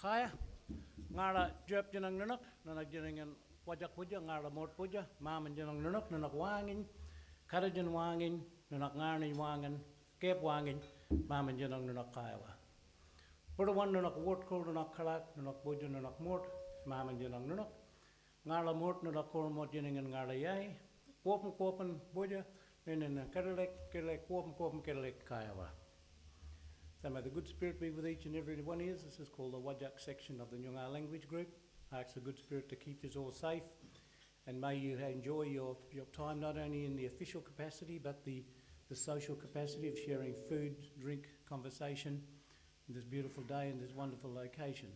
kaya ngara jep jenang nunak nanak jenangan wajak puja ngara mot puja maman jenang nunak wangin karajan wangin nunak ngani wangan kep wangin maman jenang nunak kaya wa Perwan nunak wot ko nunak kalak nunak puja nunak mot maman jenang nunak ngara mot nunak kor mot jenangan ngara yai kopen puja nenen kerelek kopen kerelek kaya wa So may the good spirit be with each and every one of you. This is called the Wajak section of the Noongar language group. I ask the good spirit to keep you all safe and may you enjoy your time not only in the official capacity but the social capacity of sharing food, drink, conversation in this beautiful day and this wonderful location.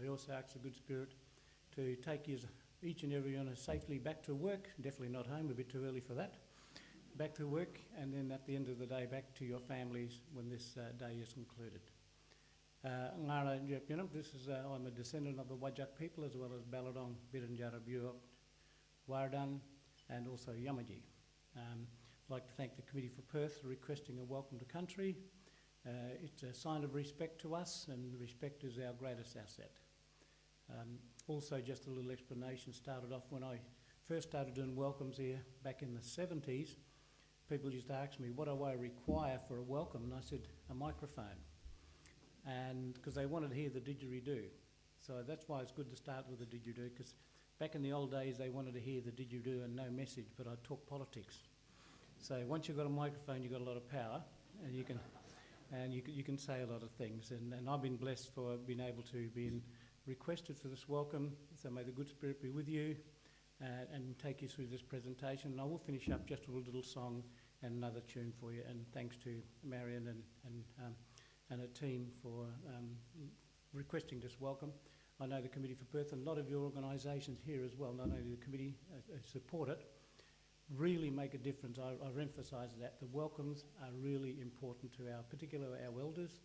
I also ask the good spirit to take you each and every one safely back to work, definitely not home, a bit too early for that. Back to work, and then at the end of the day, back to your families when this day is concluded. This is I'm a descendant of the Wajak people as well as Baladong, Birinjara, Buok, Wardan, and also Yamaji. I'd like to thank the Committee for Perth for requesting a welcome to country. It's a sign of respect to us, and respect is our greatest asset. Also, just a little explanation started off when I first started doing welcomes here back in the 70s. People used to ask me, what do I require for a welcome? And I said, a microphone. And because they wanted to hear the didgeridoo. So that's why it's good to start with the didgeridoo, because back in the old days, they wanted to hear the didgeridoo and no message, but I'd talk politics. So once you've got a microphone, you've got a lot of power, and you can say a lot of things. And I've been blessed for being able to be requested for this welcome. So may the good spirit be with you. And take you through this presentation. And I will finish up just with a little song and another tune for you. And thanks to Marion and her team for requesting this welcome. I know the Committee for Perth and a lot of your organisations here as well, not only the committee support it, really make a difference. I've emphasised that. The welcomes are really important to particularly our elders.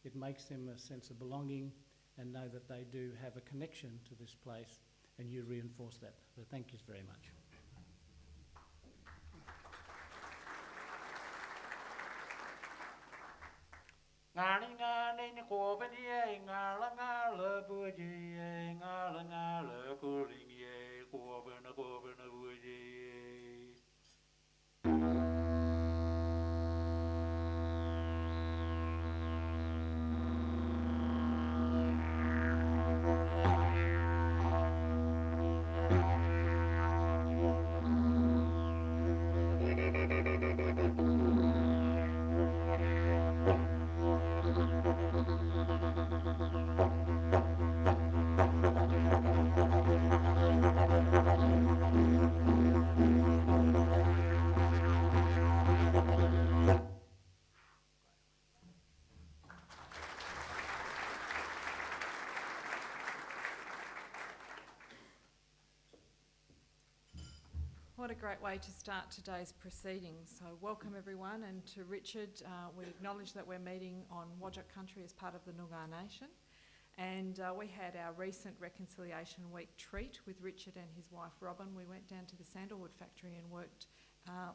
It makes them a sense of belonging and know that they do have a connection to this place. And you reinforce that. So thank you very much. What a great way to start today's proceedings. So welcome everyone, and to Richard, we acknowledge that we're meeting on Wajak country as part of the Noongar Nation, and we had our recent Reconciliation Week treat with Richard and his wife Robin. We went down to the sandalwood factory and worked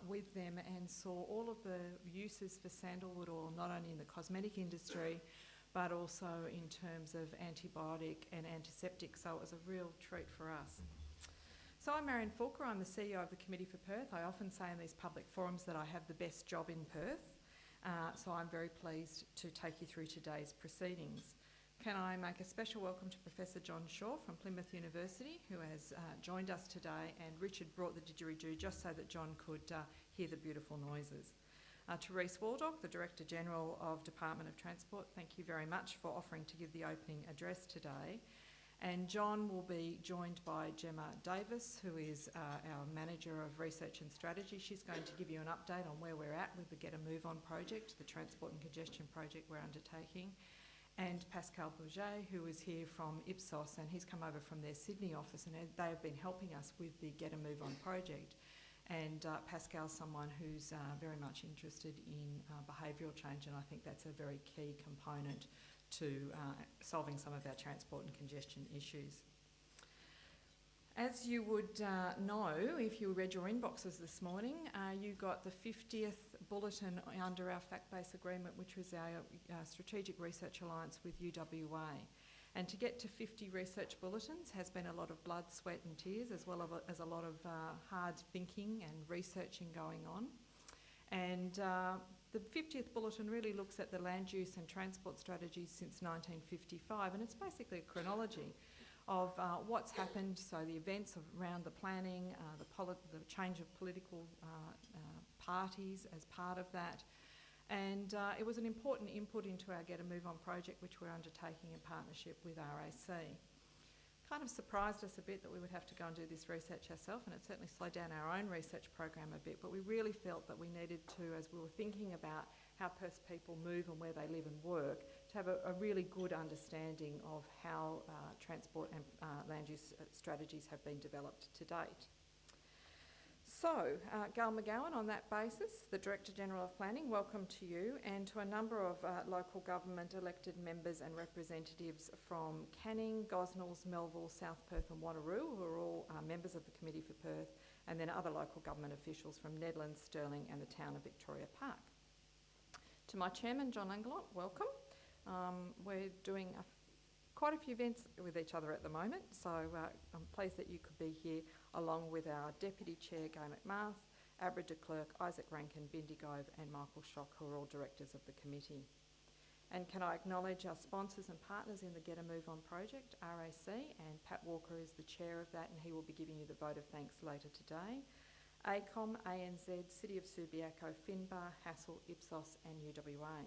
with them and saw all of the uses for sandalwood oil, not only in the cosmetic industry but also in terms of antibiotic and antiseptic, so it was a real treat for us. So I'm Marion Fulker, I'm the CEO of the Committee for Perth. I often say in these public forums that I have the best job in Perth, so I'm very pleased to take you through today's proceedings. Can I make a special welcome to Professor Jon Shaw from Plymouth University, who has joined us today, and Richard brought the didgeridoo just so that John could hear the beautiful noises. To Rhys Waldock, the Director General of Department of Transport, thank you very much for offering to give the opening address today. And John will be joined by Gemma Davis, who is our Manager of Research and Strategy. She's going to give you an update on where we're at with the Get a Move On project, the transport and congestion project we're undertaking. And Pascal Bourget, who is here from Ipsos, and he's come over from their Sydney office, and they have been helping us with the Get a Move On project. And Pascal's someone who's very much interested in behavioural change, and I think that's a very key component to solving some of our transport and congestion issues. As you would know, if you read your inboxes this morning, you got the 50th bulletin under our fact-based agreement, which was our strategic research alliance with UWA. And to get to 50 research bulletins has been a lot of blood, sweat and tears, as well as a lot of hard thinking and researching going on. And the 50th bulletin really looks at the land use and transport strategies since 1955, and it's basically a chronology of what's happened, so the events around the planning, the change of political parties as part of that. And it was an important input into our Get a Move On project, which we're undertaking in partnership with RAC. Kind of surprised us a bit that we would have to go and do this research ourselves, and it certainly slowed down our own research program a bit, but we really felt that we needed to, as we were thinking about how Perth people move and where they live and work, to have a really good understanding of how transport and land use strategies have been developed to date. So, Gail McGowan, on that basis, the Director-General of Planning, welcome to you, and to a number of local government elected members and representatives from Canning, Gosnells, Melville, South Perth and Wanneroo, who are all members of the Committee for Perth, and then other local government officials from Nedlands, Stirling and the town of Victoria Park. To my Chairman, John Langelot, welcome. We're doing quite a few events with each other at the moment, so I'm pleased that you could be here along with our Deputy Chair, Gai McMath, Abra de Klerk, Isaac Rankin, Bindi Gove and Michael Schock, who are all directors of the committee. And can I acknowledge our sponsors and partners in the Get a Move On project, RAC, and Pat Walker is the chair of that, and he will be giving you the vote of thanks later today. ACOM, ANZ, City of Subiaco, Finbar, Hassel, Ipsos and UWA.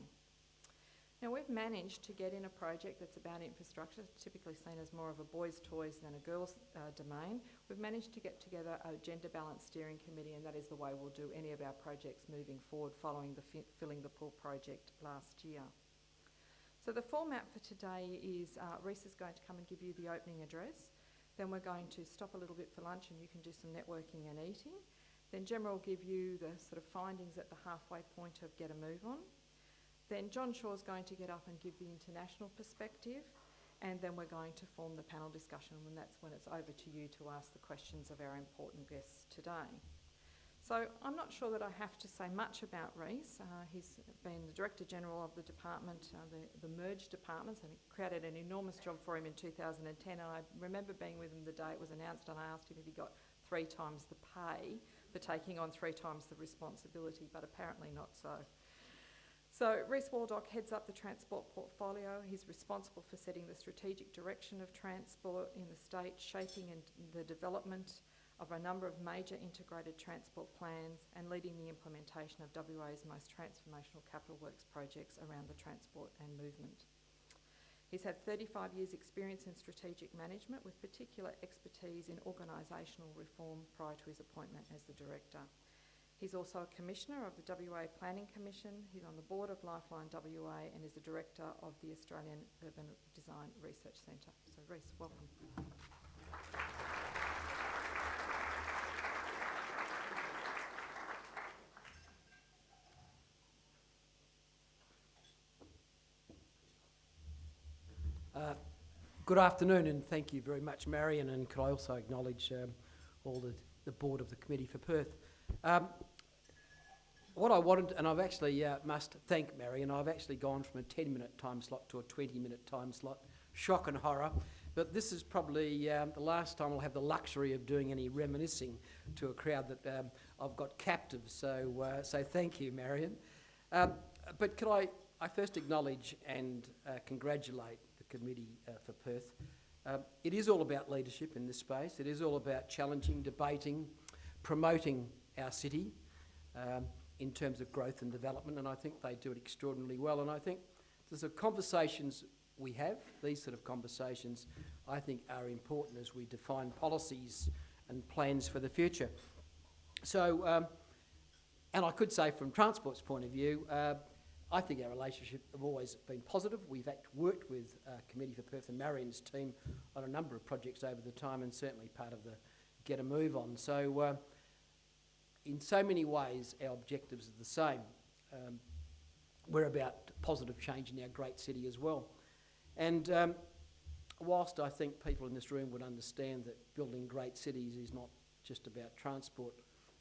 Now, we've managed to get in a project that's about infrastructure, typically seen as more of a boys' toys than a girls' domain. We've managed to get together a gender balanced steering committee, and that is the way we'll do any of our projects moving forward following the Filling the Pool project last year. So the format for today is Reese is going to come and give you the opening address. Then we're going to stop a little bit for lunch and you can do some networking and eating. Then Gemma will give you the sort of findings at the halfway point of Get a Move On. Then Jon Shaw is going to get up and give the international perspective, and then we're going to form the panel discussion, and that's when it's over to you to ask the questions of our important guests today. So I'm not sure that I have to say much about Reese. He's been the Director-General of the department, the merged departments, and it created an enormous job for him in 2010. And I remember being with him the day it was announced, and I asked him if he got 3 times the pay for taking on 3 times the responsibility, but apparently not so. So Reese Waldock heads up the transport portfolio. He's responsible for setting the strategic direction of transport in the state, shaping the development of a number of major integrated transport plans and leading the implementation of WA's most transformational capital works projects around the transport and movement. He's had 35 years' experience in strategic management with particular expertise in organisational reform prior to his appointment as the Director. He's also a Commissioner of the WA Planning Commission. He's on the board of Lifeline WA and is the Director of the Australian Urban Design Research Centre. So Reese, welcome. Good afternoon, and thank you very much, Marion, and could I also acknowledge all the board of the Committee for Perth. What I wanted, and I've actually must thank Marion, I've actually gone from a 10-minute time slot to a 20-minute time slot. Shock and horror. But this is probably the last time I'll have the luxury of doing any reminiscing to a crowd that I've got captive. So thank you, Marion. But could I first acknowledge and congratulate the Committee for Perth. It is all about leadership in this space. It is all about challenging, debating, promoting our city in terms of growth and development, and I think they do it extraordinarily well. And I think the sort of conversations we have, these sort of conversations, I think are important as we define policies and plans for the future. So, and I could say from Transport's point of view, I think our relationship have always been positive. We've worked with Committee for Perth and Marion's team on a number of projects over the time, and certainly part of the Get a Move On. So in so many ways, our objectives are the same. We're about positive change in our great city as well. And whilst I think people in this room would understand that building great cities is not just about transport,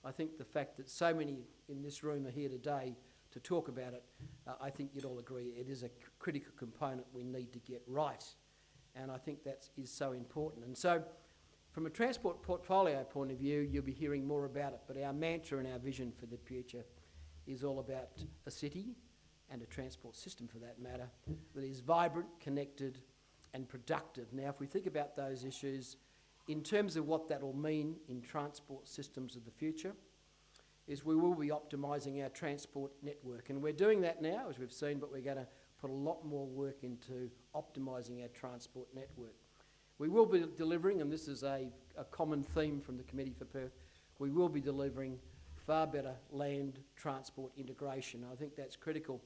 I think the fact that so many in this room are here today to talk about it, I think you'd all agree it is a critical component we need to get right. and I think that is so important. And so, from a transport portfolio point of view, you'll be hearing more about it, but our mantra and our vision for the future is all about a city, and a transport system for that matter, that is vibrant, connected and productive. Now, if we think about those issues in terms of what that will mean in transport systems of the future, is we will be optimising our transport network. And we're doing that now, as we've seen, but we're going to put a lot more work into optimising our transport network. We will be delivering, and this is a common theme from the Committee for Perth, we will be delivering far better land transport integration. I think that's critical.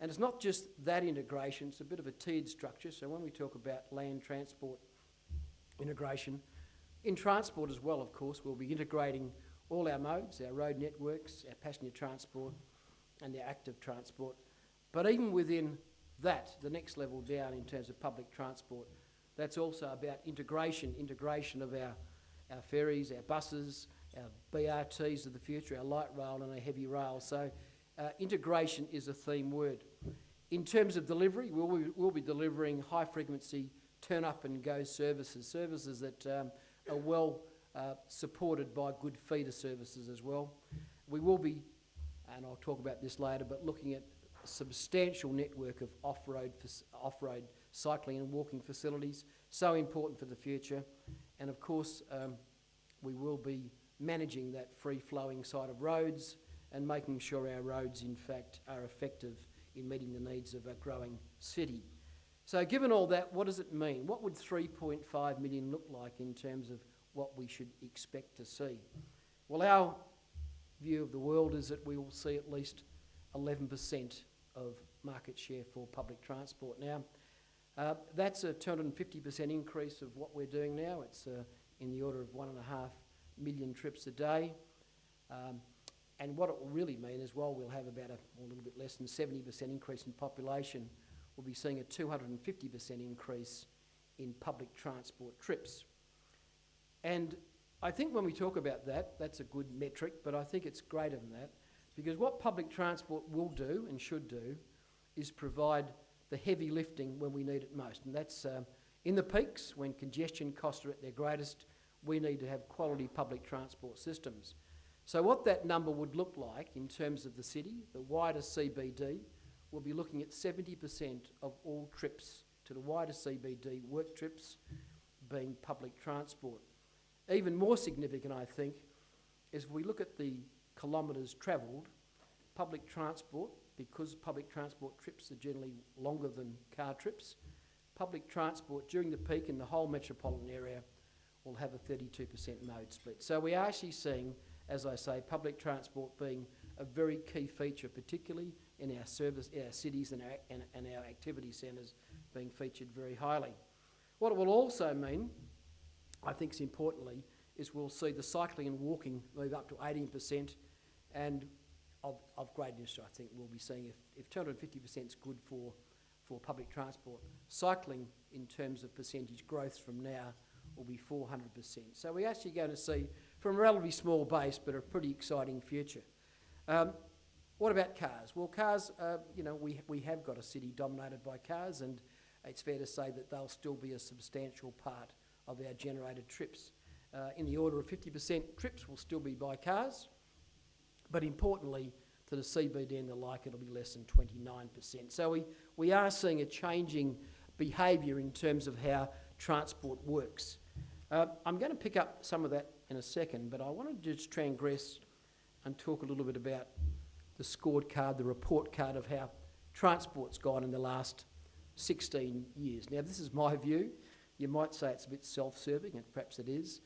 And it's not just that integration, it's a bit of a tiered structure. So when we talk about land transport integration, in transport as well, of course, we'll be integrating all our modes, our road networks, our passenger transport and our active transport. But even within that, the next level down in terms of public transport, that's also about integration of our ferries, our buses, our BRTs of the future, our light rail and our heavy rail. So integration is a theme word. In terms of delivery, we'll be delivering high-frequency turn-up and go services that are well supported by good feeder services as well. We will be, and I'll talk about this later, but looking at a substantial network of off-road cycling and walking facilities, so important for the future. And of course, we will be managing that free-flowing side of roads and making sure our roads, in fact, are effective in meeting the needs of a growing city. So given all that, what does it mean? What would 3.5 million look like in terms of what we should expect to see? Well, our view of the world is that we will see at least 11% of market share for public transport. Now, that's a 250% increase of what we're doing now. It's in the order of 1.5 million trips a day. And what it will really mean is, while we'll have about a little bit less than 70% increase in population, we'll be seeing a 250% increase in public transport trips. And I think when we talk about that, that's a good metric, but I think it's greater than that, because what public transport will do and should do is provide the heavy lifting when we need it most. And that's in the peaks, when congestion costs are at their greatest, we need to have quality public transport systems. So what that number would look like in terms of the city, the wider CBD, we'll be looking at 70% of all trips to the wider CBD, work trips, being public transport. Even more significant, I think, is if we look at the kilometres travelled, public transport, because public transport trips are generally longer than car trips, public transport during the peak in the whole metropolitan area will have a 32% mode split. So we are actually seeing, as I say, public transport being a very key feature, particularly in our cities and our activity centres being featured very highly. What it will also mean, I think is importantly, is we'll see the cycling and walking move up to 18%, and of great interest, I think we'll be seeing if 250% is good for public transport, cycling in terms of percentage growth from now will be 400%. So we're actually going to see, from a relatively small base, but a pretty exciting future. What about cars? Well, cars, we have got a city dominated by cars, and it's fair to say that they'll still be a substantial part of our generated trips. In the order of 50% trips will still be by cars, but importantly, to the CBD and the like, it'll be less than 29%. So we are seeing a changing behaviour in terms of how transport works. I'm going to pick up some of that in a second, but I want to just transgress and talk a little bit about the scorecard, the report card of how transport's gone in the last 16 years. Now, this is my view. You might say it's a bit self-serving, and perhaps it is.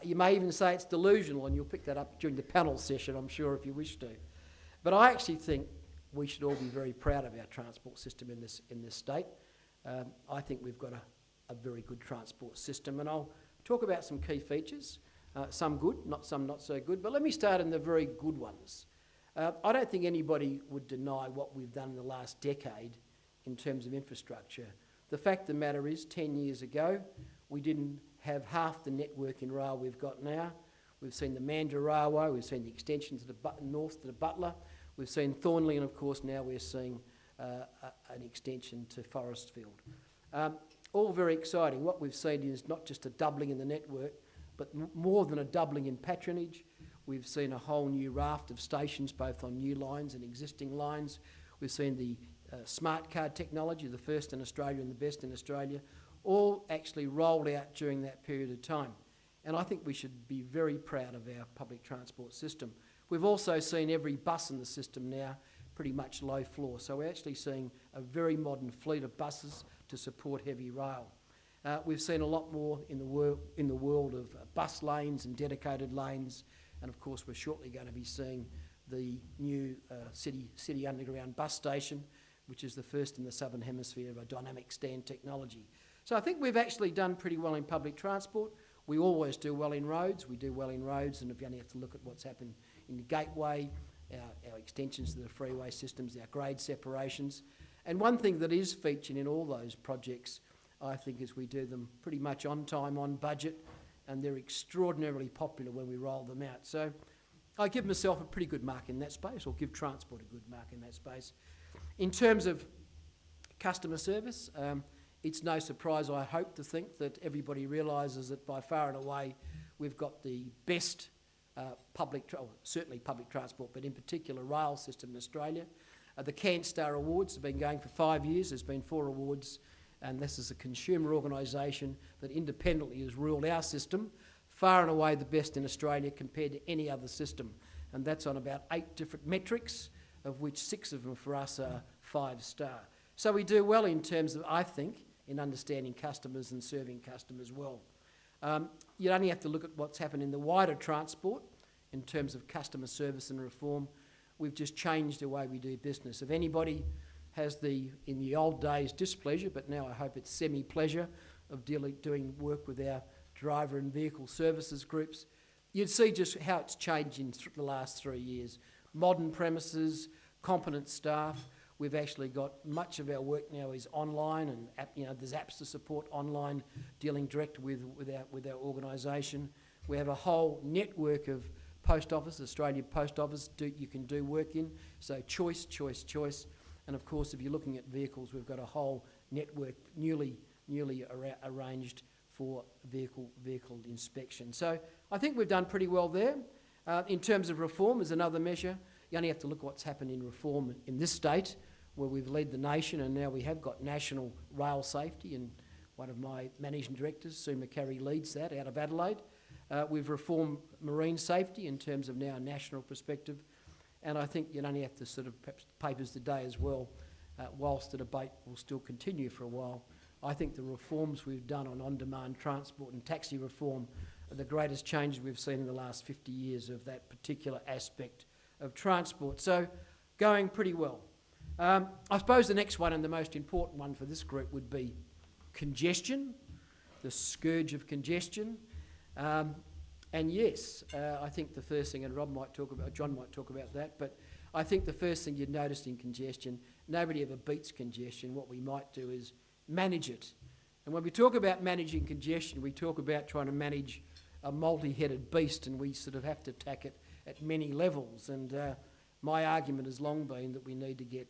You may even say it's delusional, and you'll pick that up during the panel session, I'm sure, if you wish to. But I actually think we should all be very proud of our transport system in this state. I think we've got a very good transport system, and I'll talk about some key features, some good, some not so good, but let me start in the very good ones. I don't think anybody would deny what we've done in the last decade in terms of infrastructure. The fact of the matter is, 10 years ago, we didn't have half the network in rail we've got now. We've seen the Mandurah Railway, we've seen the extension to the north to the Butler, we've seen Thornley, and of course now we're seeing an extension to Forestfield. all very exciting. What we've seen is not just a doubling in the network, but more than a doubling in patronage. We've seen a whole new raft of stations, both on new lines and existing lines. We've seen the smart card technology, the first in Australia and the best in Australia, all actually rolled out during that period of time. And I think we should be very proud of our public transport system. We've also seen every bus in the system now pretty much low floor. So we're actually seeing a very modern fleet of buses to support heavy rail. We've seen a lot more in the world of bus lanes and dedicated lanes. And of course, we're shortly going to be seeing the new city underground bus station, which is the first in the Southern Hemisphere of a dynamic stand technology. So I think we've actually done pretty well in public transport. We always do well in roads. We do well in roads, and if you only have to look at what's happened in the Gateway, our extensions to the freeway systems, our grade separations. And one thing that is featured in all those projects, I think, is we do them pretty much on time, on budget, and they're extraordinarily popular when we roll them out. So I give myself a pretty good mark in that space, or give transport a good mark in that space. In terms of customer service, it's no surprise, I hope to think, that everybody realises that by far and away we've got the best certainly public transport, but in particular rail system in Australia. The CanStar Awards have been going for 5 years. There's been 4 awards, and this is a consumer organisation that independently has ruled our system far and away the best in Australia compared to any other system. And that's on about 8 different metrics, of which 6 of them for us are 5-star. So we do well in terms of, I think, in understanding customers and serving customers well. You only have to look at what's happened in the wider transport in terms of customer service and reform. We've just changed the way we do business. If anybody has in the old days, displeasure, but now I hope it's semi-pleasure of doing work with our driver and vehicle services groups, you'd see just how it's changed in the last 3 years. Modern premises, competent staff. We've actually got much of our work now is online, and there's apps to support online dealing direct with our organisation. We have a whole network of post office, Australia Post Office, you can do work in. So choice. And of course, if you're looking at vehicles, we've got a whole network newly arranged for vehicle inspection. So I think we've done pretty well there. In terms of reform is another measure. You only have to look at what's happened in reform in this state, where we've led the nation, and now we have got national rail safety, and one of my managing directors, Sue McCarry, leads that out of Adelaide. We've reformed marine safety in terms of now a national perspective, and I think you'd only have to sort of perhaps papers today as well, whilst the debate will still continue for a while. I think the reforms we've done on-demand transport and taxi reform are the greatest changes we've seen in the last 50 years of that particular aspect of transport. So going pretty well. I suppose the next one, and the most important one for this group, would be congestion, the scourge of congestion. And yes, I think the first thing, and Jon might talk about that, but I think the first thing you'd notice in congestion, nobody ever beats congestion. What we might do is manage it. And when we talk about managing congestion, we talk about trying to manage a multi-headed beast, and we sort of have to attack it at many levels. And my argument has long been that we need to get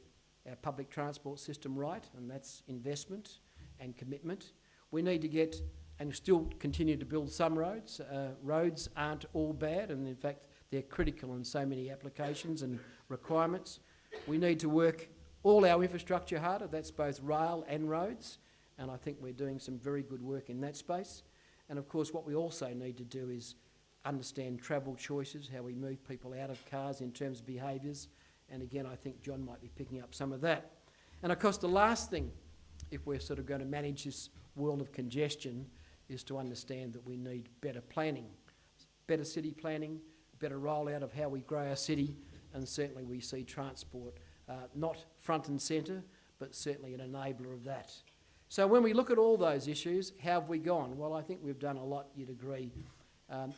our public transport system right, and that's investment and commitment. We need to get and still continue to build some roads. Roads aren't all bad, and in fact they're critical in so many applications and requirements. We need to work all our infrastructure harder, that's both rail and roads, and I think we're doing some very good work in that space. And of course what we also need to do is understand travel choices, how we move people out of cars in terms of behaviours, and again I think Jon might be picking up some of that. And of course the last thing, if we're sort of going to manage this world of congestion, is to understand that we need better planning, better city planning, better rollout of how we grow our city, and certainly we see transport not front and centre, but certainly an enabler of that. So when we look at all those issues, how have we gone? Well, I think we've done a lot, you'd agree,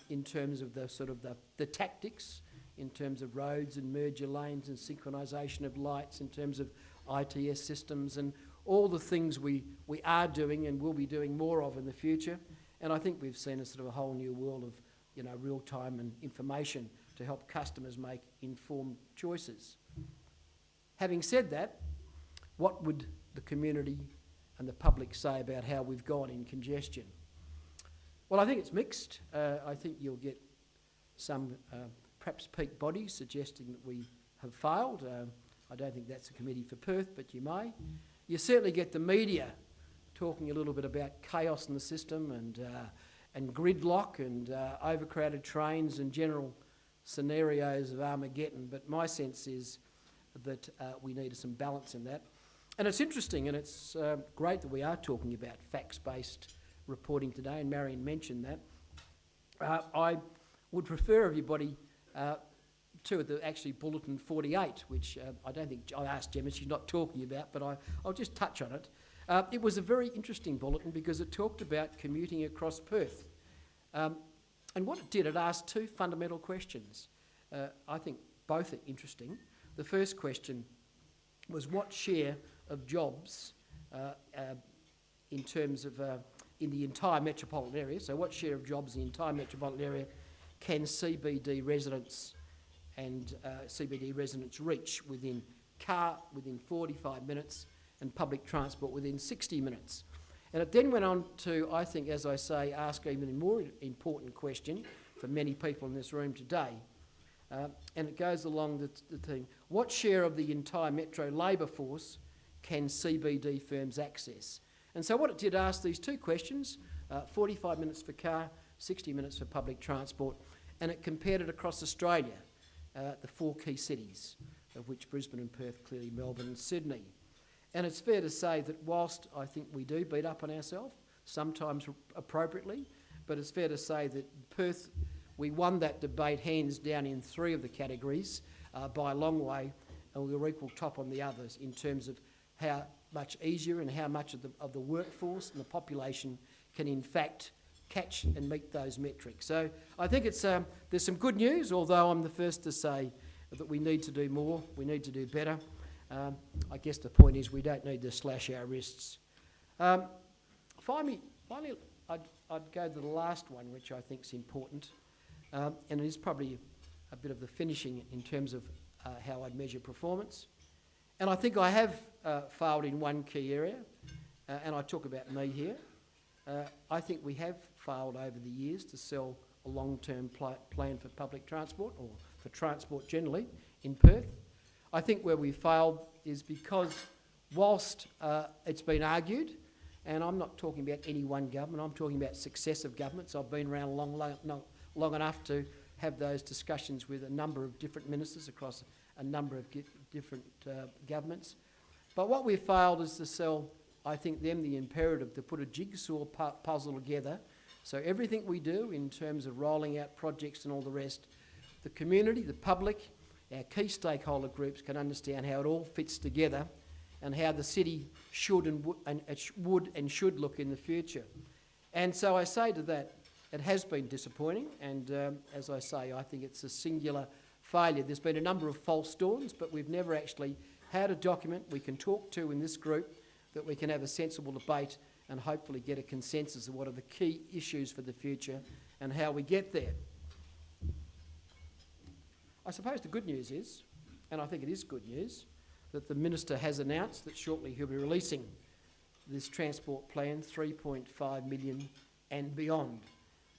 in terms of the tactics, in terms of roads and merger lanes and synchronisation of lights, in terms of ITS systems and all the things we are doing and will be doing more of in the future. And I think we've seen a sort of a whole new world of real-time and information to help customers make informed choices. Having said that, what would the community and the public say about how we've gone in congestion. Well, I think it's mixed. I think you'll get some perhaps peak bodies suggesting that we have failed. I don't think that's a committee for Perth, but you may. You certainly get the media talking a little bit about chaos in the system and gridlock and overcrowded trains and general scenarios of Armageddon. But my sense is that we need some balance in that. And it's interesting, and it's great that we are talking about facts-based reporting today, and Marion mentioned that. I would refer everybody to the actually Bulletin 48, which I don't think I asked Gemma, she's not talking about, but I'll just touch on it. It was a very interesting bulletin because it talked about commuting across Perth. And what it did, it asked two fundamental questions. I think both are interesting. The first question was what share of jobs in terms of in the entire metropolitan area, so what share of jobs in the entire metropolitan area can CBD residents and CBD residents reach within car within 45 minutes and public transport within 60 minutes. And it then went on to, I think, as I say, ask even a more important question for many people in this room today. And it goes along the thing, what share of the entire metro labour force can CBD firms access? And so what it did ask these two questions, 45 minutes for car, 60 minutes for public transport, and it compared it across Australia, the four key cities, of which Brisbane and Perth, clearly Melbourne and Sydney. And it's fair to say that whilst I think we do beat up on ourselves, sometimes appropriately, but it's fair to say that Perth, we won that debate hands down in 3 of the categories by a long way, and we were equal top on the others in terms of how much easier and how much of the workforce and the population can in fact catch and meet those metrics. So I think it's there's some good news, although I'm the first to say that we need to do more, we need to do better. I guess the point is we don't need to slash our wrists. Finally, I'd go to the last one, which I think is important, and it is probably a bit of the finishing in terms of how I'd measure performance. And I think I have failed in one key area, and I talk about me here. I think we have failed over the years to sell a long-term plan for public transport, or for transport generally, in Perth. I think where we failed is because whilst it's been argued, and I'm not talking about any one government, I'm talking about successive governments. I've been around long enough to have those discussions with a number of different ministers across a number of different governments. But what we've failed is to sell, I think, them the imperative to put a jigsaw puzzle together. So everything we do in terms of rolling out projects and all the rest, the community, the public, our key stakeholder groups can understand how it all fits together and how the city should and would and should look in the future. And so I say to that, it has been disappointing, and as I say, I think it's a singular failure. There's been a number of false dawns, but we've never actually had a document we can talk to in this group that we can have a sensible debate and hopefully get a consensus of what are the key issues for the future and how we get there. I suppose the good news is, and I think it is good news, that the Minister has announced that shortly he'll be releasing this transport plan, 3.5 million and beyond.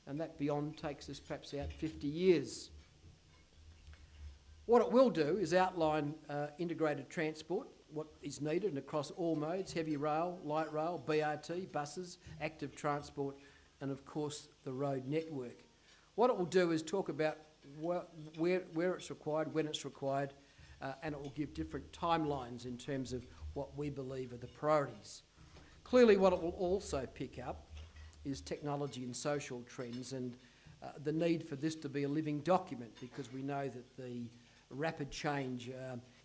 And that beyond takes us perhaps out 50 years. What it will do is outline integrated transport, what is needed and across all modes, heavy rail, light rail, BRT, buses, active transport, and of course the road network. What it will do is talk about where it's required, when it's required, and it will give different timelines in terms of what we believe are the priorities. Clearly what it will also pick up is technology and social trends and the need for this to be a living document, because we know that the rapid change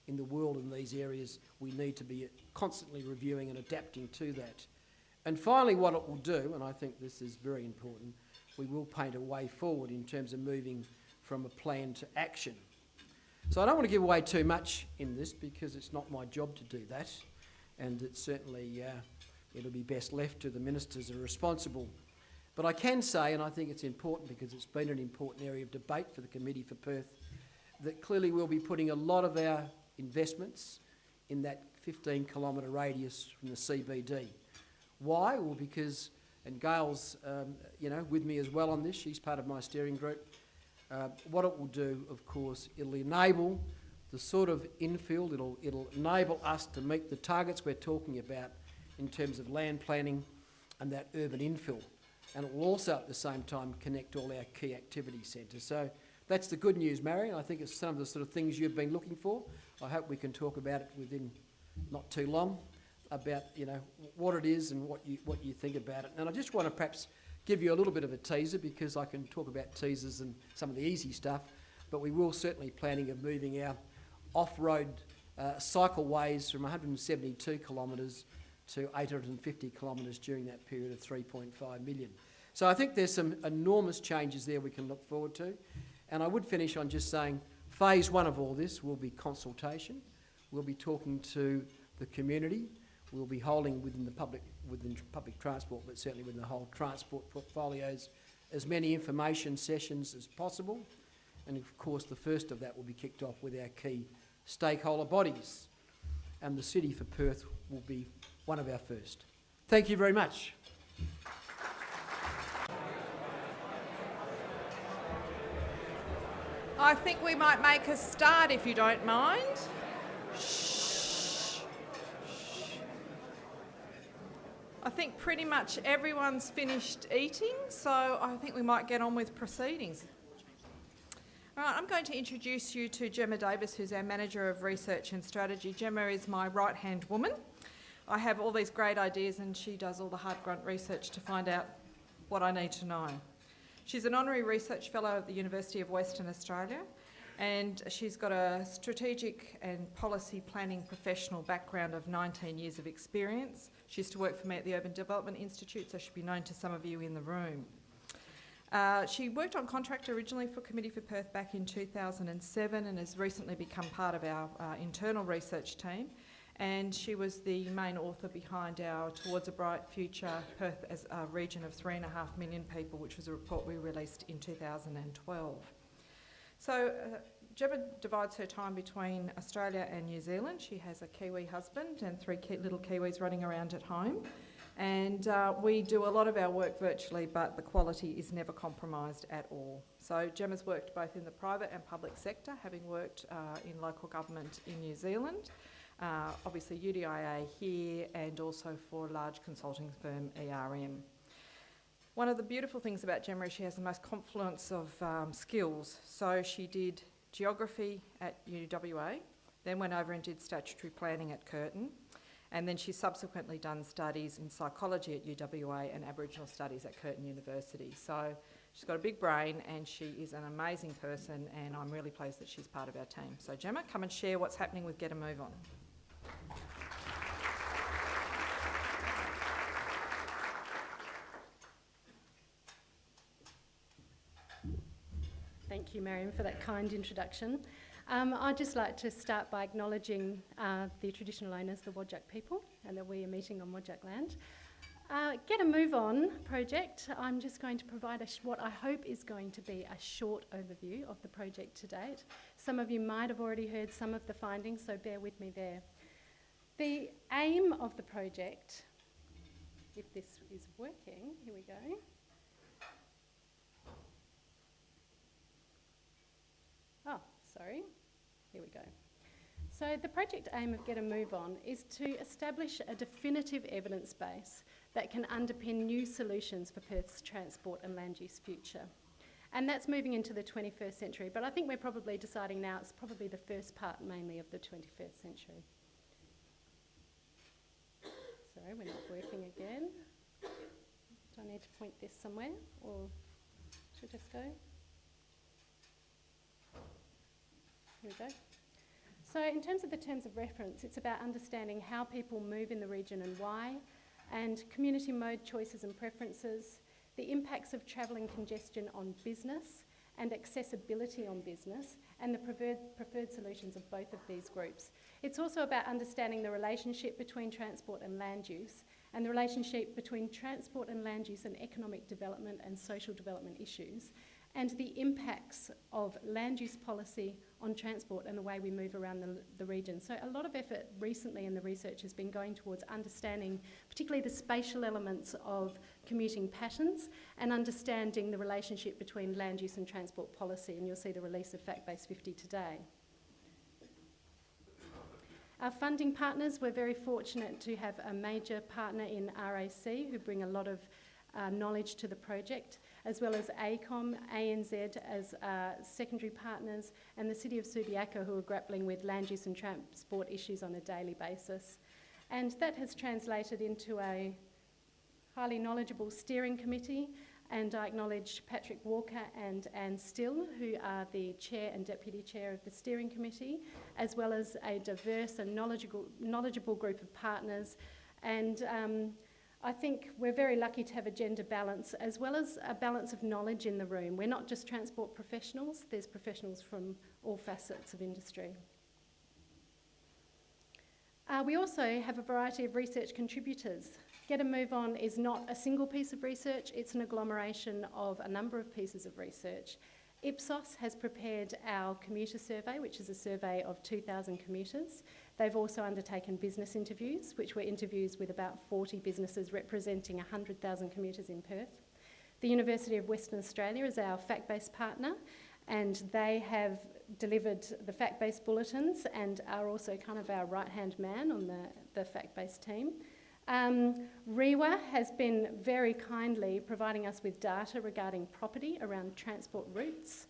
in the world in these areas, we need to be constantly reviewing and adapting to that. And finally what it will do, and I think this is very important, we will paint a way forward in terms of moving from a plan to action. So I don't want to give away too much in this because it's not my job to do that, and it's certainly it'll be best left to the ministers who are responsible. But I can say, and I think it's important because it's been an important area of debate for the Committee for Perth, that clearly we'll be putting a lot of our investments in that 15-kilometre radius from the CBD. Why? Well, because, and Gail's with me as well on this, she's part of my steering group. What it will do, of course, it'll enable the sort of infill, it'll enable us to meet the targets we're talking about in terms of land planning and that urban infill. And it will also at the same time connect all our key activity centres. So that's the good news, Marion. I think it's some of the sort of things you've been looking for. I hope we can talk about it within not too long, about what it is and what you think about it. And I just want to perhaps give you a little bit of a teaser, because I can talk about teasers and some of the easy stuff, but we will certainly planning of moving our off-road cycleways from 172 kilometres to 850 kilometres during that period of 3.5 million. So I think there's some enormous changes there we can look forward to. And I would finish on just saying phase one of all this will be consultation. We'll be talking to the community. We'll be holding within public transport, but certainly within the whole transport portfolios, as many information sessions as possible. And of course, the first of that will be kicked off with our key stakeholder bodies. And the City for Perth will be one of our first. Thank you very much. I think we might make a start if you don't mind. I think pretty much everyone's finished eating, so I think we might get on with proceedings. All right, I'm going to introduce you to Gemma Davis, who's our Manager of Research and Strategy. Gemma is my right-hand woman. I have all these great ideas and she does all the hard grunt research to find out what I need to know. She's an Honorary Research Fellow at the University of Western Australia, and she's got a strategic and policy planning professional background of 19 years of experience. She used to work for me at the Urban Development Institute, so she'll be known to some of you in the room. She worked on contract originally for Committee for Perth back in 2007 and has recently become part of our internal research team. And she was the main author behind our Towards a Bright Future Perth as a region of 3.5 million people, which was a report we released in 2012. So Gemma divides her time between Australia and New Zealand. She has a Kiwi husband and 3 little Kiwis running around at home. And we do a lot of our work virtually, but the quality is never compromised at all. So Gemma's worked both in the private and public sector, having worked in local government in New Zealand, obviously UDIA here, and also for a large consulting firm, ERM. One of the beautiful things about Gemma is she has the most confluence of skills. So she did geography at UWA, then went over and did statutory planning at Curtin, and then she's subsequently done studies in psychology at UWA and Aboriginal studies at Curtin University. So she's got a big brain and she is an amazing person, and I'm really pleased that she's part of our team. So Gemma, come and share what's happening with Get a Move On. Thank you, Marion, for that kind introduction. I'd just like to start by acknowledging the traditional owners, the Whadjuk people, and that we are meeting on Whadjuk land. Get a Move On project, I'm just going to provide what I hope is going to be a short overview of the project to date. Some of you might have already heard some of the findings, so bear with me there. The aim of the project, if this is working, here we go. Oh, sorry, here we go. So the project aim of Get a Move On is to establish a definitive evidence base that can underpin new solutions for Perth's transport and land use future. And that's moving into the 21st century, but I think we're probably deciding now it's probably the first part mainly of the 21st century. Sorry, we're not working again. Do I need to point this somewhere, or should I just go? Here we go. So in terms of the terms of reference, it's about understanding how people move in the region and why, and community mode choices and preferences, the impacts of travel and congestion on business and accessibility on business, and the preferred solutions of both of these groups. It's also about understanding the relationship between transport and land use, and the relationship between transport and land use and economic development and social development issues, and the impacts of land use policy on transport and the way we move around the region. So a lot of effort recently in the research has been going towards understanding particularly the spatial elements of commuting patterns and understanding the relationship between land use and transport policy, and you'll see the release of Fact-Based 50 today. Our funding partners, we're very fortunate to have a major partner in RAC who bring a lot of knowledge to the project, as well as ACOM, ANZ as secondary partners, and the City of Subiaco who are grappling with land use and transport issues on a daily basis. And that has translated into a highly knowledgeable steering committee, and I acknowledge Patrick Walker and Anne Still, who are the chair and deputy chair of the steering committee, as well as a diverse and knowledgeable group of partners. And I think we're very lucky to have a gender balance, as well as a balance of knowledge in the room. We're not just transport professionals, there's professionals from all facets of industry. We also have a variety of research contributors. Get a Move On is not a single piece of research, it's an agglomeration of a number of pieces of research. Ipsos has prepared our commuter survey, which is a survey of 2,000 commuters. They've also undertaken business interviews, which were interviews with about 40 businesses representing 100,000 commuters in Perth. The University of Western Australia is our fact-based partner, and they have delivered the fact-based bulletins and are also kind of our right-hand man on the fact-based team. REWA has been very kindly providing us with data regarding property around transport routes.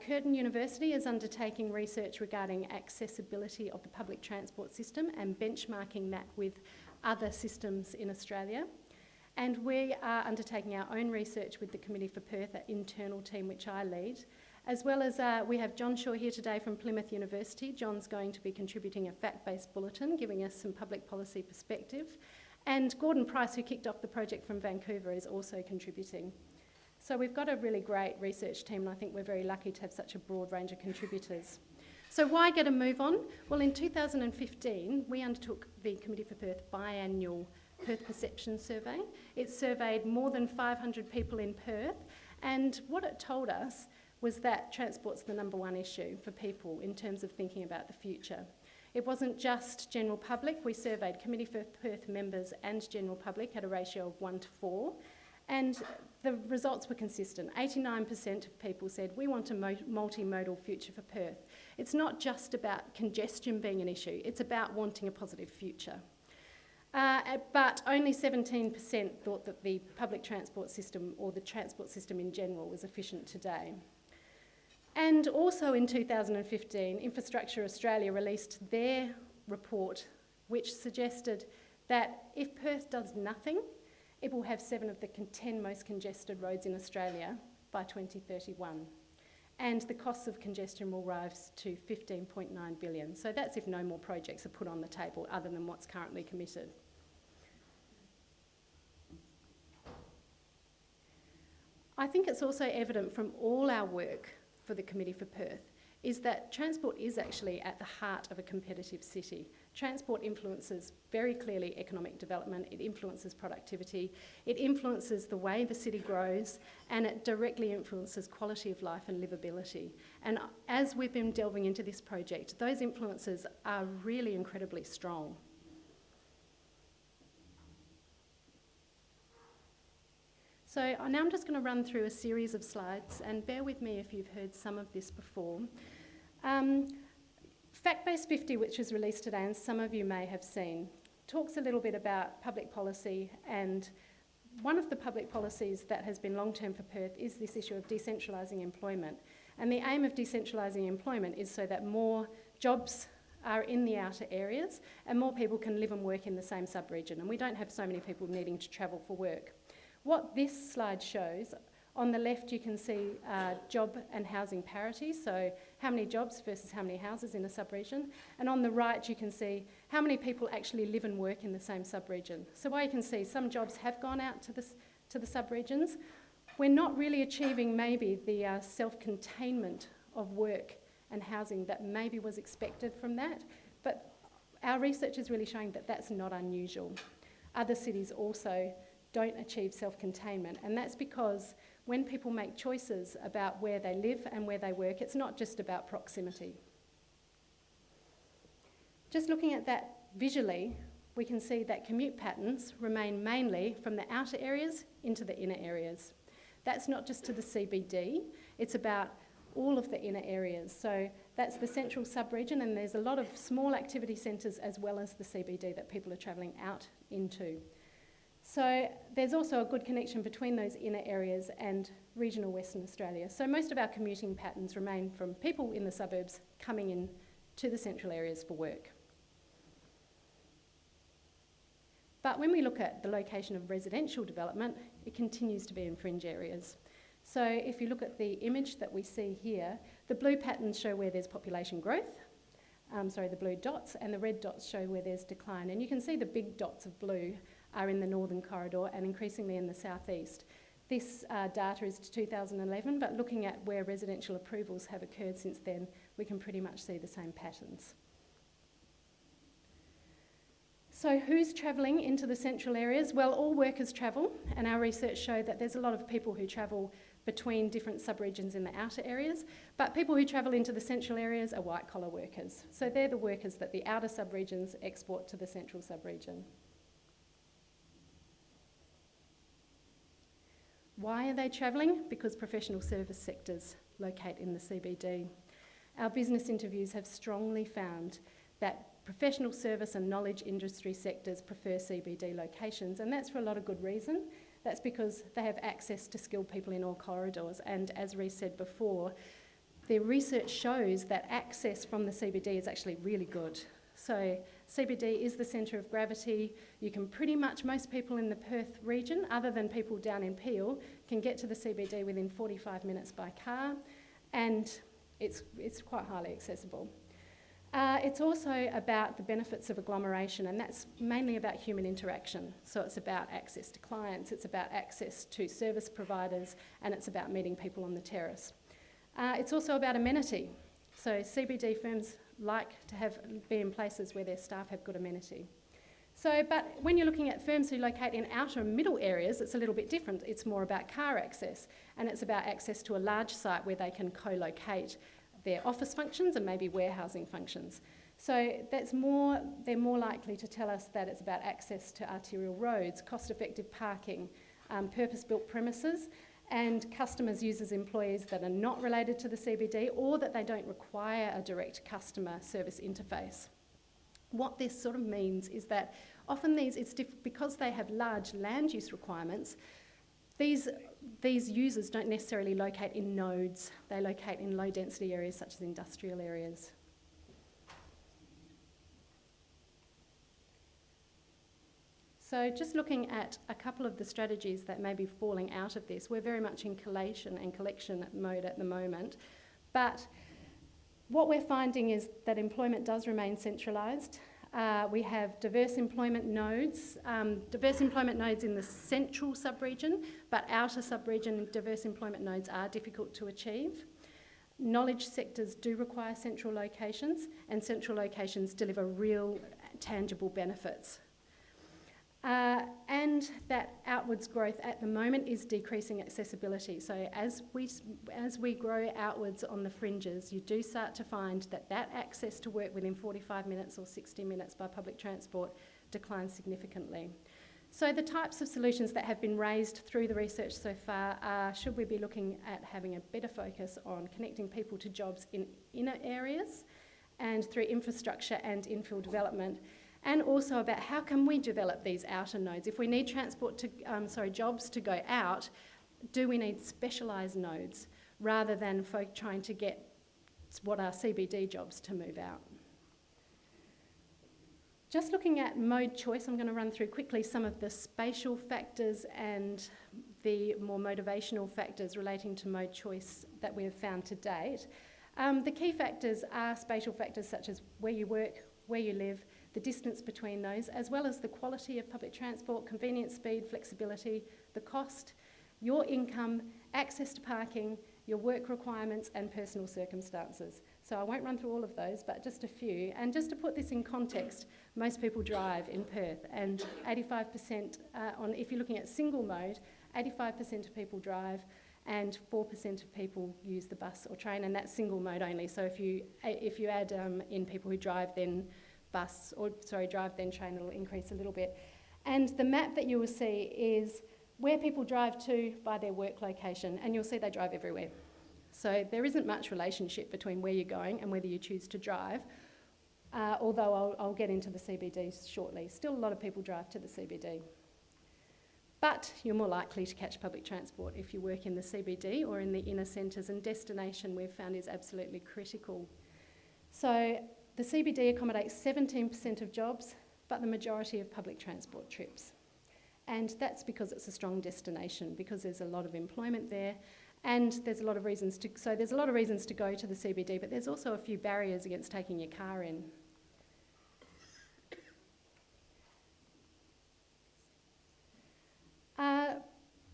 Curtin University is undertaking research regarding accessibility of the public transport system and benchmarking that with other systems in Australia. And we are undertaking our own research with the Committee for Perth, an internal team which I lead, as well as we have Jon Shaw here today from Plymouth University. John's going to be contributing a fact-based bulletin, giving us some public policy perspective. And Gordon Price, who kicked off the project from Vancouver, is also contributing. So we've got a really great research team, and I think we're very lucky to have such a broad range of contributors. So why Get a Move On? Well, in 2015, we undertook the Committee for Perth biannual Perth Perception Survey. It surveyed more than 500 people in Perth, and what it told us was that transport's the number one issue for people in terms of thinking about the future. It wasn't just general public. We surveyed Committee for Perth members and general public at a ratio of 1:4, and the results were consistent. 89% of people said, we want a multimodal future for Perth. It's not just about congestion being an issue, it's about wanting a positive future. But only 17% thought that the public transport system or the transport system in general was efficient today. And also in 2015, Infrastructure Australia released their report, which suggested that if Perth does nothing, it will have 7 of the 10 most congested roads in Australia by 2031. And the costs of congestion will rise to $15.9 billion. So that's if no more projects are put on the table other than what's currently committed. I think it's also evident from all our work for the Committee for Perth is that transport is actually at the heart of a competitive city. Transport influences very clearly economic development, it influences productivity, it influences the way the city grows, and it directly influences quality of life and livability. And as we've been delving into this project, those influences are really incredibly strong. So now I'm just going to run through a series of slides, and bear with me if you've heard some of this before. Fact-Based 50, which was released today, and some of you may have seen, talks a little bit about public policy, and one of the public policies that has been long-term for Perth is this issue of decentralising employment. And the aim of decentralising employment is so that more jobs are in the outer areas and more people can live and work in the same sub-region, and we don't have so many people needing to travel for work. What this slide shows, on the left you can see job and housing parity, so how many jobs versus how many houses in a sub-region, and on the right you can see how many people actually live and work in the same sub-region. So while you can see some jobs have gone out to the sub-regions, we're not really achieving maybe the self-containment of work and housing that maybe was expected from that, but our research is really showing that that's not unusual. Other cities also don't achieve self-containment, and that's because when people make choices about where they live and where they work, it's not just about proximity. Just looking at that visually, we can see that commute patterns remain mainly from the outer areas into the inner areas. That's not just to the CBD, it's about all of the inner areas. So that's the central sub-region, and there's a lot of small activity centres as well as the CBD that people are travelling out into. So there's also a good connection between those inner areas and regional Western Australia. So most of our commuting patterns remain from people in the suburbs coming in to the central areas for work. But when we look at the location of residential development, it continues to be in fringe areas. So if you look at the image that we see here, the blue patterns show where there's population growth, the blue dots, and the red dots show where there's decline. And you can see the big dots of blue are in the northern corridor and increasingly in the southeast. This data is to 2011, but looking at where residential approvals have occurred since then, we can pretty much see the same patterns. So who's travelling into the central areas? Well, all workers travel, and our research showed that there's a lot of people who travel between different sub-regions in the outer areas, but people who travel into the central areas are white-collar workers. So they're the workers that the outer sub-regions export to the central sub-region. Why are they travelling? Because professional service sectors locate in the CBD. Our business interviews have strongly found that professional service and knowledge industry sectors prefer CBD locations, and that's for a lot of good reason. That's because they have access to skilled people in all corridors, and as Reece said before, the research shows that access from the CBD is actually really good. So CBD is the centre of gravity. You can pretty much, most people in the Perth region, other than people down in Peel, can get to the CBD within 45 minutes by car, and it's quite highly accessible. It's also about the benefits of agglomeration, and that's mainly about human interaction. So it's about access to clients, it's about access to service providers, and it's about meeting people on the terrace. It's also about amenity. So CBD firms like to be in places where their staff have good amenity. But when you're looking at firms who locate in outer and middle areas, it's a little bit different. It's more about car access, and it's about access to a large site where they can co-locate their office functions and maybe warehousing functions. So they're more likely to tell us that it's about access to arterial roads, cost-effective parking, purpose-built premises, and customers, users, employees that are not related to the CBD or that they don't require a direct customer service interface. What this sort of means is that often because they have large land use requirements, these users don't necessarily locate in nodes, they locate in low density areas such as industrial areas. So just looking at a couple of the strategies that may be falling out of this, we're very much in collation and collection mode at the moment, but what we're finding is that employment does remain centralised. We have diverse employment nodes in the central sub-region, but outer sub-region diverse employment nodes are difficult to achieve. Knowledge sectors do require central locations, and central locations deliver real tangible benefits. And that outwards growth at the moment is decreasing accessibility. So as we grow outwards on the fringes, you do start to find that access to work within 45 minutes or 60 minutes by public transport declines significantly. So the types of solutions that have been raised through the research so far are, should we be looking at having a better focus on connecting people to jobs in inner areas and through infrastructure and infill development, and also about how can we develop these outer nodes. If we need jobs to go out, do we need specialised nodes rather than trying to get what are CBD jobs to move out? Just looking at mode choice, I'm going to run through quickly some of the spatial factors and the more motivational factors relating to mode choice that we have found to date. The key factors are spatial factors such as where you work, where you live, the distance between those, as well as the quality of public transport, convenience, speed, flexibility, the cost, your income, access to parking, your work requirements and personal circumstances. So I won't run through all of those, but just a few. And just to put this in context, most people drive in Perth, and 85% if you're looking at single mode, 85% of people drive, and 4% of people use the bus or train, and that's single mode only. So if you add in people who drive then train, it'll increase a little bit. And the map that you will see is where people drive to by their work location, and you'll see they drive everywhere. So there isn't much relationship between where you're going and whether you choose to drive, although I'll get into the CBD shortly. Still a lot of people drive to the CBD. But you're more likely to catch public transport if you work in the CBD or in the inner centres, and destination we've found is absolutely critical. So the CBD accommodates 17% of jobs, but the majority of public transport trips. And that's because it's a strong destination, because there's a lot of employment there, and there's a lot of reasons to go to the CBD, but there's also a few barriers against taking your car in.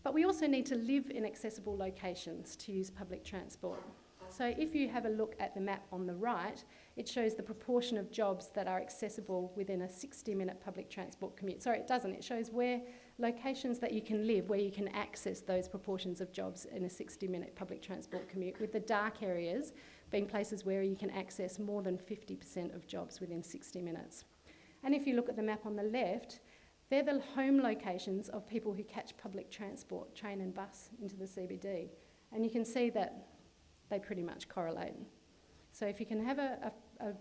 But we also need to live in accessible locations to use public transport. So if you have a look at the map on the right, it shows the proportion of jobs that are accessible within a 60-minute public transport commute. Sorry, it doesn't. It shows where locations that you can live, where you can access those proportions of jobs in a 60-minute public transport commute, with the dark areas being places where you can access more than 50% of jobs within 60 minutes. And if you look at the map on the left, they're the home locations of people who catch public transport, train and bus, into the CBD. And you can see that they pretty much correlate. So if you can have a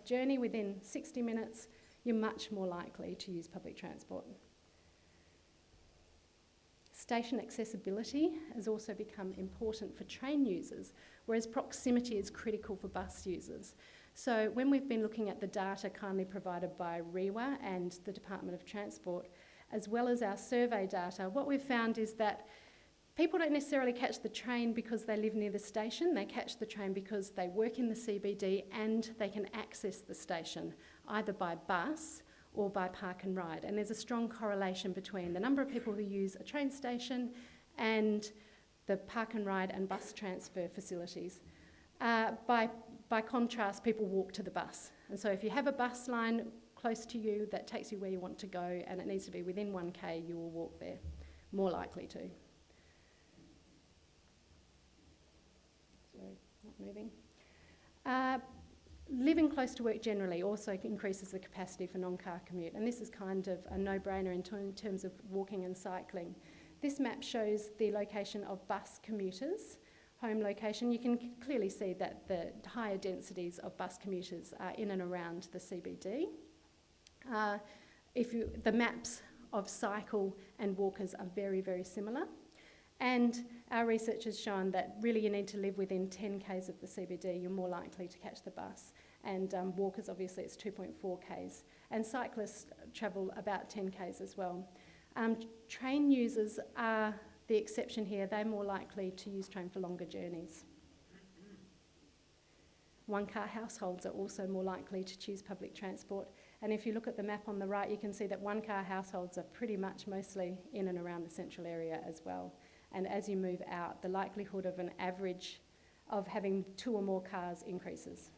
journey within 60 minutes, you're much more likely to use public transport. Station accessibility has also become important for train users, whereas proximity is critical for bus users. So when we've been looking at the data kindly provided by REWA and the Department of Transport, as well as our survey data, what we've found is that people don't necessarily catch the train because they live near the station. They catch the train because they work in the CBD and they can access the station, either by bus or by park and ride. And there's a strong correlation between the number of people who use a train station and the park and ride and bus transfer facilities. By contrast, people walk to the bus. And so if you have a bus line close to you that takes you where you want to go and it needs to be within 1k, you will walk there, more likely to. Sorry, not moving. Living close to work generally also increases the capacity for non-car commute, and this is kind of a no-brainer in terms of walking and cycling. This map shows the location of bus commuters, home location. You can clearly see that the higher densities of bus commuters are in and around the CBD. The maps of cycle and walkers are very, very similar. And our research has shown that really you need to live within 10 k's of the CBD, you're more likely to catch the bus. And walkers, obviously, it's 2.4 k's. And cyclists travel about 10 k's as well. Train users are the exception here. They're more likely to use train for longer journeys. One-car households are also more likely to choose public transport. And if you look at the map on the right, you can see that one-car households are pretty much mostly in and around the central area as well. And as you move out, the likelihood of an average of having 2 or more cars increases.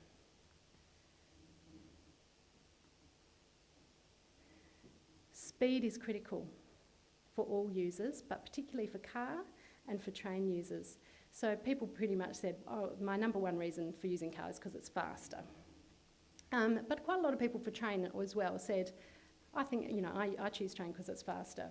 Speed is critical for all users, but particularly for car and for train users. So people pretty much said, oh, my number one reason for using cars is because it's faster. But quite a lot of people for train as well said, I think, I choose train because it's faster.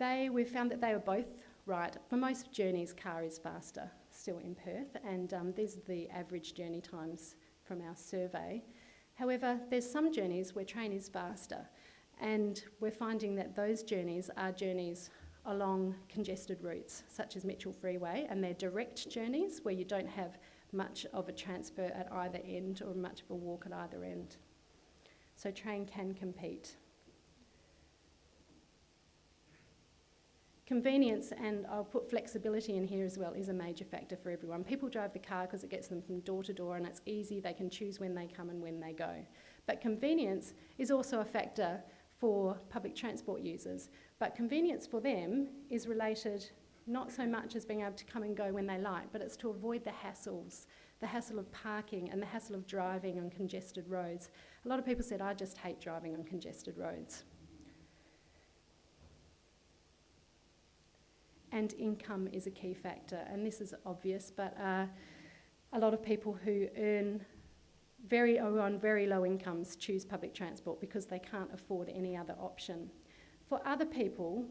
We found that they were both right. For most journeys, car is faster still in Perth, and these are the average journey times from our survey. However, there's some journeys where train is faster, and we're finding that those journeys are journeys along congested routes, such as Mitchell Freeway, and they're direct journeys where you don't have much of a transfer at either end or much of a walk at either end. So train can compete. Convenience, and I'll put flexibility in here as well, is a major factor for everyone. People drive the car because it gets them from door to door and it's easy, they can choose when they come and when they go. But convenience is also a factor for public transport users, but convenience for them is related not so much as being able to come and go when they like, but it's to avoid the hassles, the hassle of parking and the hassle of driving on congested roads. A lot of people said, I just hate driving on congested roads. and income is a key factor. And this is obvious, but a lot of people who are on very low incomes choose public transport because they can't afford any other option. For other people,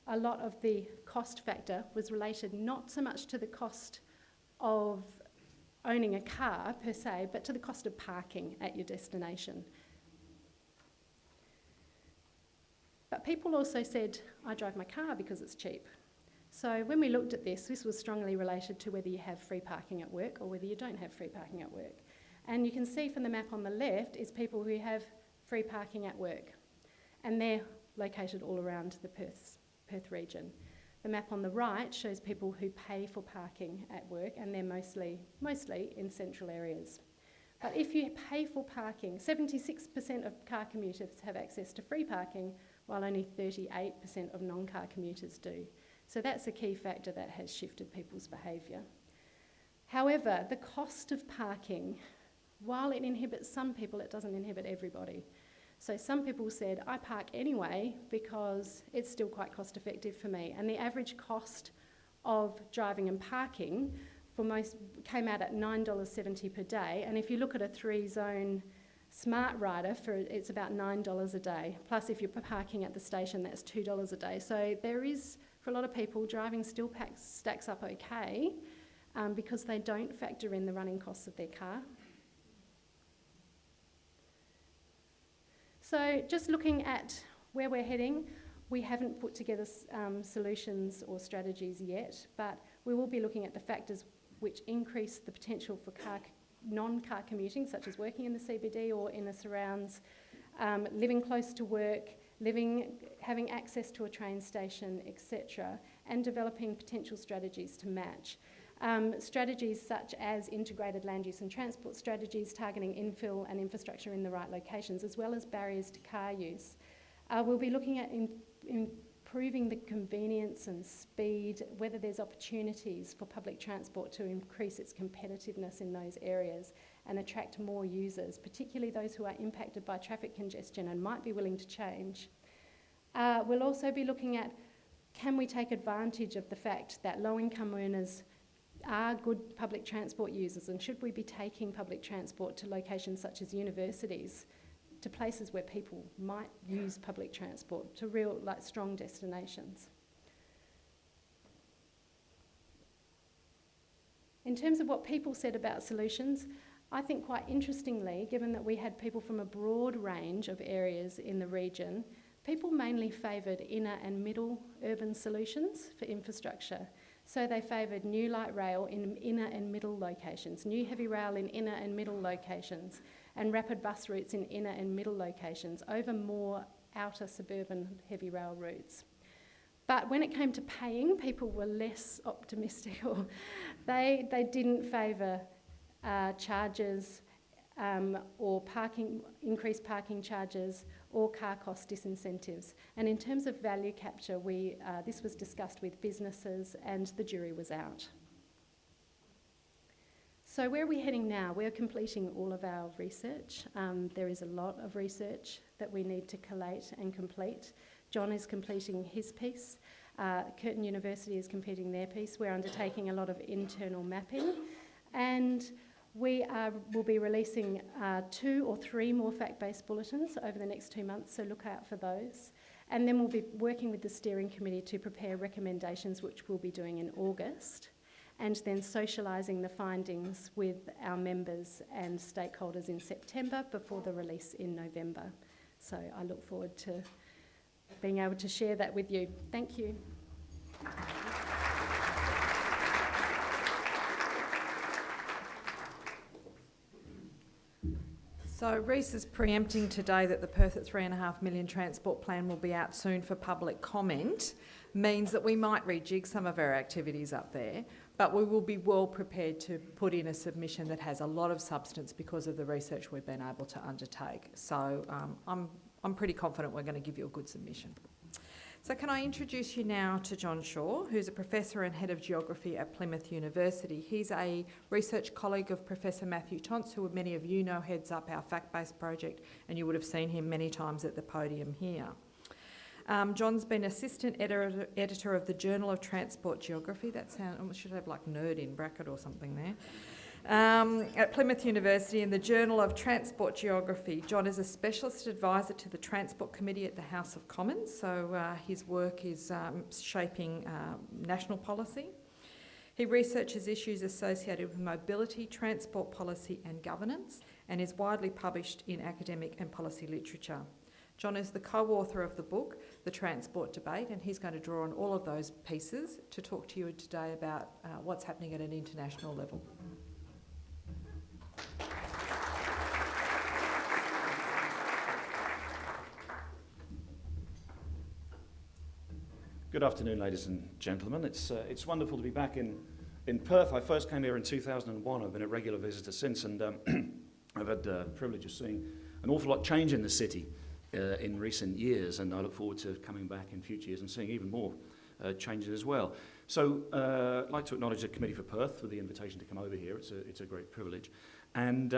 a lot of the cost factor was related not so much to the cost of owning a car per se, but to the cost of parking at your destination. But people also said, I drive my car because it's cheap. So when we looked at this was strongly related to whether you have free parking at work or whether you don't have free parking at work. And you can see from the map on the left is people who have free parking at work. And they're located all around the Perth region. The map on the right shows people who pay for parking at work, and they're mostly in central areas. But if you pay for parking, 76% of car commuters have access to free parking, while only 38% of non-car commuters do. So that's a key factor that has shifted people's behaviour. However, the cost of parking, while it inhibits some people, it doesn't inhibit everybody. So some people said, I park anyway because it's still quite cost effective for me. And the average cost of driving and parking for most came out at $9.70 per day. And if you look at a 3-zone smart rider, it's about $9 a day. Plus if you're parking at the station, that's $2 a day. So there is, for a lot of people, driving still stacks up okay because they don't factor in the running costs of their car. So just looking at where we're heading, we haven't put together solutions or strategies yet, but we will be looking at the factors which increase the potential for non-car commuting, such as working in the CBD or in the surrounds, living close to work, having access to a train station, etc., and developing potential strategies to match. Strategies such as integrated land use and transport strategies targeting infill and infrastructure in the right locations, as well as barriers to car use. We'll be looking at improving the convenience and speed, whether there's opportunities for public transport to increase its competitiveness in those areas and attract more users, particularly those who are impacted by traffic congestion and might be willing to change. We'll also be looking at, can we take advantage of the fact that low-income earners are good public transport users, and should we be taking public transport to locations such as universities, to places where people might use public transport, to real, strong destinations. In terms of what people said about solutions, I think quite interestingly, given that we had people from a broad range of areas in the region, people mainly favoured inner and middle urban solutions for infrastructure. So they favoured new light rail in inner and middle locations, new heavy rail in inner and middle locations, and rapid bus routes in inner and middle locations over more outer suburban heavy rail routes. But when it came to paying, people were less optimistic, or they didn't favour charges or increased parking charges or car cost disincentives. And in terms of value capture, this was discussed with businesses and the jury was out. So where are we heading now? We're completing all of our research. There is a lot of research that we need to collate and complete. Jon is completing his piece. Curtin University is completing their piece. We're undertaking a lot of internal mapping, and we will be releasing 2 or 3 more fact-based bulletins over the next 2 months, so look out for those. And then we'll be working with the steering committee to prepare recommendations, which we'll be doing in August, and then socialising the findings with our members and stakeholders in September before the release in November. So I look forward to being able to share that with you. Thank you. So Reece is preempting today that the Perth at 3.5 million transport plan will be out soon for public comment, means that we might rejig some of our activities up there, but we will be well prepared to put in a submission that has a lot of substance because of the research we've been able to undertake. So I'm pretty confident we're going to give you a good submission. So can I introduce you now to Jon Shaw, who's a professor and head of geography at Plymouth University. He's a research colleague of Professor Matthew Tonts, who many of you know heads up our fact-based project, and you would have seen him many times at the podium here. John's been assistant editor of the Journal of Transport Geography. That should have like nerd in bracket or something there. At Plymouth University in the Journal of Transport Geography. John is a specialist advisor to the Transport Committee at the House of Commons, so his work is shaping national policy. He researches issues associated with mobility, transport policy and governance, and is widely published in academic and policy literature. John is the co-author of the book, The Transport Debate, and he's going to draw on all of those pieces to talk to you today about what's happening at an international level. Good afternoon, ladies and gentlemen. It's wonderful to be back in Perth. I first came here in 2001. I've been a regular visitor since, and I've had the privilege of seeing an awful lot change in the city in recent years, and I look forward to coming back in future years and seeing even more changes as well. So I'd like to acknowledge the Committee for Perth for the invitation to come over here. It's a great privilege. And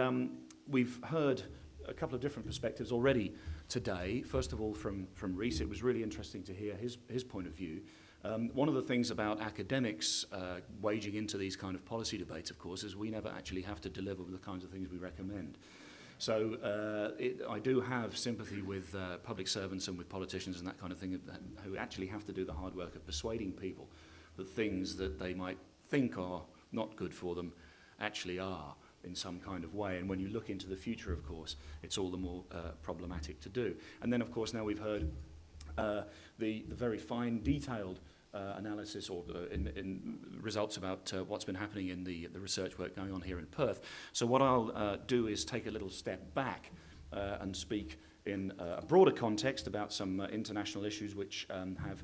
we've heard a couple of different perspectives already today. First of all, from Rhys, it was really interesting to hear his point of view. One of the things about academics waging into these kind of policy debates, of course, is we never actually have to deliver the kinds of things we recommend. So I do have sympathy with public servants and with politicians and that kind of thing who actually have to do the hard work of persuading people that things that they might think are not good for them actually are in some kind of way. And when you look into the future, of course, it's all the more problematic to do. And then, of course, now we've heard the very fine, detailed analysis or in results about what's been happening in the research work going on here in Perth. So what I'll do is take a little step back and speak in a broader context about some international issues which have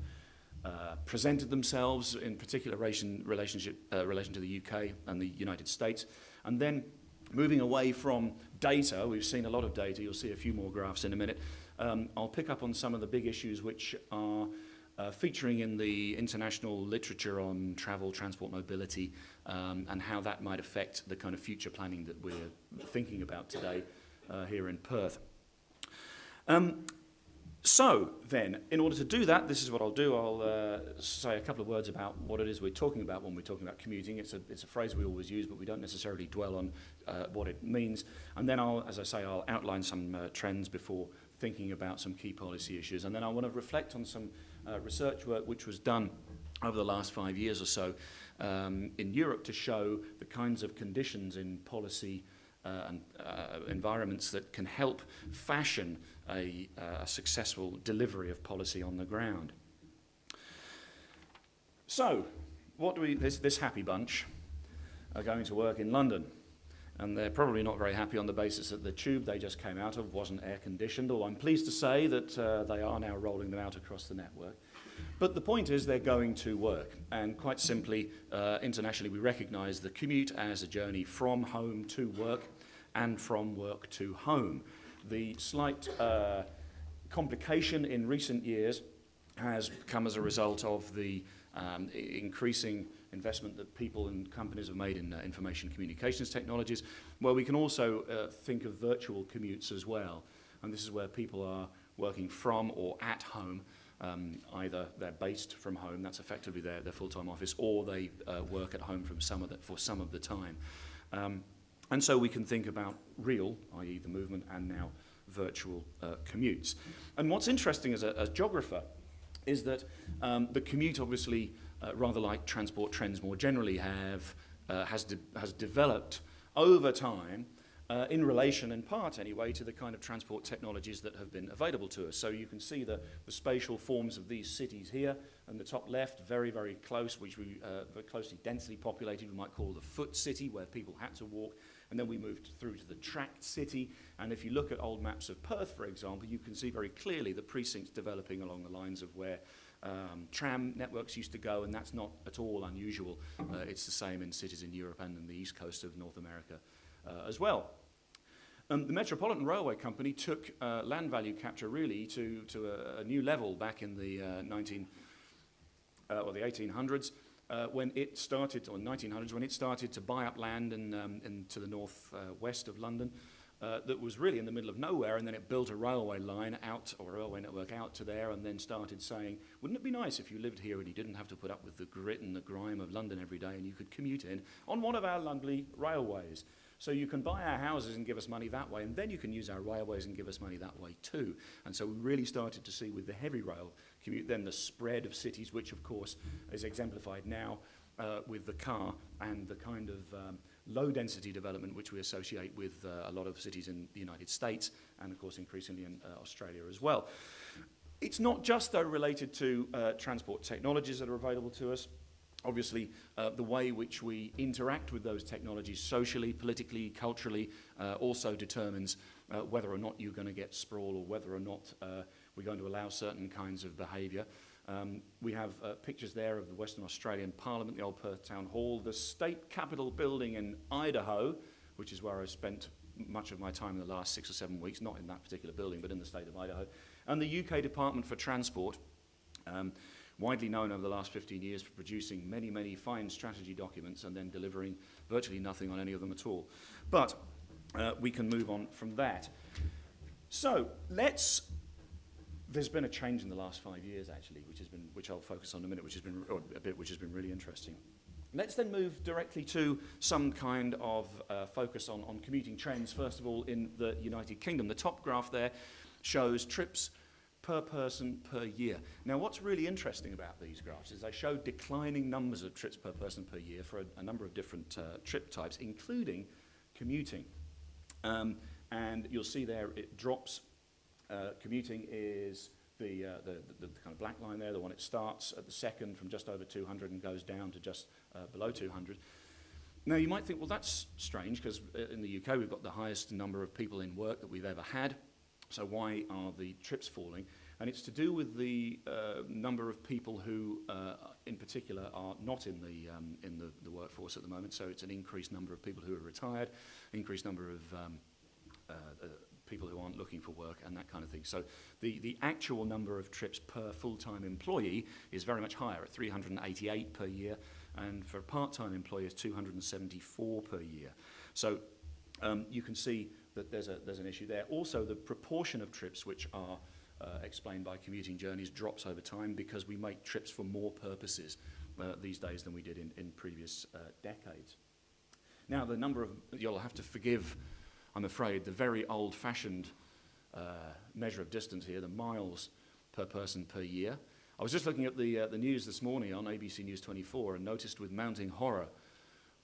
presented themselves, in particular relation to the UK and the United States. And then moving away from data, we've seen a lot of data, you'll see a few more graphs in a minute, I'll pick up on some of the big issues which are featuring in the international literature on travel, transport, mobility, and how that might affect the kind of future planning that we're thinking about today here in Perth. So then, in order to do that, this is what I'll do. I'll say a couple of words about what it is we're talking about when we're talking about commuting. It's a phrase we always use, but we don't necessarily dwell on what it means. And then I'll outline some trends before thinking about some key policy issues. And then I want to reflect on some research work which was done over the last 5 years or so in Europe to show the kinds of conditions in policy and environments that can help fashion a successful delivery of policy on the ground. So, this happy bunch are going to work in London, and they're probably not very happy on the basis that the tube they just came out of wasn't air-conditioned, although I'm pleased to say that they are now rolling them out across the network. But the point is they're going to work, and quite simply, internationally we recognise the commute as a journey from home to work and from work to home. The slight complication in recent years has come as a result of the increasing investment that people and companies have made in information communications technologies, where we can also think of virtual commutes as well. And this is where people are working from or at home. Either they're based from home, that's effectively their full-time office, or they work at home for some of the time. And so we can think about real, i.e. the movement, and now virtual commutes. And what's interesting as a geographer is that the commute obviously, rather like transport trends more generally, has developed over time in relation, in part anyway, to the kind of transport technologies that have been available to us. So you can see the spatial forms of these cities here, and the top left, very, very close, which we very closely, densely populated, we might call the foot city, where people had to walk. And then we moved through to the tracked city. And if you look at old maps of Perth, for example, you can see very clearly the precincts developing along the lines of where tram networks used to go, and that's not at all unusual. It's the same in cities in Europe and in the east coast of North America as well. The Metropolitan Railway Company took land value capture really to a new level back in the 1800s. When it started, or 1900s, when it started to buy up land to the north west of London, that was really in the middle of nowhere, and then it built a railway line out, or a railway network out to there, and then started saying, wouldn't it be nice if you lived here and you didn't have to put up with the grit and the grime of London every day, and you could commute in on one of our lovely railways? So you can buy our houses and give us money that way, and then you can use our railways and give us money that way too. And so we really started to see with the heavy rail commute then the spread of cities, which of course is exemplified now with the car and the kind of low-density development which we associate with a lot of cities in the United States and, of course, increasingly in Australia as well. It's not just, though, related to transport technologies that are available to us. Obviously, the way which we interact with those technologies socially, politically, culturally also determines whether or not you're going to get sprawl or whether or not we're going to allow certain kinds of behaviour. We have pictures there of the Western Australian Parliament, the old Perth Town Hall, the State Capitol building in Idaho, which is where I spent much of my time in the last 6 or 7 weeks, not in that particular building, but in the state of Idaho, and the UK Department for Transport, widely known over the last 15 years for producing many, many fine strategy documents and then delivering virtually nothing on any of them at all. But we can move on from that. So there's been a change in the last 5 years, actually, which I'll focus on in a minute, which has been really interesting. Let's then move directly to some kind of focus on commuting trends. First of all, in the United Kingdom, the top graph there shows trips per person per year. Now, what's really interesting about these graphs is they show declining numbers of trips per person per year for a number of different trip types, including commuting. And you'll see there it drops. Commuting is the kind of black line there, the one it starts at the second from just over 200 and goes down to just below 200. Now, you might think, well, that's strange, because in the UK we've got the highest number of people in work that we've ever had. So why are the trips falling? And it's to do with the number of people who, in particular, are not in the workforce at the moment. So it's an increased number of people who are retired, increased number of people who aren't looking for work and that kind of thing. So the actual number of trips per full-time employee is very much higher, at 388 per year, and for part-time employees, 274 per year. So you can see that there's an issue there. Also, the proportion of trips which are explained by commuting journeys drops over time because we make trips for more purposes these days than we did in previous decades. Now, the number of, you'll have to forgive, I'm afraid, the very old-fashioned measure of distance here, the miles per person per year. I was just looking at the news this morning on ABC News 24 and noticed with mounting horror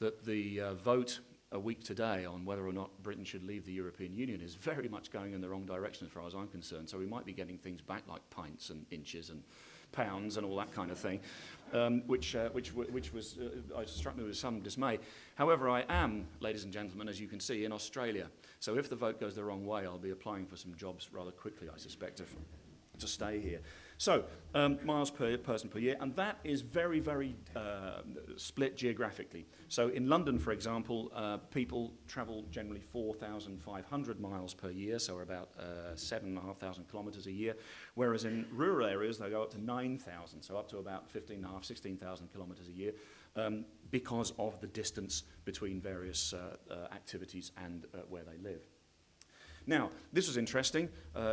that the vote a week today on whether or not Britain should leave the European Union is very much going in the wrong direction as far as I'm concerned. So we might be getting things back like pints and inches and pounds and all that kind of thing, which struck me with some dismay. However, I am, ladies and gentlemen, as you can see, in Australia. So if the vote goes the wrong way, I'll be applying for some jobs rather quickly, I suspect, to stay here. So, miles per person per year, and that is very, very split geographically. So in London, for example, people travel generally 4,500 miles per year, so about 7,500 kilometres a year, whereas in rural areas they go up to 9,000, so up to about 15,500, 16,000 kilometres a year, because of the distance between various activities and where they live. Now, this was interesting.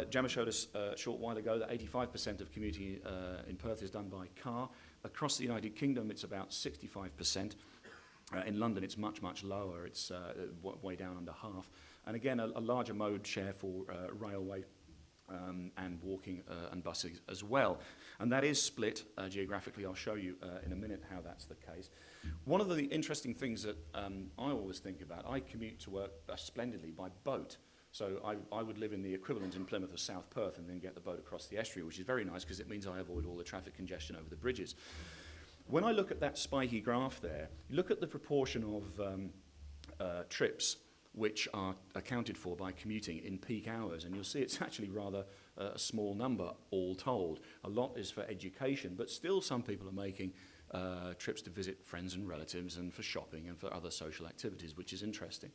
Gemma showed us a short while ago that 85% of commuting in Perth is done by car. Across the United Kingdom, it's about 65%. In London, it's much, much lower. It's way down under half. And again, a larger mode share for railway and walking and buses as well. And that is split geographically. I'll show you in a minute how that's the case. One of the interesting things that I always think about, I commute to work splendidly by boat. So I would live in the equivalent in Plymouth of South Perth and then get the boat across the estuary, which is very nice because it means I avoid all the traffic congestion over the bridges. When I look at that spiky graph there, look at the proportion of trips which are accounted for by commuting in peak hours, and you'll see it's actually rather a small number all told. A lot is for education, but still some people are making trips to visit friends and relatives and for shopping and for other social activities, which is interesting.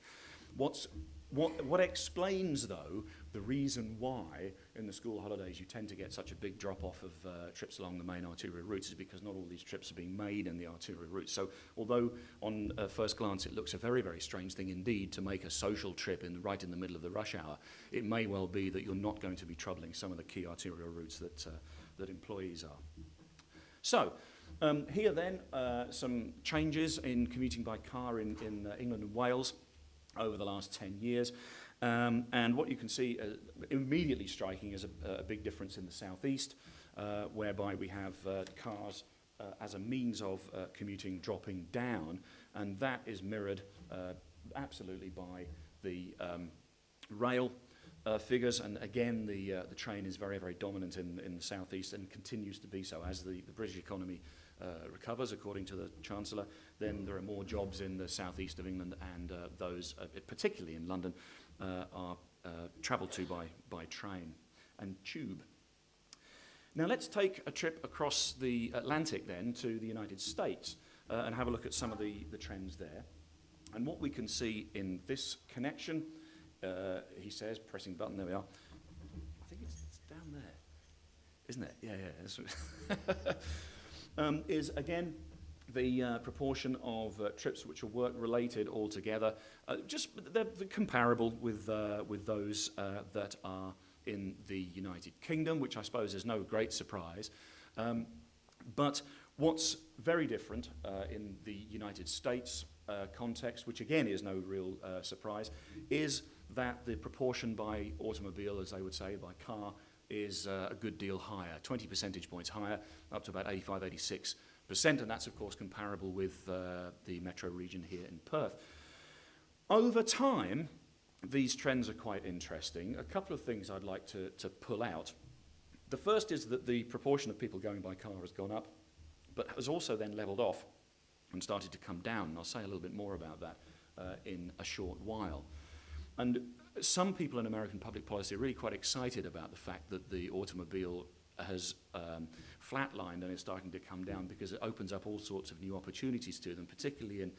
What's What explains, though, the reason why in the school holidays you tend to get such a big drop-off of trips along the main arterial routes is because not all these trips are being made in the arterial routes. So although on first glance it looks a very, very strange thing indeed to make a social trip right in the middle of the rush hour, it may well be that you're not going to be troubling some of the key arterial routes that employees are. So, here then, some changes in commuting by car in England and Wales over the last 10 years. And what you can see immediately striking is a big difference in the southeast, whereby we have cars as a means of commuting dropping down, and that is mirrored absolutely by the rail figures, and again the train is very, very dominant in the southeast and continues to be so. As the British economy recovers, according to the Chancellor, then there are more jobs in the southeast of England, and those, particularly in London, are travelled to by train and tube. Now let's take a trip across the Atlantic then to the United States and have a look at some of the trends there. And what we can see in this connection, he says, pressing button, there we are. I think it's down there, isn't it? Yeah. Is again the proportion of trips which are work-related altogether. They're comparable with those that are in the United Kingdom, which I suppose is no great surprise. But what's very different in the United States context, which again is no real surprise, is that the proportion by automobile, as they would say, by car, is a good deal higher, 20 percentage points higher, up to about 85, 86%, and that's, of course, comparable with the metro region here in Perth. Over time, these trends are quite interesting. A couple of things I'd like to pull out. The first is that the proportion of people going by car has gone up, but has also then levelled off and started to come down, and I'll say a little bit more about that in a short while. And some people in American public policy are really quite excited about the fact that the automobile has flatlined and is starting to come down, because it opens up all sorts of new opportunities to them, particularly in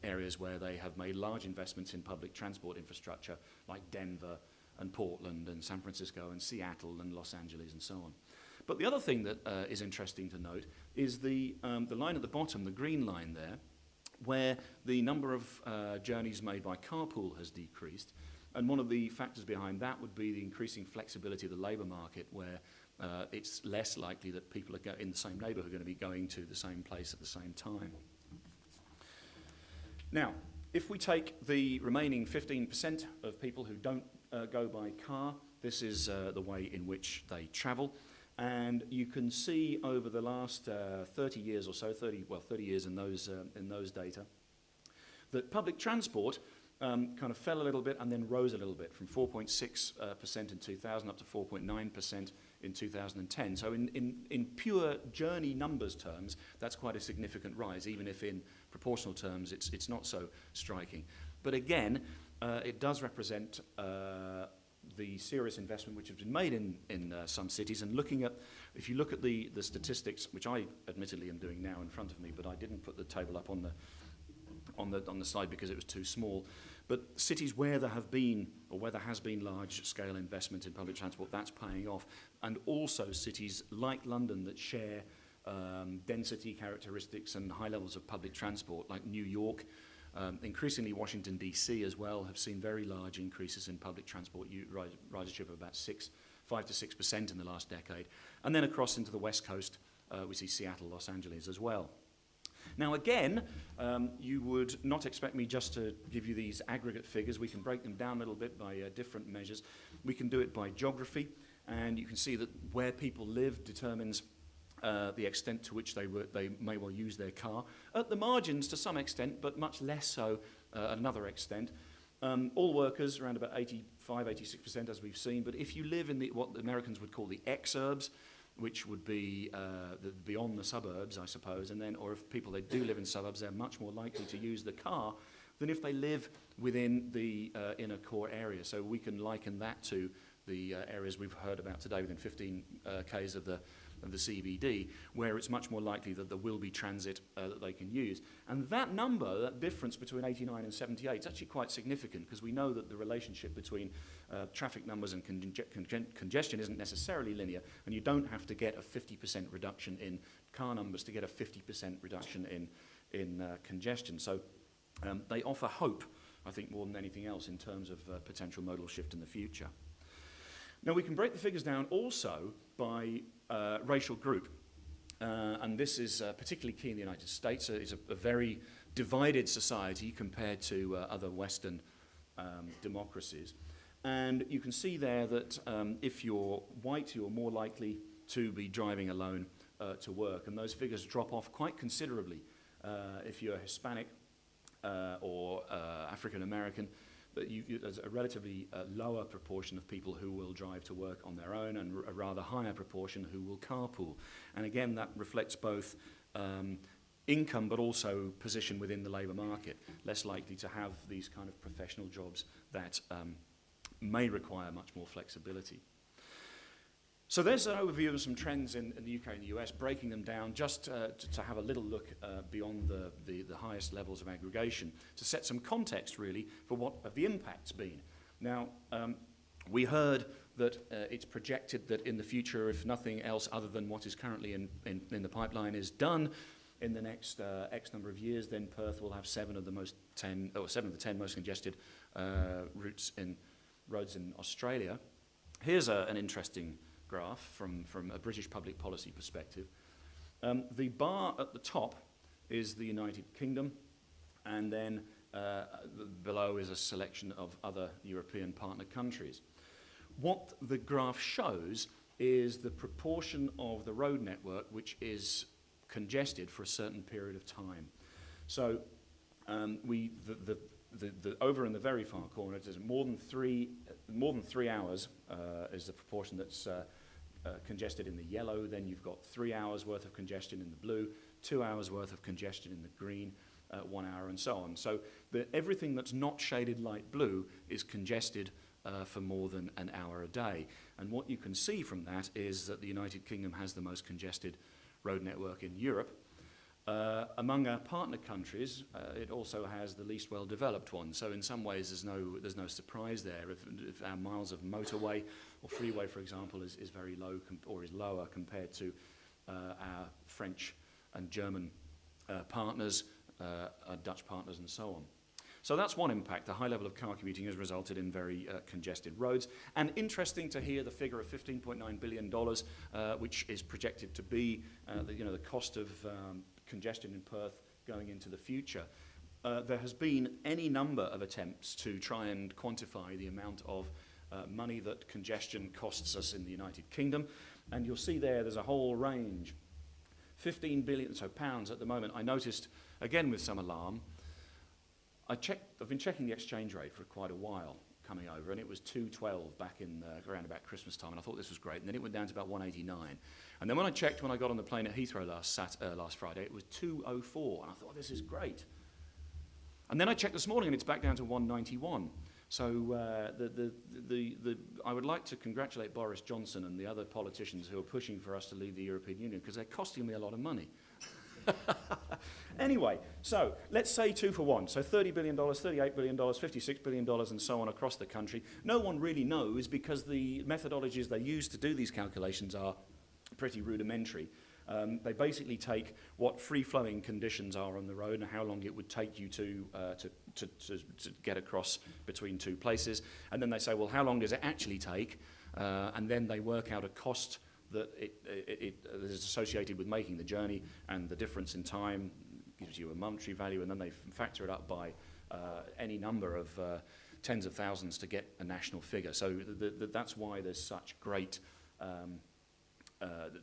areas where they have made large investments in public transport infrastructure, like Denver and Portland and San Francisco and Seattle and Los Angeles and so on. But the other thing that is interesting to note is the line at the bottom, the green line there, where the number of journeys made by carpool has decreased. And one of the factors behind that would be the increasing flexibility of the labour market, where it's less likely that people in the same neighbourhood are going to be going to the same place at the same time. Now, if we take the remaining 15% of people who don't go by car, this is the way in which they travel. And you can see over the last 30 years or so, 30 years in those data, that public transport kind of fell a little bit and then rose a little bit, from 4.6% in 2000 up to 4.9% in 2010. So in pure journey numbers terms, that's quite a significant rise, even if in proportional terms it's not so striking. But again, it does represent the serious investment which has been made in some cities. And if you look at the statistics, which I admittedly am doing now in front of me, but I didn't put the table up on the slide because it was too small. But cities where there have been, or where there has been large-scale investment in public transport, that's paying off. And also cities like London that share density characteristics and high levels of public transport, like New York, increasingly Washington, D.C. as well, have seen very large increases in public transport ridership of about 5 to 6% in the last decade. And then across into the West Coast, we see Seattle, Los Angeles as well. Now again, you would not expect me just to give you these aggregate figures. We can break them down a little bit by different measures. We can do it by geography, and you can see that where people live determines the extent to which they may well use their car. At the margins to some extent, but much less so at another extent. All workers, around about 85, 86% as we've seen, but if you live in what the Americans would call the exurbs, which would be beyond the suburbs, I suppose, or if people that do live in suburbs, they're much more likely to use the car than if they live within the inner core area. So we can liken that to the areas we've heard about today within 15 k's of the CBD, where it's much more likely that there will be transit that they can use. And that number, that difference between 89 and 78, is actually quite significant, because we know that the relationship between traffic numbers and congestion isn't necessarily linear, and you don't have to get a 50% reduction in car numbers to get a 50% reduction in congestion. So they offer hope, I think, more than anything else in terms of potential modal shift in the future. Now, we can break the figures down also by racial group, and this is particularly key in the United States. It's a very divided society compared to other Western democracies. And you can see there that if you're white, you're more likely to be driving alone to work, and those figures drop off quite considerably if you're Hispanic or African American. But there's a relatively lower proportion of people who will drive to work on their own, and a rather higher proportion who will carpool. And again, that reflects both income but also position within the labour market, less likely to have these kind of professional jobs that may require much more flexibility. So there's an overview of some trends in the UK and the US, breaking them down just to have a little look beyond the highest levels of aggregation, to set some context, really, for what have the impacts been. Now, we heard that it's projected that in the future, if nothing else other than what is currently in the pipeline is done, in the next X number of years, then Perth will have 7 of the 10 most congested roads in Australia. Here's an interesting graph from a British public policy perspective. The bar at the top is the United Kingdom, and then below is a selection of other European partner countries. What the graph shows is the proportion of the road network which is congested for a certain period of time. So over in the very far corner, it says more than 3 hours is the proportion that's congested in the yellow. Then you've got 3 hours worth of congestion in the blue, 2 hours worth of congestion in the green, 1 hour, and so on. So everything that's not shaded light blue is congested for more than an hour a day. And what you can see from that is that the United Kingdom has the most congested road network in Europe. Among our partner countries, it also has the least well-developed one. So in some ways, there's no surprise there. If our miles of motorway or freeway, for example, is very low or is lower compared to our French and German partners, our Dutch partners, and so on. So that's one impact. The high level of car commuting has resulted in very congested roads. And interesting to hear the figure of $15.9 billion, which is projected to be the cost of congestion in Perth going into the future. There has been any number of attempts to try and quantify the amount of money that congestion costs us in the United Kingdom, and you'll see there's a whole range. 15 billion, so pounds at the moment. I noticed, again with some alarm, I've been checking the exchange rate for quite a while coming over, and it was 2.12 back in around about Christmas time, and I thought this was great, and then it went down to about 1.89. And then when I checked when I got on the plane at Heathrow last Friday, it was 2.04, and I thought, this is great. And then I checked this morning, and it's back down to 1.91. So I would like to congratulate Boris Johnson and the other politicians who are pushing for us to leave the European Union, because they're costing me a lot of money. Anyway, so let's say 2 for 1. So $30 billion, $38 billion, $56 billion, and so on across the country. No one really knows, because the methodologies they use to do these calculations are pretty rudimentary. They basically take what free-flowing conditions are on the road and how long it would take you to get across between two places. And then they say, well, how long does it actually take? And then they work out a cost that it is associated with making the journey, and the difference in time gives you a monetary value, and then they factor it up by any number of tens of thousands to get a national figure. So that's why there's such great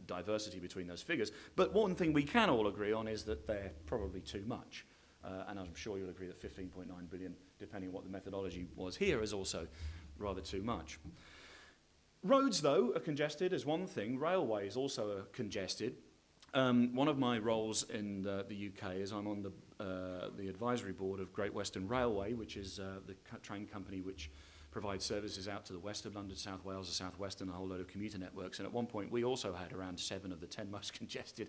diversity between those figures. But one thing we can all agree on is that they're probably too much. And I'm sure you'll agree that 15.9 billion, depending on what the methodology was here, is also rather too much. Roads, though, are congested is one thing. Railways also are congested. One of my roles in the UK is I'm on the advisory board of Great Western Railway, which is the train company which provide services out to the west of London, South Wales, the South West, and a whole load of commuter networks. And at one point, we also had around 7 of the 10 most congested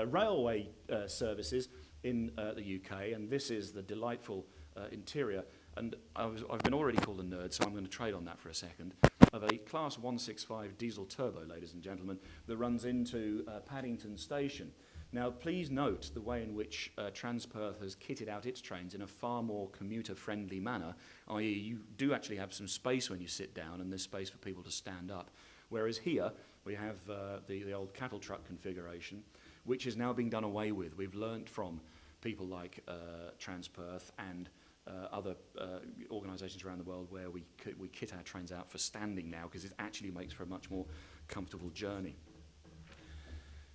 railway services in the UK. And this is the delightful interior. And I've been already called a nerd, so I'm going to trade on that for a second, of a Class 165 diesel turbo, ladies and gentlemen, that runs into Paddington Station. Now, please note the way in which Transperth has kitted out its trains in a far more commuter-friendly manner, i.e. you do actually have some space when you sit down, and there's space for people to stand up. Whereas here, we have the old cattle truck configuration, which is now being done away with. We've learnt from people like Transperth and other organisations around the world where we kit our trains out for standing now, because it actually makes for a much more comfortable journey.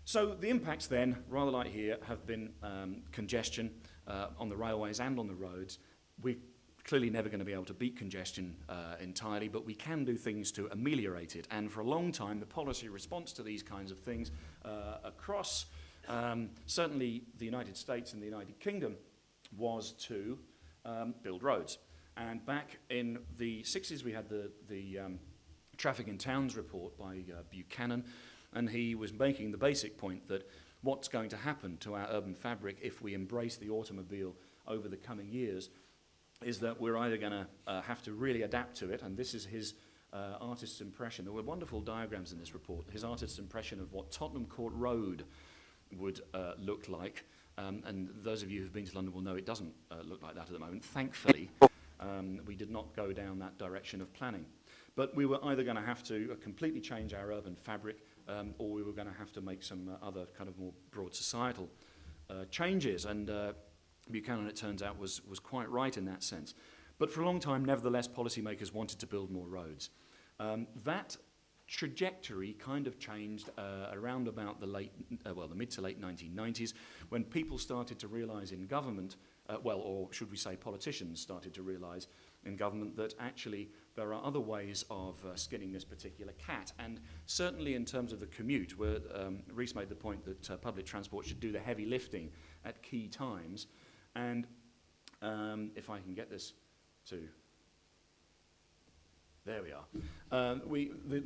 So the impacts then, rather like here, have been congestion on the railways and on the roads. We're clearly never going to be able to beat congestion entirely, but we can do things to ameliorate it. And for a long time, the policy response to these kinds of things across certainly the United States and the United Kingdom was to build roads. And back in the 60s, we had the Traffic in Towns report by Buchanan, and he was making the basic point that what's going to happen to our urban fabric if we embrace the automobile over the coming years is that we're either going to have to really adapt to it, and this is his artist's impression. There were wonderful diagrams in this report. His artist's impression of what Tottenham Court Road would look like. And those of you who've been to London will know it doesn't look like that at the moment. Thankfully, we did not go down that direction of planning. But we were either going to have to completely change our urban fabric, or we were going to have to make some other kind of more broad societal changes. And Buchanan, it turns out, was quite right in that sense. But for a long time, nevertheless, policymakers wanted to build more roads. That trajectory kind of changed around about the mid to late 1990s, when people started to realise in government, or should we say politicians started to realise in government, that actually there are other ways of skinning this particular cat. And certainly in terms of the commute, where Rhys made the point that public transport should do the heavy lifting at key times. And if I can get this to... There we are.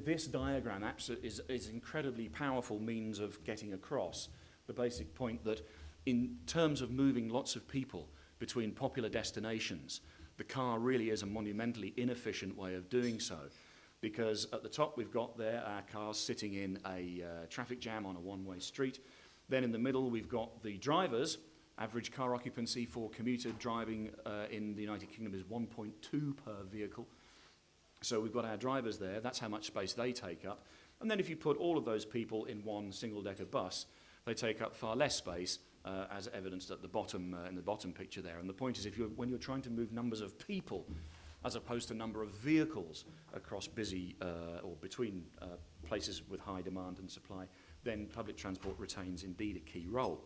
This diagram is an incredibly powerful means of getting across the basic point that in terms of moving lots of people between popular destinations, the car really is a monumentally inefficient way of doing so, because at the top we've got there our cars sitting in a traffic jam on a one-way street. Then in the middle we've got the drivers. Average car occupancy for commuter driving in the United Kingdom is 1.2 per vehicle. So we've got our drivers there, that's how much space they take up. And then if you put all of those people in one single-decker bus, they take up far less space, as evidenced at the bottom, in the bottom picture there. And the point is, when you're trying to move numbers of people, as opposed to number of vehicles across busy or between places with high demand and supply, then public transport retains indeed a key role.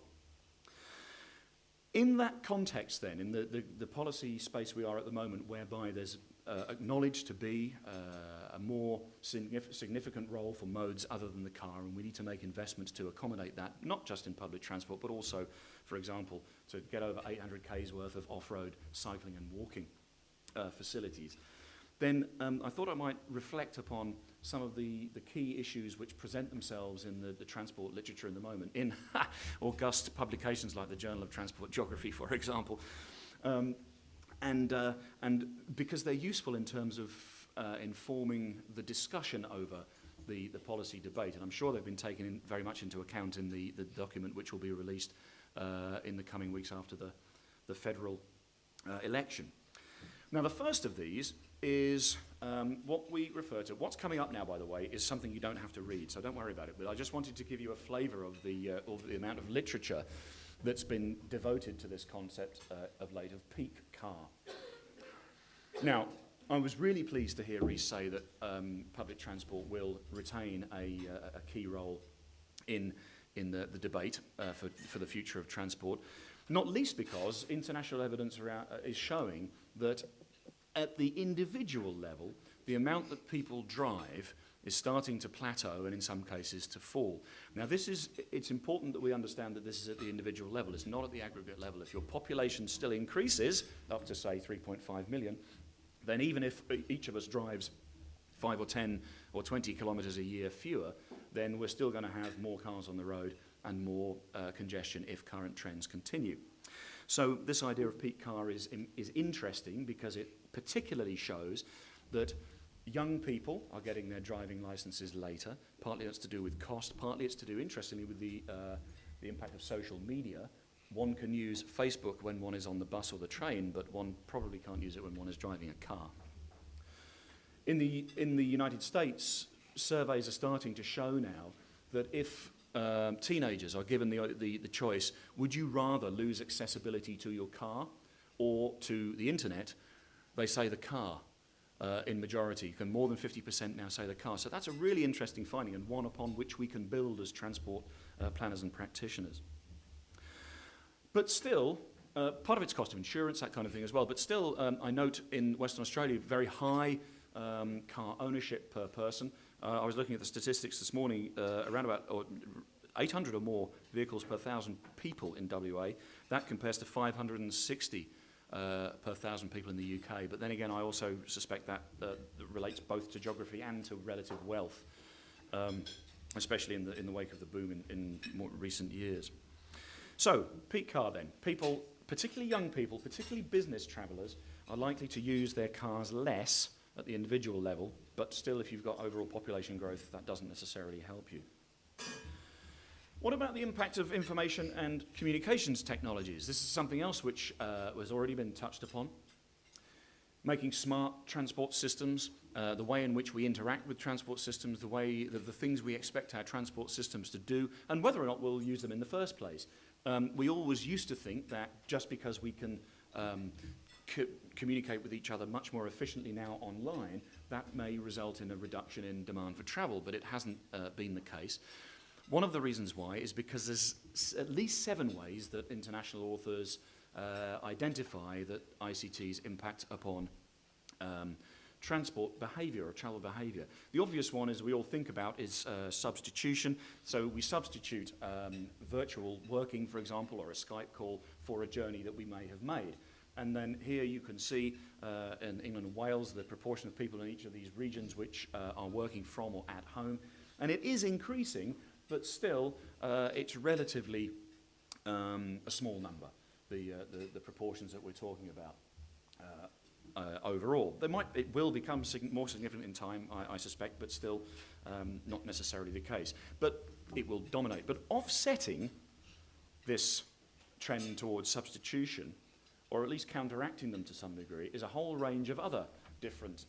In that context then, in the policy space we are at the moment, whereby there's acknowledged to be a more significant role for modes other than the car, and we need to make investments to accommodate that, not just in public transport, but also, for example, to get over 800 k's worth of off-road cycling and walking facilities. Then I thought I might reflect upon some of the key issues which present themselves in the transport literature in the moment, in august publications like the Journal of Transport Geography, for example. And because they're useful in terms of informing the discussion over the policy debate. And I'm sure they've been taken very much into account in the document which will be released in the coming weeks after the federal election. Now, the first of these is what we refer to. What's coming up now, by the way, is something you don't have to read, so don't worry about it. But I just wanted to give you a flavour of the amount of literature that's been devoted to this concept of late, of peak car. Now, I was really pleased to hear Rhys say that public transport will retain a key role in the debate for the future of transport, not least because international evidence is showing that at the individual level, the amount that people drive is starting to plateau and in some cases to fall. Now it's important that we understand that this is at the individual level, it's not at the aggregate level. If your population still increases, up to say 3.5 million, then even if each of us drives 5 or 10 or 20 kilometres a year fewer, then we're still going to have more cars on the road and more congestion if current trends continue. So this idea of peak car is interesting because it particularly shows that young people are getting their driving licenses later. Partly that's to do with cost, partly it's to do, interestingly, with the impact of social media. One can use Facebook when one is on the bus or the train, but one probably can't use it when one is driving a car. In the United States, surveys are starting to show now that if teenagers are given the choice, would you rather lose accessibility to your car or to the internet, they say the car in majority. More than 50% now say the car. So that's a really interesting finding, and one upon which we can build as transport planners and practitioners. But still, part of it's cost of insurance, that kind of thing as well, but still I note in Western Australia very high car ownership per person. I was looking at the statistics this morning, around about 800 or more vehicles per 1,000 people in WA. That compares to 560 per 1,000 people in the UK. But then again, I also suspect that relates both to geography and to relative wealth, especially in the wake of the boom in more recent years. So, peak car then. People, particularly young people, particularly business travellers, are likely to use their cars less at the individual level, but still, if you've got overall population growth, that doesn't necessarily help you. What about the impact of information and communications technologies? This is something else which has already been touched upon. Making smart transport systems, the way in which we interact with transport systems, the things we expect our transport systems to do, and whether or not we'll use them in the first place. We always used to think that just because we can communicate with each other much more efficiently now online, that may result in a reduction in demand for travel, but it hasn't been the case. One of the reasons why is because there's at least 7 ways that international authors identify that ICT's impact upon transport behaviour or travel behaviour. The obvious one, as we all think about, is substitution. So we substitute virtual working, for example, or a Skype call for a journey that we may have made. And then here you can see in England and Wales the proportion of people in each of these regions which are working from or at home. And it is increasing, but still it's relatively a small number, the proportions that we're talking about overall. It will become more significant in time, I suspect, but still not necessarily the case. But it will dominate. But offsetting this trend towards substitution, or at least counteracting them to some degree, is a whole range of other different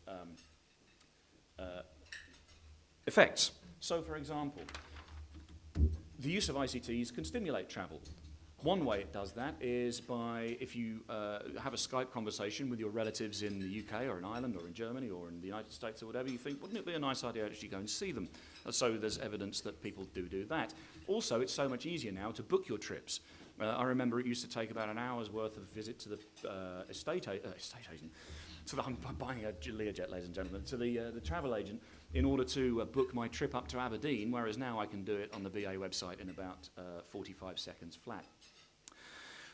effects. So, for example, the use of ICTs can stimulate travel. One way it does that is by, if you have a Skype conversation with your relatives in the UK or in Ireland or in Germany or in the United States or whatever, you think, wouldn't it be a nice idea to actually go and see them? So there's evidence that people do that. Also, it's so much easier now to book your trips. I remember it used to take about an hour's worth of visit to the estate agent. I'm buying a Learjet, ladies and gentlemen, to the travel agent in order to book my trip up to Aberdeen, whereas now I can do it on the BA website in about 45 seconds flat.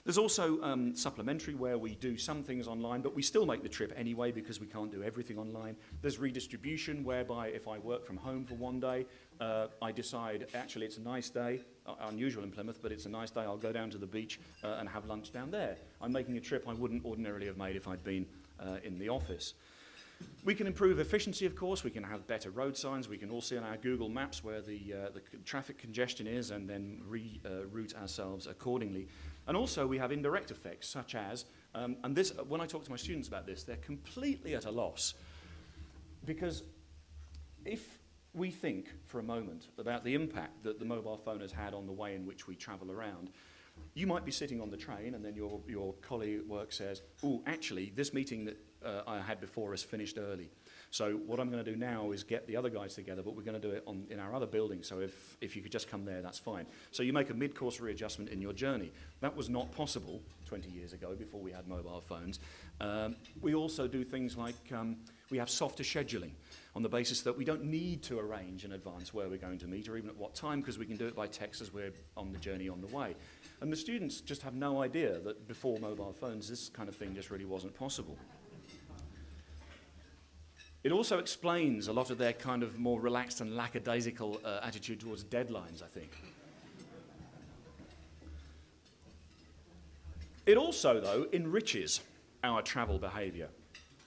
There's also supplementary, where we do some things online, but we still make the trip anyway because we can't do everything online. There's redistribution, whereby if I work from home for one day, I decide, actually it's a nice day, unusual in Plymouth, but it's a nice day, I'll go down to the beach and have lunch down there. I'm making a trip I wouldn't ordinarily have made if I'd been in the office. We can improve efficiency, of course. We can have better road signs. We can all see on our Google Maps where the traffic congestion is and then reroute ourselves accordingly. And also we have indirect effects, such as, and this, when I talk to my students about this, they're completely at a loss. Because if we think for a moment about the impact that the mobile phone has had on the way in which we travel around, you might be sitting on the train and then your colleague at work says, oh, actually, this meeting that I had before has finished early. So what I'm going to do now is get the other guys together, but we're going to do it in our other building, so if you could just come there, that's fine. So you make a mid-course readjustment in your journey. That was not possible 20 years ago, before we had mobile phones. We also do things like we have softer scheduling on the basis that we don't need to arrange in advance where we're going to meet or even at what time, because we can do it by text as we're on the journey on the way. And the students just have no idea that before mobile phones, this kind of thing just really wasn't possible. It also explains a lot of their kind of more relaxed and lackadaisical attitude towards deadlines, I think. It also, though, enriches our travel behaviour.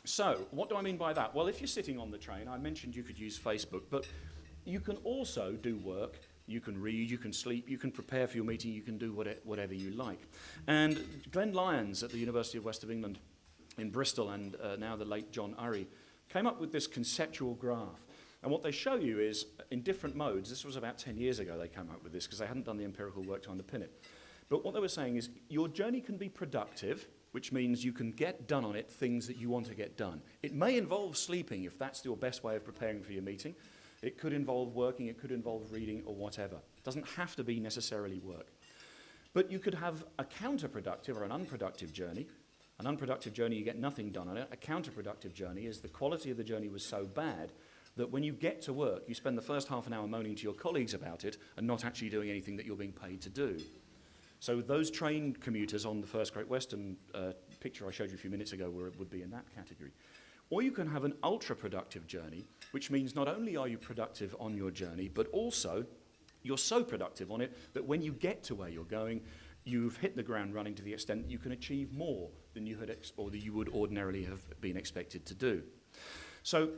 So, what do I mean by that? Well, if you're sitting on the train, I mentioned you could use Facebook, but you can also do work, you can read, you can sleep, you can prepare for your meeting, you can do whatever you like. And Glenn Lyons at the University of West of England in Bristol, and now the late John Urry, came up with this conceptual graph. And what they show you is, in different modes, this was about 10 years ago they came up with this, because they hadn't done the empirical work to underpin it. But what they were saying is, your journey can be productive, which means you can get done on it things that you want to get done. It may involve sleeping, if that's your best way of preparing for your meeting. It could involve working, it could involve reading, or whatever. It doesn't have to be necessarily work. But you could have a counterproductive or an unproductive journey. An unproductive journey, you get nothing done on it. A counterproductive journey is the quality of the journey was so bad that when you get to work, you spend the first half an hour moaning to your colleagues about it and not actually doing anything that you're being paid to do. So those train commuters on the First Great Western picture I showed you a few minutes ago would be in that category. Or you can have an ultra-productive journey, which means not only are you productive on your journey, but also you're so productive on it that when you get to where you're going, you've hit the ground running to the extent that you can achieve more than you had or that you would ordinarily have been expected to do. So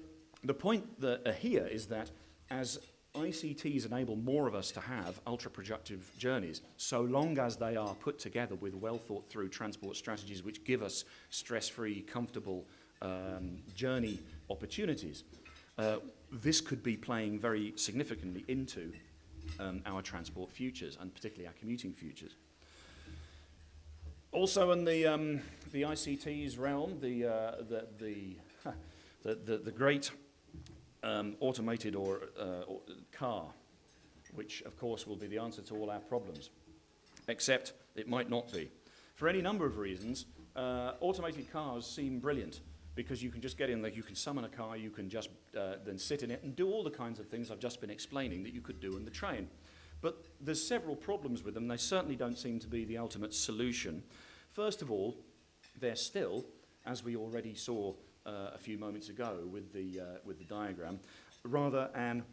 the point that, here is that as ICTs enable more of us to have ultra-productive journeys, so long as they are put together with well-thought-through transport strategies which give us stress-free, comfortable journey opportunities, this could be playing very significantly into our transport futures, and particularly our commuting futures. Also in the ICT's realm, the great automated or car, which of course will be the answer to all our problems, except it might not be. For any number of reasons, automated cars seem brilliant because you can just get in there, you can summon a car, you can just then sit in it and do all the kinds of things I've just been explaining that you could do in the train. But there's several problems with them. They certainly don't seem to be the ultimate solution. First of all, they're still, as we already saw a few moments ago with the diagram, rather an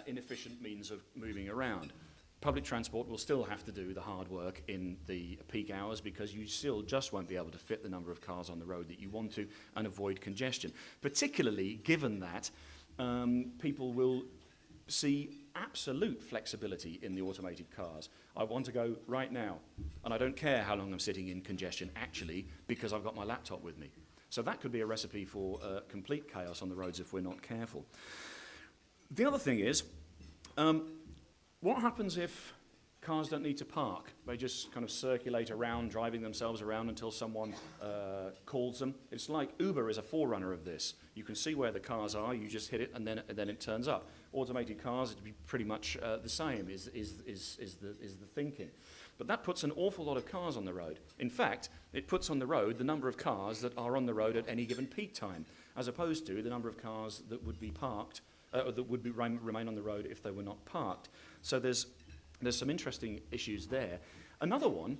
inefficient means of moving around. Public transport will still have to do the hard work in the peak hours because you still just won't be able to fit the number of cars on the road that you want to and avoid congestion, particularly given that people will see absolute flexibility in the automated cars. I want to go right now, and I don't care how long I'm sitting in congestion, actually, because I've got my laptop with me. So that could be a recipe for complete chaos on the roads if we're not careful. The other thing is, what happens if cars don't need to park? They just kind of circulate around, driving themselves around until someone calls them. It's like Uber is a forerunner of this. You can see where the cars are, you just hit it, and then it turns up. Automated cars, it'd be pretty much the same, is the thinking. But that puts an awful lot of cars on the road. In fact, it puts on the road the number of cars that are on the road at any given peak time, as opposed to the number of cars that would be parked, that would be remain on the road if they were not parked. So there's some interesting issues there. Another one,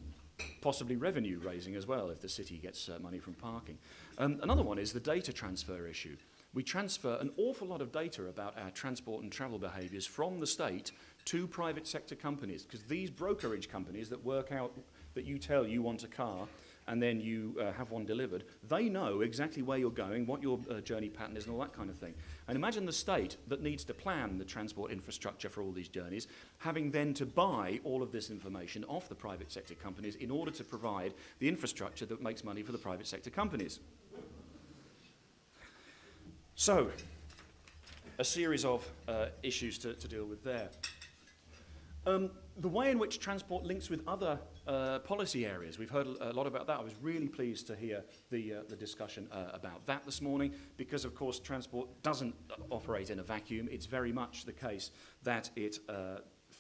possibly revenue raising as well, if the city gets money from parking. Another one is the data transfer issue. We transfer an awful lot of data about our transport and travel behaviours from the state to private sector companies, because these brokerage companies that work out that you tell you want a car and then you have one delivered, they know exactly where you're going, what your journey pattern is and all that kind of thing. And imagine the state that needs to plan the transport infrastructure for all these journeys, having then to buy all of this information off the private sector companies in order to provide the infrastructure that makes money for the private sector companies. So, a series of issues to deal with there. The way in which transport links with other policy areas, we've heard a lot about that. I was really pleased to hear the discussion about that this morning, because of course transport doesn't operate in a vacuum. It's very much the case that it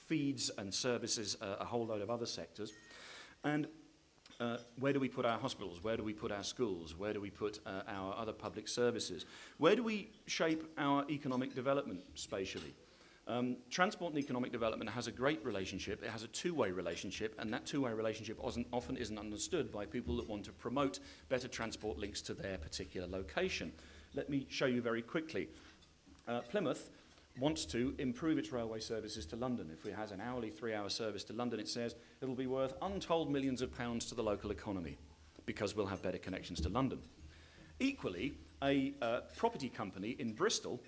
feeds and services a whole load of other sectors. And where do we put our hospitals? Where do we put our schools? Where do we put our other public services? Where do we shape our economic development spatially? Transport and economic development has a great relationship. It has a two-way relationship, and that two-way relationship often isn't understood by people that want to promote better transport links to their particular location. Let me show you very quickly. Plymouth wants to improve its railway services to London. If it has an hourly 3-hour service to London, it says it'll be worth untold millions of pounds to the local economy because we'll have better connections to London. Equally, a property company in Bristol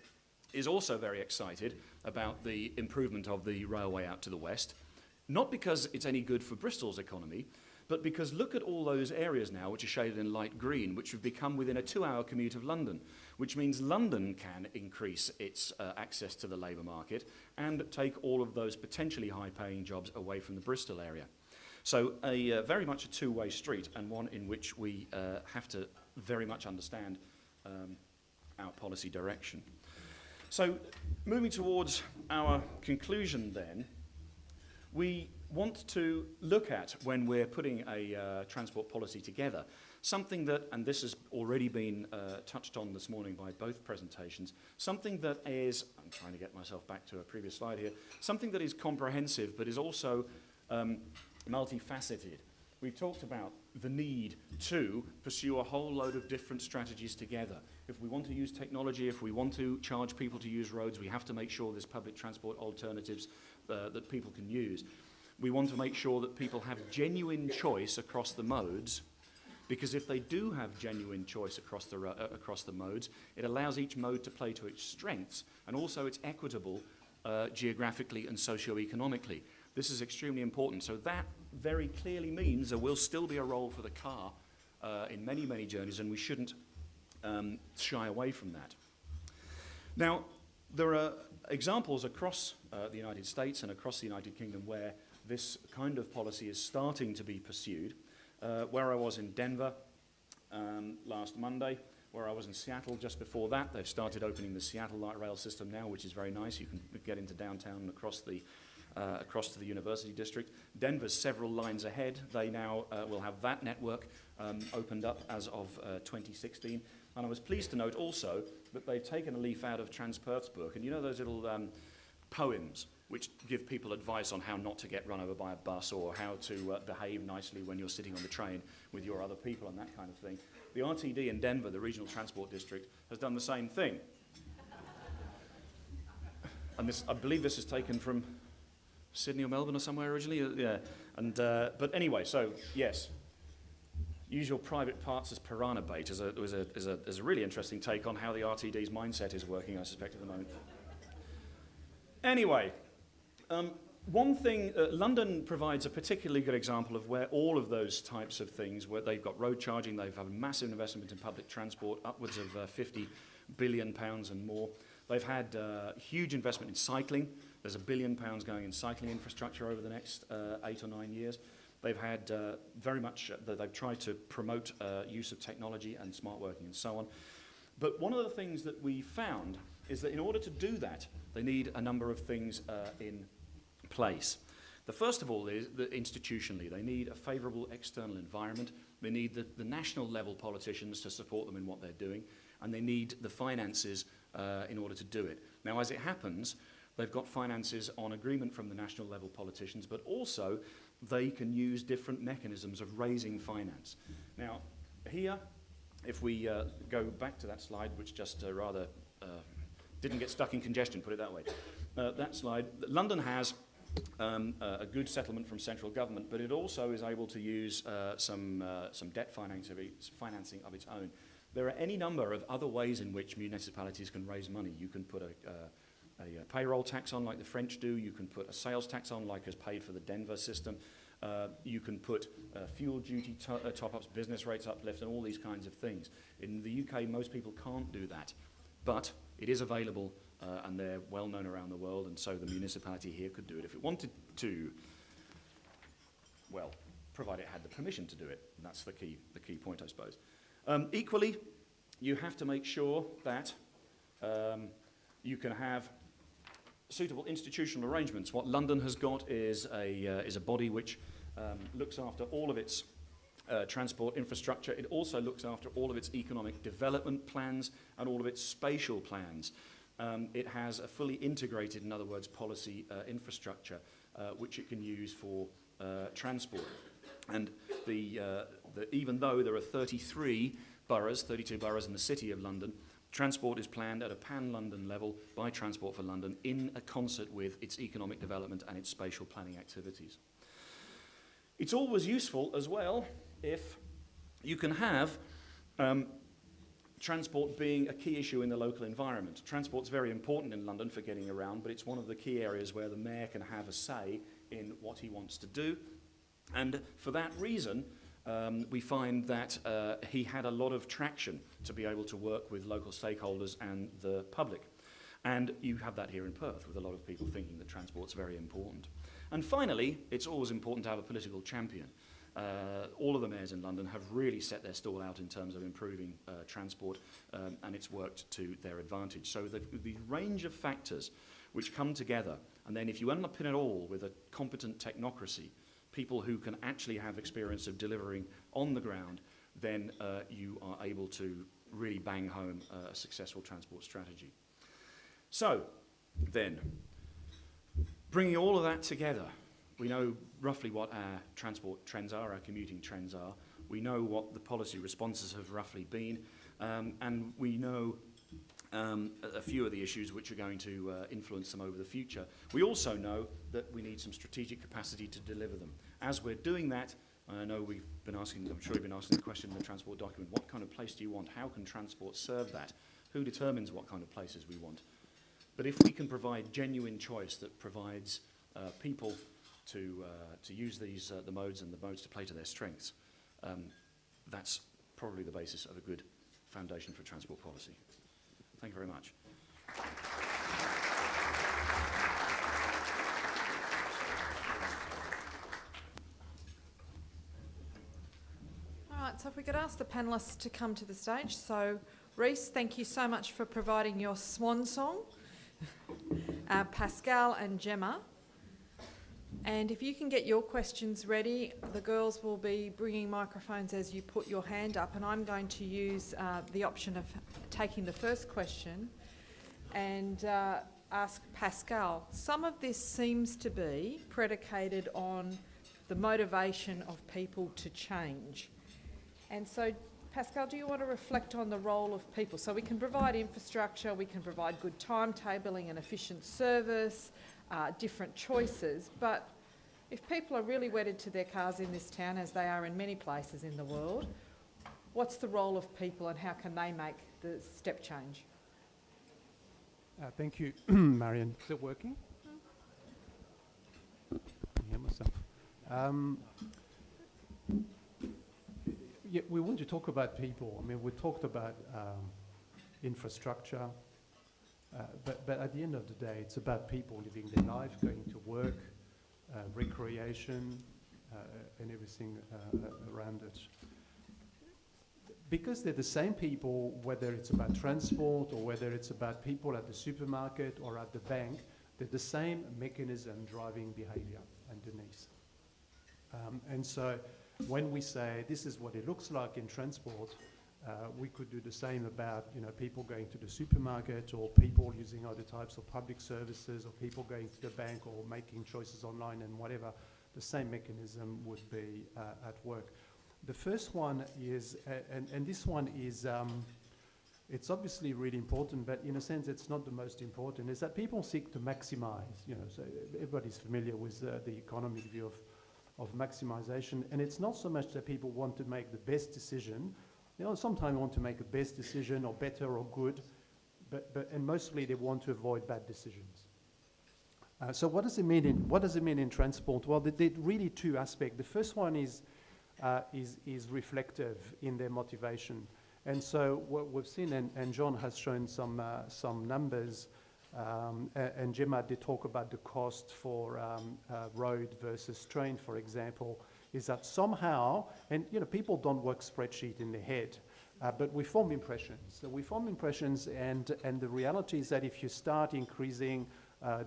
is also very excited about the improvement of the railway out to the west, not because it's any good for Bristol's economy, but because look at all those areas now which are shaded in light green, which have become within a 2-hour commute of London, which means London can increase its access to the labour market and take all of those potentially high-paying jobs away from the Bristol area. So very much a two-way street, and one in which we have to very much understand our policy direction. So moving towards our conclusion then, we want to look at, when we're putting a transport policy together, something that, and this has already been touched on this morning by both presentations, something that is, I'm trying to get myself back to a previous slide here, something that is comprehensive but is also multifaceted. We've talked about the need to pursue a whole load of different strategies together. If we want to use technology, if we want to charge people to use roads, we have to make sure there's public transport alternatives that people can use. We want to make sure that people have genuine choice across the modes, because if they do have genuine choice across the modes, it allows each mode to play to its strengths, and also it's equitable geographically and socio-economically. This is extremely important. So that very clearly means there will still be a role for the car in many, many journeys, and we shouldn't shy away from that. Now, there are examples across the United States and across the United Kingdom where this kind of policy is starting to be pursued. Where I was in Denver last Monday, where I was in Seattle just before that, they've started opening the Seattle light rail system now, which is very nice. You can get into downtown and across to the University District. Denver's several lines ahead. They now will have that network opened up as of 2016. And I was pleased to note also that they've taken a leaf out of Transperth's book. And you know those little poems which give people advice on how not to get run over by a bus or how to behave nicely when you're sitting on the train with your other people and that kind of thing. The RTD in Denver, the Regional Transport District, has done the same thing. And this, I believe this is taken from Sydney or Melbourne or somewhere originally. Yeah. And, but anyway, so yes, use your private parts as piranha bait is a really interesting take on how the RTD's mindset is working, I suspect, at the moment. Anyway, one thing, London provides a particularly good example of where all of those types of things, where they've got road charging, they've had a massive investment in public transport, upwards of £50 billion and more. They've had huge investment in cycling. There's £1 billion going in cycling infrastructure over the next 8 or 9 years. They've had very much, they've tried to promote use of technology and smart working and so on. But one of the things that we found is that in order to do that, they need a number of things in place. The first of all is that institutionally, they need a favourable external environment. They need the national level politicians to support them in what they're doing, and they need the finances in order to do it. Now, as it happens, they've got finances on agreement from the national level politicians, but also they can use different mechanisms of raising finance. Now, here, if we go back to that slide, which just rather didn't get stuck in congestion, put it that way. That slide, London has a good settlement from central government, but it also is able to use some debt financing of its own. There are any number of other ways in which municipalities can raise money. You can put a payroll tax on like the French do. You can put a sales tax on like is paid for the Denver system. You can put fuel duty top-ups, business rates uplift, and all these kinds of things. In the UK, most people can't do that, but it is available and they're well known around the world, and so the municipality here could do it if it wanted to. Well, provided it had the permission to do it. And that's the key point, I suppose. Equally, you have to make sure that you can have suitable institutional arrangements. What London has got is a body which looks after all of its transport infrastructure. It also looks after all of its economic development plans and all of its spatial plans. It has a fully integrated, in other words, policy infrastructure which it can use for transport. And even though there are 32 boroughs in the City of London, Transport is planned at a pan-London level by Transport for London in a concert with its economic development and its spatial planning activities. It's always useful as well if you can have transport being a key issue in the local environment. Transport's very important in London for getting around, but it's one of the key areas where the mayor can have a say in what he wants to do. And for that reason, we find that he had a lot of traction to be able to work with local stakeholders and the public. And you have that here in Perth, with a lot of people thinking that transport's very important. And finally, it's always important to have a political champion. All of the mayors in London have really set their stall out in terms of improving transport, and it's worked to their advantage. So the range of factors which come together, and then if you underpin it all with a competent technocracy, people who can actually have experience of delivering on the ground, then you are able to really bang home a successful transport strategy. So, then, bringing all of that together, we know roughly what our transport trends are, our commuting trends are. We know what the policy responses have roughly been, and we know a few of the issues which are going to influence them over the future. We also know that we need some strategic capacity to deliver them. As we're doing that, I know we've been asking, I'm sure you've been asking the question in the transport document, what kind of place do you want? How can transport serve that? Who determines what kind of places we want? But if we can provide genuine choice that provides people to use these the modes and the modes to play to their strengths, that's probably the basis of a good foundation for transport policy. Thank you very much. All right, so if we could ask the panellists to come to the stage. So, Reese, thank you so much for providing your swan song. Pascal and Gemma. And if you can get your questions ready, the girls will be bringing microphones as you put your hand up, and I'm going to use the option of taking the first question and ask Pascal. Some of this seems to be predicated on the motivation of people to change. And so, Pascal, do you want to reflect on the role of people? So we can provide infrastructure, we can provide good timetabling and efficient service, different choices, but if people are really wedded to their cars in this town, as they are in many places in the world, what's the role of people and how can they make the step change? Thank you, Marion. Is it working? I can hear myself. Yeah, we want to talk about people. I mean, we talked about infrastructure, but at the end of the day, it's about people living their life, going to work, recreation, and everything around it. Because they're the same people, whether it's about transport or whether it's about people at the supermarket or at the bank, they're the same mechanism driving behavior underneath. And so when we say this is what it looks like in transport, we could do the same about people going to the supermarket or people using other types of public services or people going to the bank or making choices online and whatever. The same mechanism would be at work. The first one is, and this one is, it's obviously really important, but in a sense it's not the most important, is that people seek to maximize, so everybody's familiar with the economic view of maximization, and it's not so much that people want to make the best decision. Sometimes want to make a best decision or better or good, and mostly they want to avoid bad decisions. So what does it mean in transport? Well, there are really two aspects. The first one is reflective in their motivation. And so what we've seen, and Jon has shown some numbers, and Gemma did talk about the cost for road versus train, for example, is that somehow, and people don't work spreadsheet in their head, but we form impressions. So we form impressions, and the reality is that if you start increasing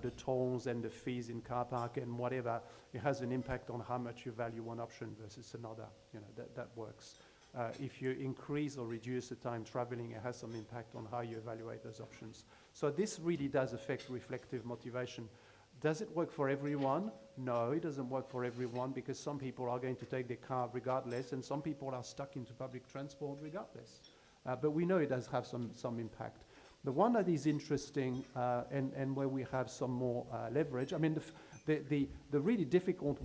the tolls and the fees in car park and whatever, it has an impact on how much you value one option versus another. That works. If you increase or reduce the time traveling, it has some impact on how you evaluate those options. So this really does affect reflective motivation. Does it work for everyone? No, it doesn't work for everyone, because some people are going to take their car regardless, and some people are stuck into public transport regardless. but we know it does have some impact. The one that is interesting and where we have some more leverage, I mean, the really difficult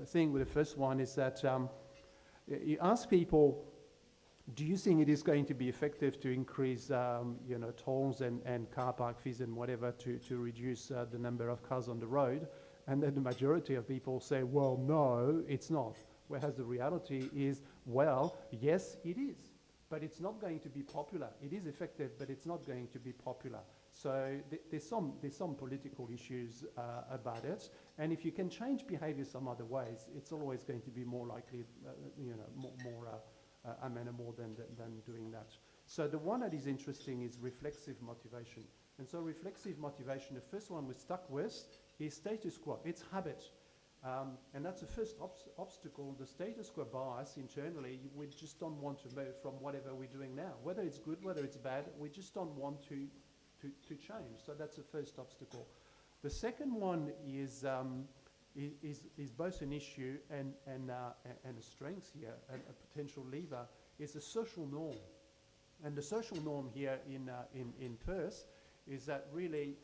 thing with the first one is that you ask people, do you think it is going to be effective to increase tolls and car park fees and whatever to reduce the number of cars on the road? And then the majority of people say, well, no, it's not. Whereas the reality is, well, yes, it is. But it's not going to be popular. It is effective, but it's not going to be popular. So there's some political issues about it. And if you can change behavior some other ways, it's always going to be more likely, more amenable than doing that. So the one that is interesting is reflexive motivation. And so reflexive motivation, the first one we're stuck with is status quo. It's habit. And that's the first obstacle. The status quo bias internally, we just don't want to move from whatever we're doing now. Whether it's good, whether it's bad, we just don't want to change. So that's the first obstacle. The second one is both an issue and a strength here, and a potential lever, is the social norm. And the social norm here in Perth is that really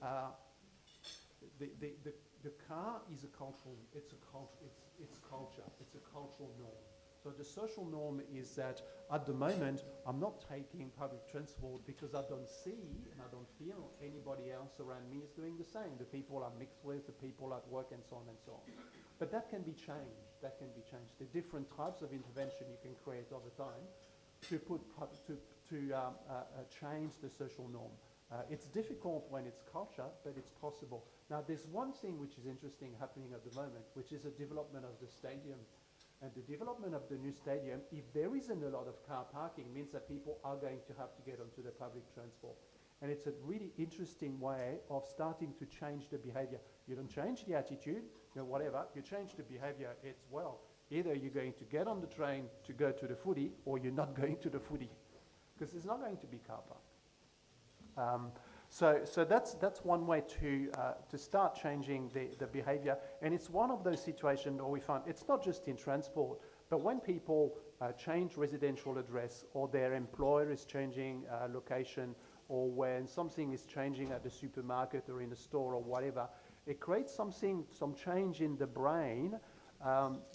the car is it's a cultural norm. So the social norm is that at the moment, I'm not taking public transport because I don't see and I don't feel anybody else around me is doing the same. The people I'm mixed with, the people at work, and so on and so on. But that can be changed. The different types of intervention you can create over time to change the social norm. It's difficult when it's culture, but it's possible. Now, there's one thing which is interesting happening at the moment, which is the development of the stadium. And the development of the new stadium, if there isn't a lot of car parking, means that people are going to have to get onto the public transport. And it's a really interesting way of starting to change the behavior. You don't change the attitude, whatever, you change the behavior, it's, well, either you're going to get on the train to go to the footy, or you're not going to the footy, because there's not going to be car park. So that's one way to start changing the behavior. And it's one of those situations where we find it's not just in transport, but when people change residential address, or their employer is changing location, or when something is changing at the supermarket or in the store or whatever, it creates some change in the brain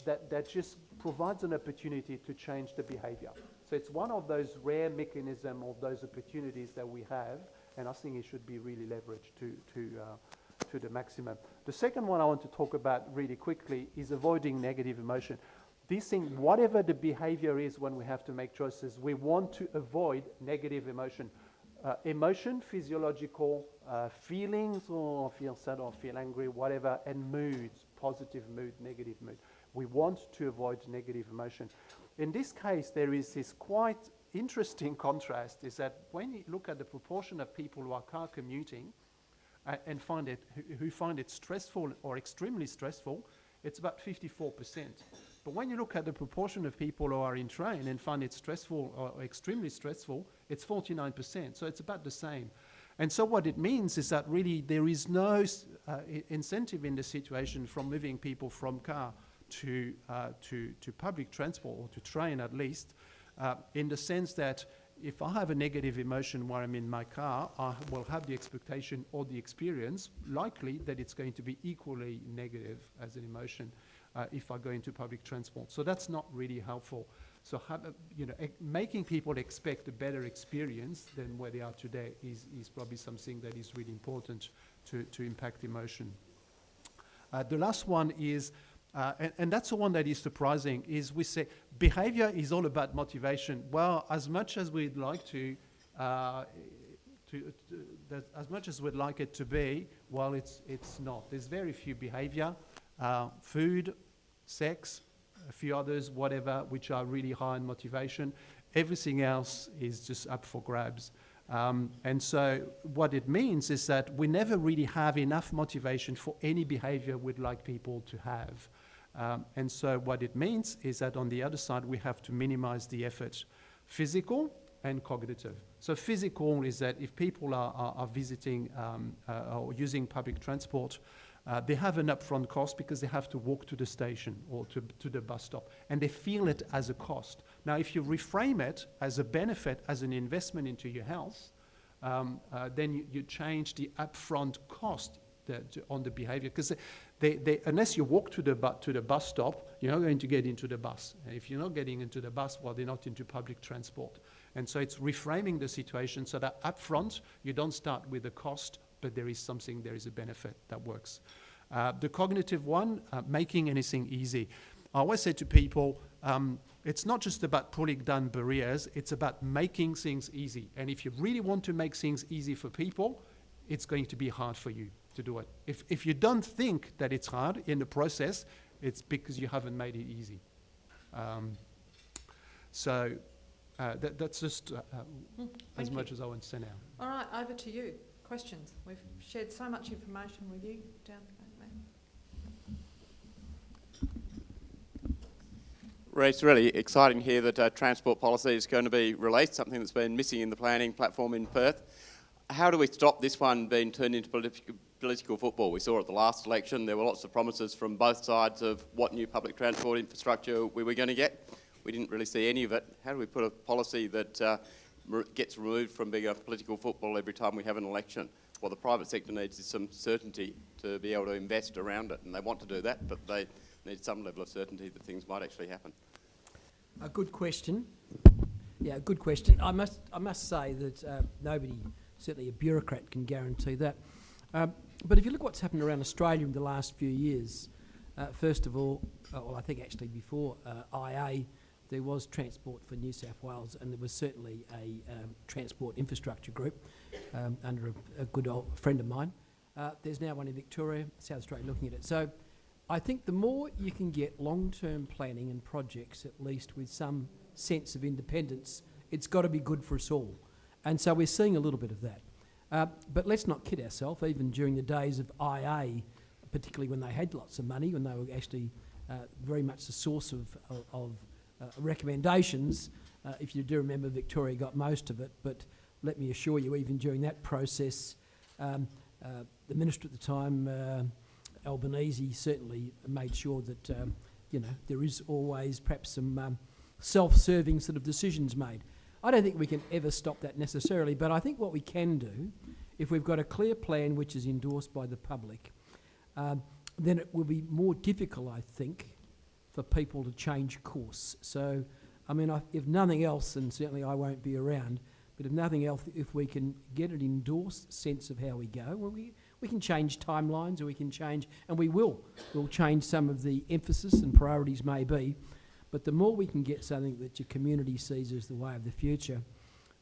that just provides an opportunity to change the behavior. So it's one of those rare mechanisms of those opportunities that we have, and I think it should be really leveraged to the maximum. The second one I want to talk about really quickly is avoiding negative emotion. This thing, whatever the behavior is when we have to make choices, we want to avoid negative emotion. Emotion, physiological, feelings, or feel sad or feel angry, whatever, and moods, positive mood, negative mood. We want to avoid negative emotion. In this case, there is this quite interesting contrast, is that when you look at the proportion of people who are car commuting and who find it stressful or extremely stressful, it's about 54%. But when you look at the proportion of people who are in train and find it stressful or extremely stressful, it's 49%. So it's about the same. And so what it means is that really there is no incentive in the situation from moving people from car to public transport, or to train at least, in the sense that if I have a negative emotion while I'm in my car, I will have the expectation or the experience, likely, that it's going to be equally negative as an emotion if I go into public transport. So that's not really helpful. So making people expect a better experience than where they are today is probably something that is really important to impact emotion. The last one is, and that's the one that is surprising, is we say behavior is all about motivation. Well, as much as we'd like as much as we'd like it to be, well, it's not. There's very few behavior, food, sex, a few others, whatever, which are really high in motivation. Everything else is just up for grabs. And so what it means is that we never really have enough motivation for any behavior we'd like people to have. And so what it means is that on the other side, we have to minimize the effort, physical and cognitive. So physical is that if people are visiting or using public transport, They have an upfront cost because they have to walk to the station or to the bus stop, and they feel it as a cost. Now, if you reframe it as a benefit, as an investment into your health, then you change the upfront cost on the behavior, because they unless you walk to the bus stop, you're not going to get into the bus. And if you're not getting into the bus, well, they're not into public transport. And so it's reframing the situation so that upfront you don't start with the cost, but there is a benefit that works. The cognitive one, making anything easy. I always say to people, it's not just about pulling down barriers, it's about making things easy. And if you really want to make things easy for people, it's going to be hard for you to do it. If you don't think that it's hard in the process, it's because you haven't made it easy. That's just as much as I want to say now. All right, over to you. Questions? We've shared so much information with you down the back there. Ray, it's really exciting here that transport policy is going to be released, something that's been missing in the planning platform in Perth. How do we stop this one being turned into political football? We saw at the last election there were lots of promises from both sides of what new public transport infrastructure we were going to get. We didn't really see any of it. How do we put a policy that gets removed from being a political football every time we have an election? What the private sector needs is some certainty to be able to invest around it, and they want to do that, but they need some level of certainty that things might actually happen. A good question. Yeah, good question. I must say that nobody, certainly a bureaucrat, can guarantee that. But if you look what's happened around Australia in the last few years, first of all, well, I think actually before IA, there was Transport for New South Wales, and there was certainly a transport infrastructure group under a good old friend of mine. There's now one in Victoria, South Australia, looking at it. So I think the more you can get long-term planning and projects, at least with some sense of independence, it's got to be good for us all. And so we're seeing a little bit of that. But let's not kid ourselves, even during the days of IA, particularly when they had lots of money, when they were actually very much the source of recommendations. If you do remember, Victoria got most of it, but let me assure you, even during that process, the Minister at the time, Albanese, certainly made sure that there is always perhaps some self-serving sort of decisions made. I don't think we can ever stop that necessarily, but I think what we can do, if we've got a clear plan which is endorsed by the public, then it will be more difficult, I think, for people to change course. So, I mean, if nothing else, and certainly I won't be around, but if nothing else, if we can get an endorsed sense of how we go, well, we can change timelines, or we can change, and we'll change some of the emphasis and priorities maybe, but the more we can get something that your community sees as the way of the future,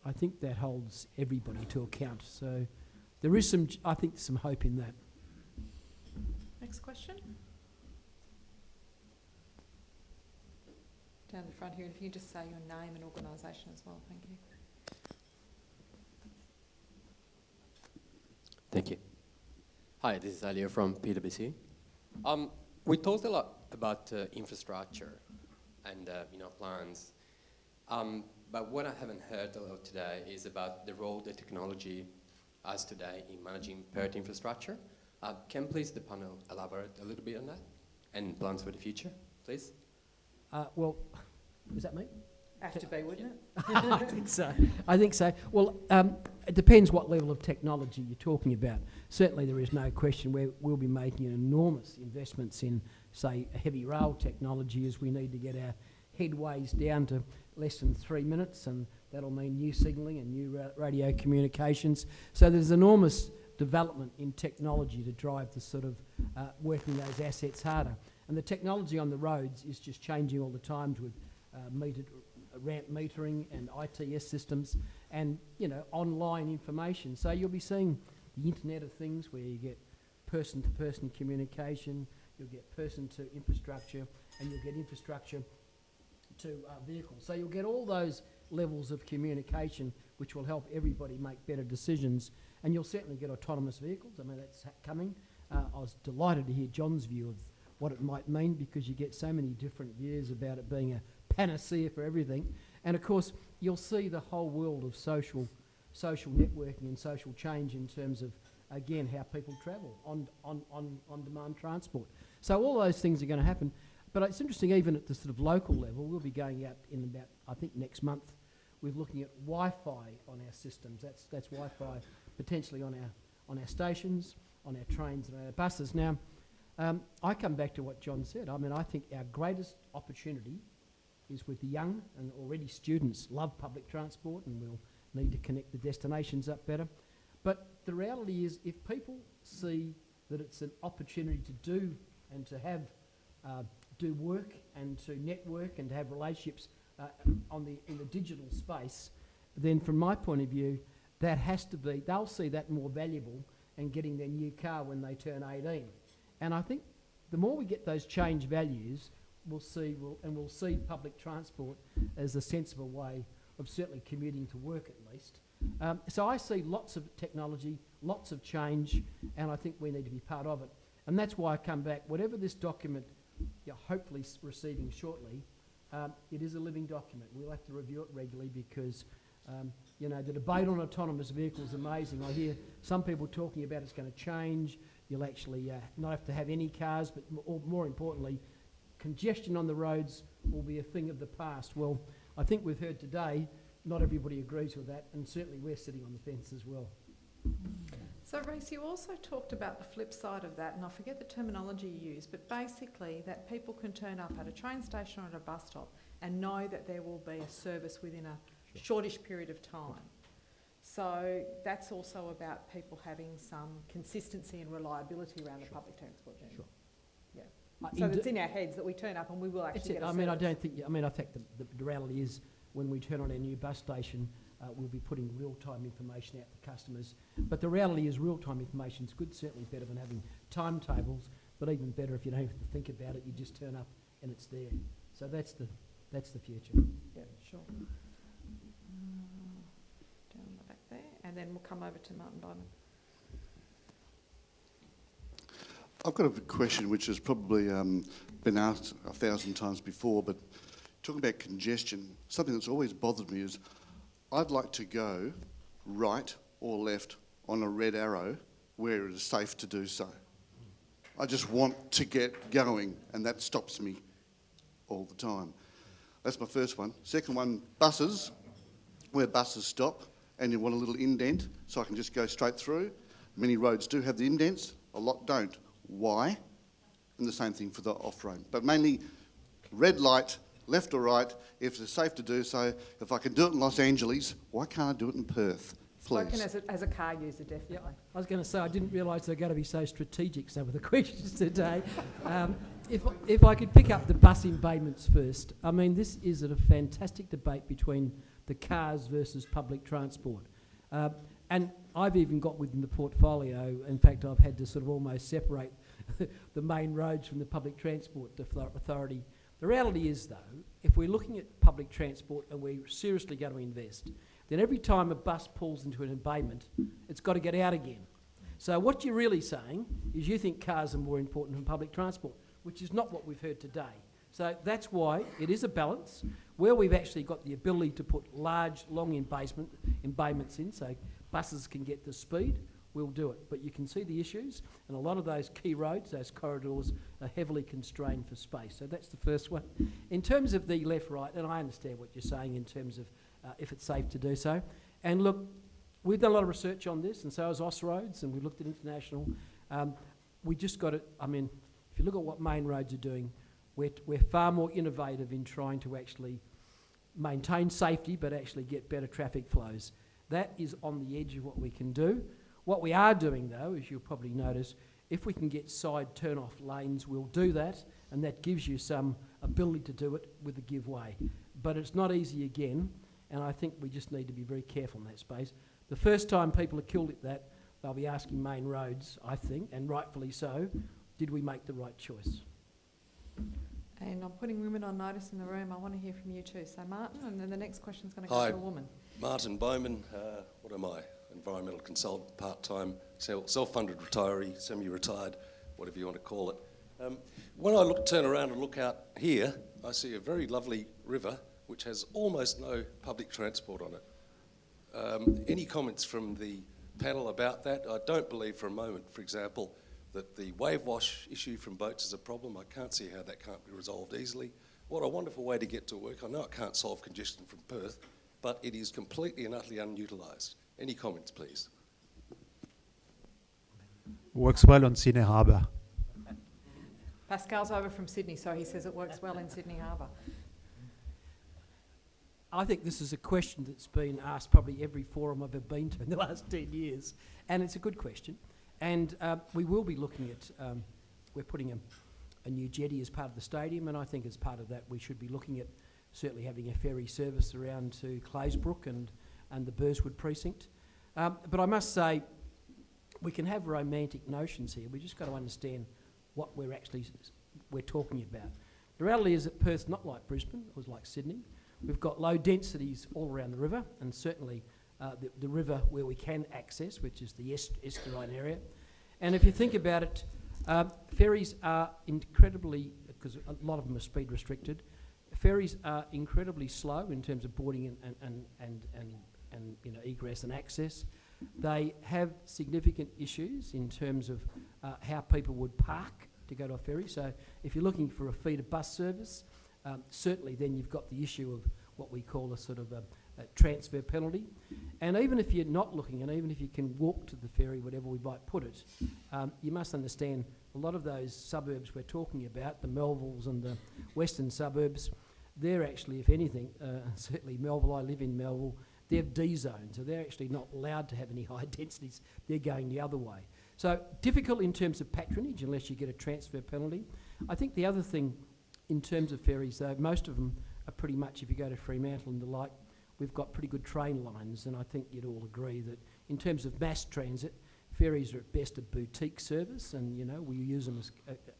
I think that holds everybody to account. So there is I think some hope in that. Next question. Down the front here, if you just say your name and organisation as well, thank you. Thank you. Hi, this is Alio from PwC. We talked a lot about infrastructure and plans, but what I haven't heard a lot today is about the role that technology has today in managing Perth infrastructure. Can please the panel elaborate a little bit on that and plans for the future, please? Well, is that me? Have to be, wouldn't it? I think so. Well, it depends what level of technology you're talking about. Certainly there is no question we'll be making enormous investments in, say, heavy rail technology, as we need to get our headways down to less than 3 minutes, and that'll mean new signalling and new radio communications. So there's enormous development in technology to drive the sort of working those assets harder. And the technology on the roads is just changing all the time with ramp metering and ITS systems and, online information. So you'll be seeing the Internet of Things, where you get person-to-person communication, you'll get person-to-infrastructure, and you'll get infrastructure to vehicles. So you'll get all those levels of communication which will help everybody make better decisions. And you'll certainly get autonomous vehicles. I mean, that's coming. I was delighted to hear John's view of what it might mean, because you get so many different views about it being a panacea for everything. And of course, you'll see the whole world of social networking and social change in terms of again, how people travel, on-demand transport. So all those things are going to happen. But it's interesting, even at the sort of local level, we'll be going out in about, I think, next month. We're looking at Wi-Fi on our systems. That's Wi-Fi potentially on our stations, on our trains and our buses. Now, I come back to what John said. I mean, I think our greatest opportunity is with the young, and already students love public transport, and we'll need to connect the destinations up better. But the reality is, if people see that it's an opportunity to do and to have do work and to network and to have relationships in the digital space, then from my point of view, that has to be, they'll see that more valuable in getting their new car when they turn 18. And I think the more we get those change values, we'll see public transport as a sensible way of certainly commuting to work at least. So I see lots of technology, lots of change, and I think we need to be part of it. And that's why I come back, whatever this document you're hopefully receiving shortly, it is a living document. We'll have to review it regularly because you know, the debate on autonomous vehicles is amazing. I hear some people talking about it's going to change. You'll actually not have to have any cars, but more importantly, congestion on the roads will be a thing of the past. Well, I think we've heard today, not everybody agrees with that, and certainly we're sitting on the fence as well. So, Reece, you also talked about the flip side of that, and I forget the terminology you used, but basically that people can turn up at a train station or at a bus stop and know that there will be a service within a shortish period of time. So that's also about people having some consistency and reliability around the public transport journey. Sure. Yeah. So it's in our heads that we turn up and we will actually get a I mean, service. I don't think, I mean, I think the reality is when we turn on our new bus station, we'll be putting real-time information out to customers. But the reality is real-time information is good, certainly better than having timetables, but even better if you don't have to think about it, you just turn up and it's there. So that's the future. Yeah, sure. Down the back there, and then we'll come over to Martin Bowman. I've got a question which has probably been asked 1,000 times before, but talking about congestion, something that's always bothered me is I'd like to go right or left on a red arrow where it is safe to do so. I just want to get going, and that stops me all the time. That's my first one. Second one, buses, where buses stop and you want a little indent so I can just go straight through. Many roads do have the indents, a lot don't. Why? And the same thing for the off-road. But mainly red light, left or right, if it's safe to do so. If I can do it in Los Angeles, why can't I do it in Perth, please? Spoken as a car user, definitely. Yeah, I was going to say, I didn't realise they're going to be so strategic, some of the questions today. If I could pick up the bus embayments first, I mean, this is a fantastic debate between the cars versus public transport. And I've even got within the portfolio, in fact, I've had to sort of almost separate the main roads from the public transport authority. The reality is, though, if we're looking at public transport and we're seriously going to invest, then every time a bus pulls into an embayment, it's got to get out again. So what you're really saying is you think cars are more important than public transport, which is not what we've heard today. So that's why it is a balance. Where we've actually got the ability to put large, long embayments in, so buses can get the speed, we'll do it. But you can see the issues, and a lot of those key roads, those corridors, are heavily constrained for space. So that's the first one. In terms of the left-right, and I understand what you're saying in terms of if it's safe to do so. And look, we've done a lot of research on this, and so has Ausroads, and we've looked at international. We just got to, I mean, if you look at what main roads are doing, we're far more innovative in trying to actually maintain safety, but actually get better traffic flows. That is on the edge of what we can do. What we are doing, though, as you'll probably notice, if we can get side turn-off lanes, we'll do that, and that gives you some ability to do it with a give way. But it's not easy again, and I think we just need to be very careful in that space. The first time people are killed at that, they'll be asking main roads, I think, and rightfully so, did we make the right choice? And I'm putting women on notice in the room. I want to hear from you too. So Martin, and then the next question's going to go to a woman. Martin Bowman, what am I? Environmental consultant, part-time, self-funded retiree, semi-retired, whatever you want to call it. When I turn around and look out here, I see a very lovely river which has almost no public transport on it. Any comments from the panel about that. I don't believe for a moment, for example, that the wave wash issue from boats is a problem. I can't see how that can't be resolved easily. What a wonderful way to get to work. I know it can't solve congestion from Perth, but it is completely and utterly unutilised. Any comments, please? Works well on Sydney Harbour. Pascal's over from Sydney, so he says it works well in Sydney Harbour. I think this is a question that's been asked probably every forum I've ever been to in the last 10 years, and it's a good question. And we will be looking at, we're putting a new jetty as part of the stadium, and I think as part of that we should be looking at certainly having a ferry service around to Claysbrook and the Burswood precinct. But I must say, we can have romantic notions here. We just got to understand what we're talking about. The reality is that Perth's not like Brisbane, it was like Sydney. We've got low densities all around the river, and certainly the river where we can access, which is the estuarine area. And if you think about it, ferries are incredibly, because a lot of them are speed restricted, ferries are incredibly slow in terms of boarding and egress and access. They have significant issues in terms of how people would park to go to a ferry. So if you're looking for a feeder bus service, certainly then you've got the issue of what we call a sort of a transfer penalty. And even if you're not looking, and even if you can walk to the ferry, whatever we might put it, you must understand a lot of those suburbs we're talking about, the Melvilles and the western suburbs, they're actually, if anything, certainly Melville, I live in Melville, they're D-zoned, so they're actually not allowed to have any high densities. They're going the other way. So difficult in terms of patronage unless you get a transfer penalty. I think the other thing in terms of ferries, though, most of them are pretty much, if you go to Fremantle and the like, we've got pretty good train lines, and I think you'd all agree that in terms of mass transit, ferries are at best a boutique service, and we use them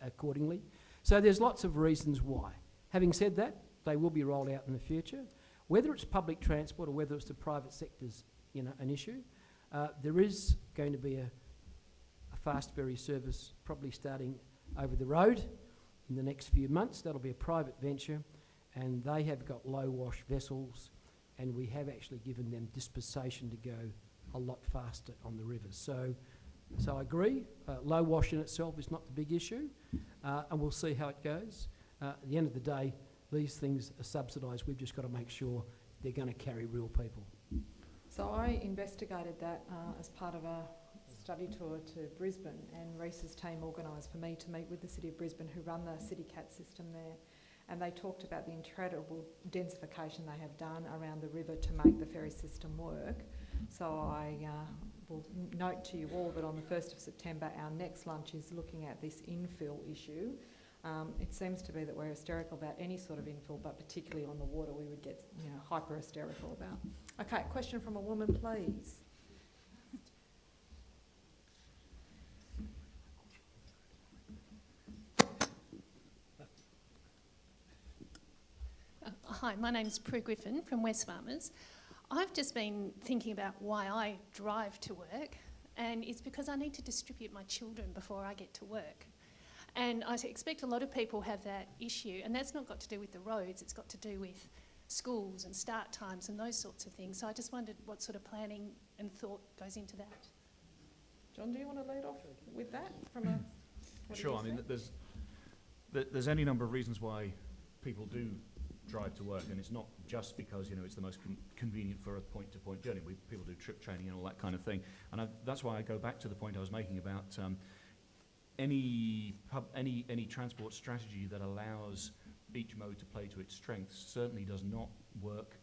accordingly. So there's lots of reasons why. Having said that, they will be rolled out in the future. Whether it's public transport or whether it's the private sector's an issue, there is going to be a fast ferry service probably starting over the road in the next few months. That'll be a private venture, and they have got low wash vessels, and we have actually given them dispensation to go a lot faster on the rivers. So I agree, low wash in itself is not the big issue, and we'll see how it goes. At the end of the day, these things are subsidised. We've just got to make sure they're going to carry real people. So I investigated that as part of a study tour to Brisbane, and Reese's team organised for me to meet with the City of Brisbane, who run the CityCat system there, and they talked about the incredible densification they have done around the river to make the ferry system work. So I will note to you all that on the 1st of September our next lunch is looking at this infill issue. It seems to be that we're hysterical about any sort of infill, but particularly on the water we would get hyper hysterical about. Okay, question from a woman, please. Hi, my name's Prue Griffin from Wesfarmers. I've just been thinking about why I drive to work, and it's because I need to distribute my children before I get to work. And I expect a lot of people have that issue, and that's not got to do with the roads, it's got to do with schools and start times and those sorts of things. So I just wondered what sort of planning and thought goes into that. John, do you want to lead off with that? Sure, I mean, there's any number of reasons why people do drive to work, and it's not just because it's the most convenient for a point-to-point journey. People do trip training and all that kind of thing, and that's why I go back to the point I was making about any transport strategy that allows each mode to play to its strengths certainly does not work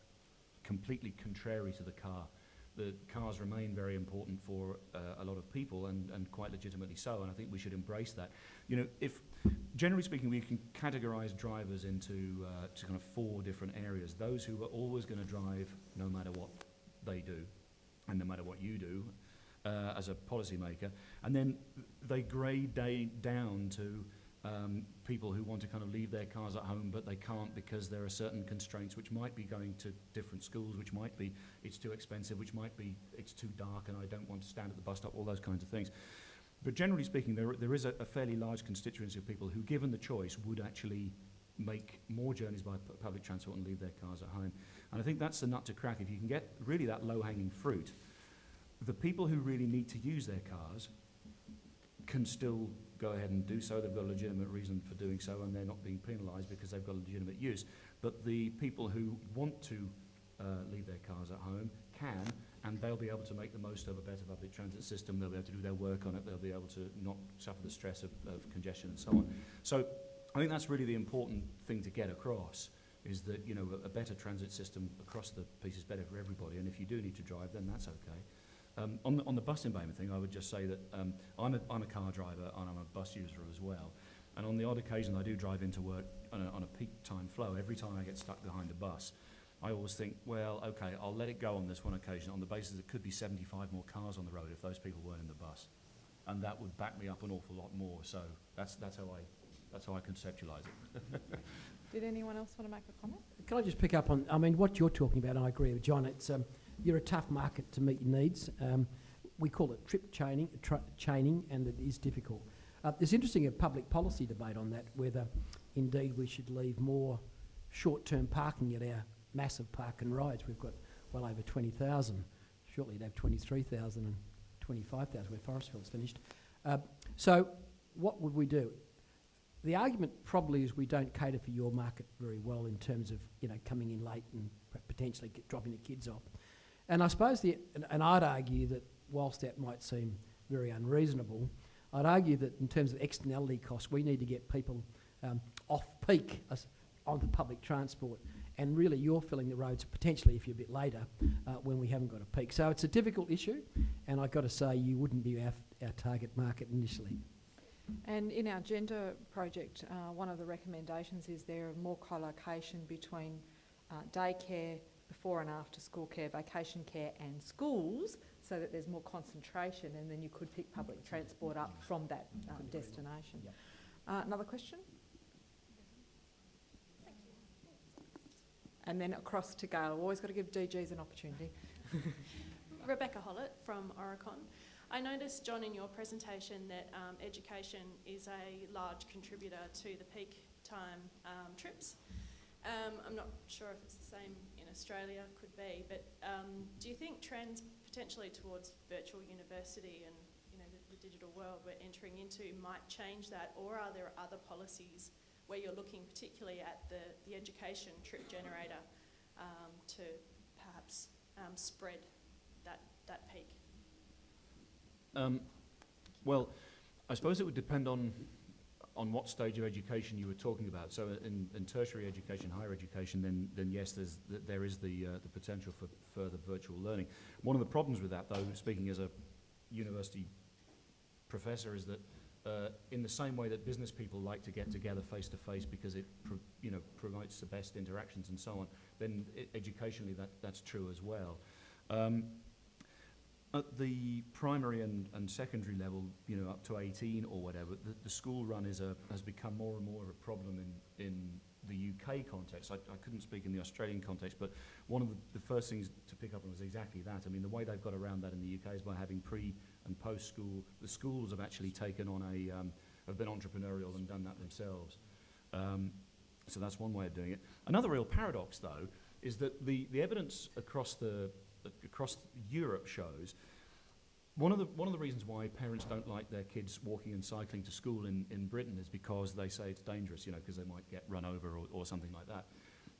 completely contrary to the car. The cars remain very important for a lot of people, and quite legitimately so, and I think we should embrace that. If generally speaking we can categorise drivers into to kind of 4 different areas: those who are always going to drive no matter what they do and no matter what you do as a policymaker, and then they grade down to people who want to kind of leave their cars at home, but they can't because there are certain constraints, which might be going to different schools, which might be it's too expensive, which might be it's too dark and I don't want to stand at the bus stop, all those kinds of things. But generally speaking, there is a fairly large constituency of people who, given the choice, would actually make more journeys by public transport and leave their cars at home. And I think that's the nut to crack. If you can get really that low-hanging fruit, the people who really need to use their cars can still go ahead and do so. They've got a legitimate reason for doing so, and they're not being penalised because they've got a legitimate use. But the people who want to leave their cars at home can, and they'll be able to make the most of a better public transit system. They'll be able to do their work on it. They'll be able to not suffer the stress of congestion and so on. So I think that's really the important thing to get across, is that, you know, a better transit system across the piece is better for everybody, and if you do need to drive, then that's okay. On the bus embayment thing, I would just say that I'm a car driver and I'm a bus user as well. And on the odd occasion I do drive into work on a peak time flow. Every time I get stuck behind a bus, I always think, well, okay, I'll let it go on this one occasion on the basis there could be 75 more cars on the road if those people weren't in the bus. And that would back me up an awful lot more. So that's how I conceptualise it. Did anyone else want to make a comment? Can I just pick up on, I mean, what you're talking about, and I agree with John, it's, you're a tough market to meet your needs. We call it trip chaining, and it is difficult. There's interesting a public policy debate on that, whether indeed we should leave more short-term parking at our massive park and rides. We've got well over 20,000. Shortly they'd have 23,000 and 25,000 where Forestville's finished. So what would we do? The argument probably is we don't cater for your market very well in terms of, you know, coming in late and potentially dropping the kids off. And I suppose and I'd argue that whilst that might seem very unreasonable, I'd argue that in terms of externality costs, we need to get people off-peak onto public transport. And really you're filling the roads potentially, if you're a bit later, when we haven't got a peak. So it's a difficult issue, and I've got to say you wouldn't be our target market initially. And in our gender project, one of the recommendations is there more collocation between daycare, before and after school care, vacation care and schools, so that there's more concentration, and then you could pick public transport up from that destination. Yep. Another question? And then across to Gail. Always got to give DGs an opportunity. Rebecca Hollett from Oricon. I noticed, John, in your presentation that education is a large contributor to the peak time trips. I'm not sure if it's the same in Australia, could be, but do you think trends potentially towards virtual university and, you know, the digital world we're entering into might change that, or are there other policies where you're looking particularly at the education trip generator to perhaps spread that peak? Well, I suppose it would depend on what stage of education you were talking about. So in tertiary education, higher education, then yes, there is the potential for further virtual learning. One of the problems with that, though, speaking as a university professor, is that in the same way that business people like to get together face to face because it promotes the best interactions and so on, then educationally that's true as well. At the primary and secondary level, you know, up to 18 or whatever, the school run has become more and more of a problem in the UK context. I couldn't speak in the Australian context, but one of the first things to pick up on was exactly that. I mean, the way they've got around that in the UK is by having pre and post school. The schools have actually taken on have been entrepreneurial and done that themselves. So that's one way of doing it. Another real paradox, though, is that the evidence across Europe shows one of the reasons why parents don't like their kids walking and cycling to school in Britain is because they say it's dangerous, you know, because they might get run over or something like that.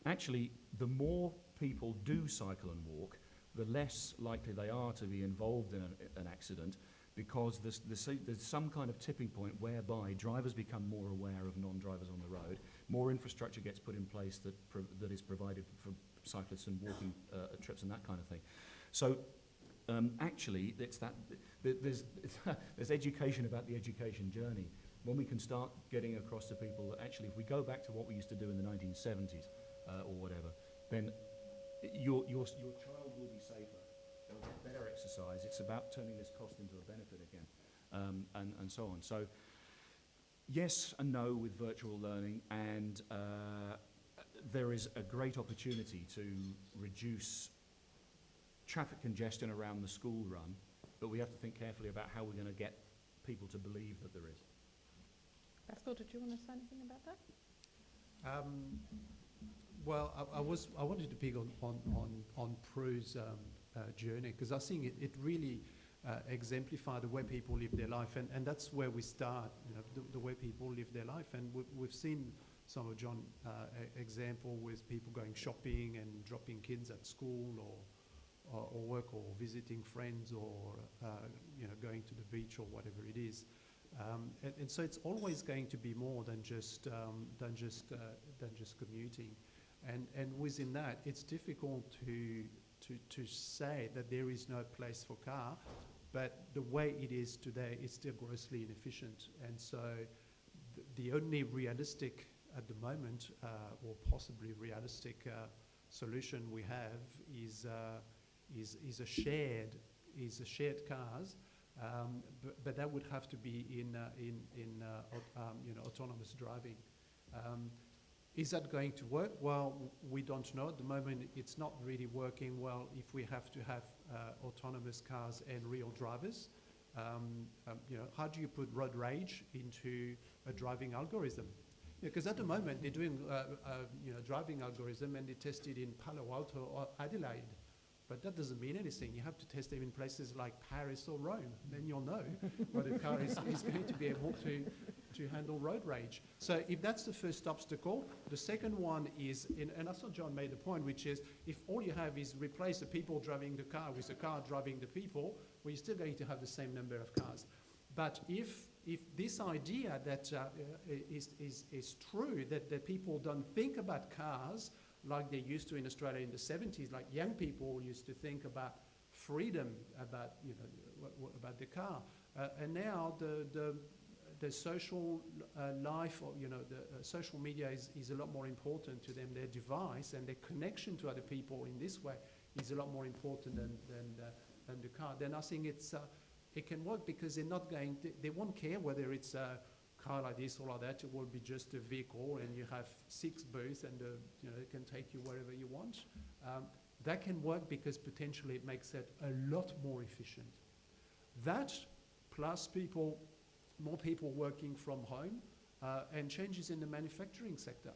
Actually, the more people do cycle and walk, the less likely they are to be involved in an accident, because there's some kind of tipping point whereby drivers become more aware of non-drivers on the road, more infrastructure gets put in place that is provided for cyclists and walking trips and that kind of thing. So actually, there's education about the education journey. When we can start getting across to people that actually, if we go back to what we used to do in the 1970s or whatever, then your child will be safer. They'll get better exercise. It's about turning this cost into a benefit again, and so on. So yes and no with virtual learning, and there is a great opportunity to reduce traffic congestion around the school run, but we have to think carefully about how we're going to get people to believe that there is. Pascal, did you want to say anything about that? Well, I wanted to pick on Prue's journey, because I think it really exemplify the way people live their life. And that's where we start, the way people live their life. And we've seen some of John's example with people going shopping and dropping kids at school or work, or visiting friends, or going to the beach or whatever it is. And so it's always going to be more than just commuting. And within that, it's difficult to say that there is no place for car, but the way it is today is still grossly inefficient. And so the only realistic, at the moment, or possibly realistic solution we have is a shared cars, but that would have to be in autonomous driving. Is that going to work? Well, we don't know. At the moment, it's not really working well if we have to have autonomous cars and real drivers. How do you put road rage into a driving algorithm? Because at the moment, they're doing driving algorithm, and they test it in Palo Alto or Adelaide. But that doesn't mean anything. You have to test them in places like Paris or Rome. Then you'll know whether the car is going to be able to handle road rage. So if that's the first obstacle, the second one is, and I thought John made the point, which is if all you have is replace the people driving the car with the car driving the people, well, you're still going to have the same number of cars. But if this idea that is true, that people don't think about cars like they used to in Australia in the 70s, like young people used to think about freedom, about about the car, and now the social life, or the social media is a lot more important to them. Their device and their connection to other people in this way is a lot more important than the car. Then I think it can work, because they're not going to, they won't care whether it's a car like this or like that. It will be just a vehicle, and you have 6 booths, and it can take you wherever you want. That can work because potentially it makes it a lot more efficient. That plus more people working from home, and changes in the manufacturing sector.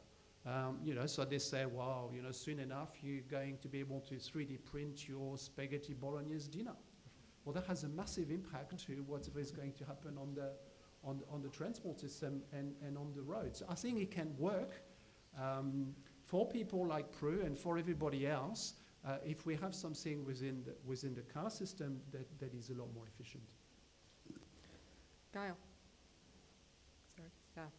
So they say, wow, soon enough you're going to be able to 3D print your spaghetti bolognese dinner. Well, that has a massive impact to whatever is going to happen on the transport system and on the roads. I think it can work for people like Prue and for everybody else if we have something within the car system that is a lot more efficient. Gail. Sorry, Gail.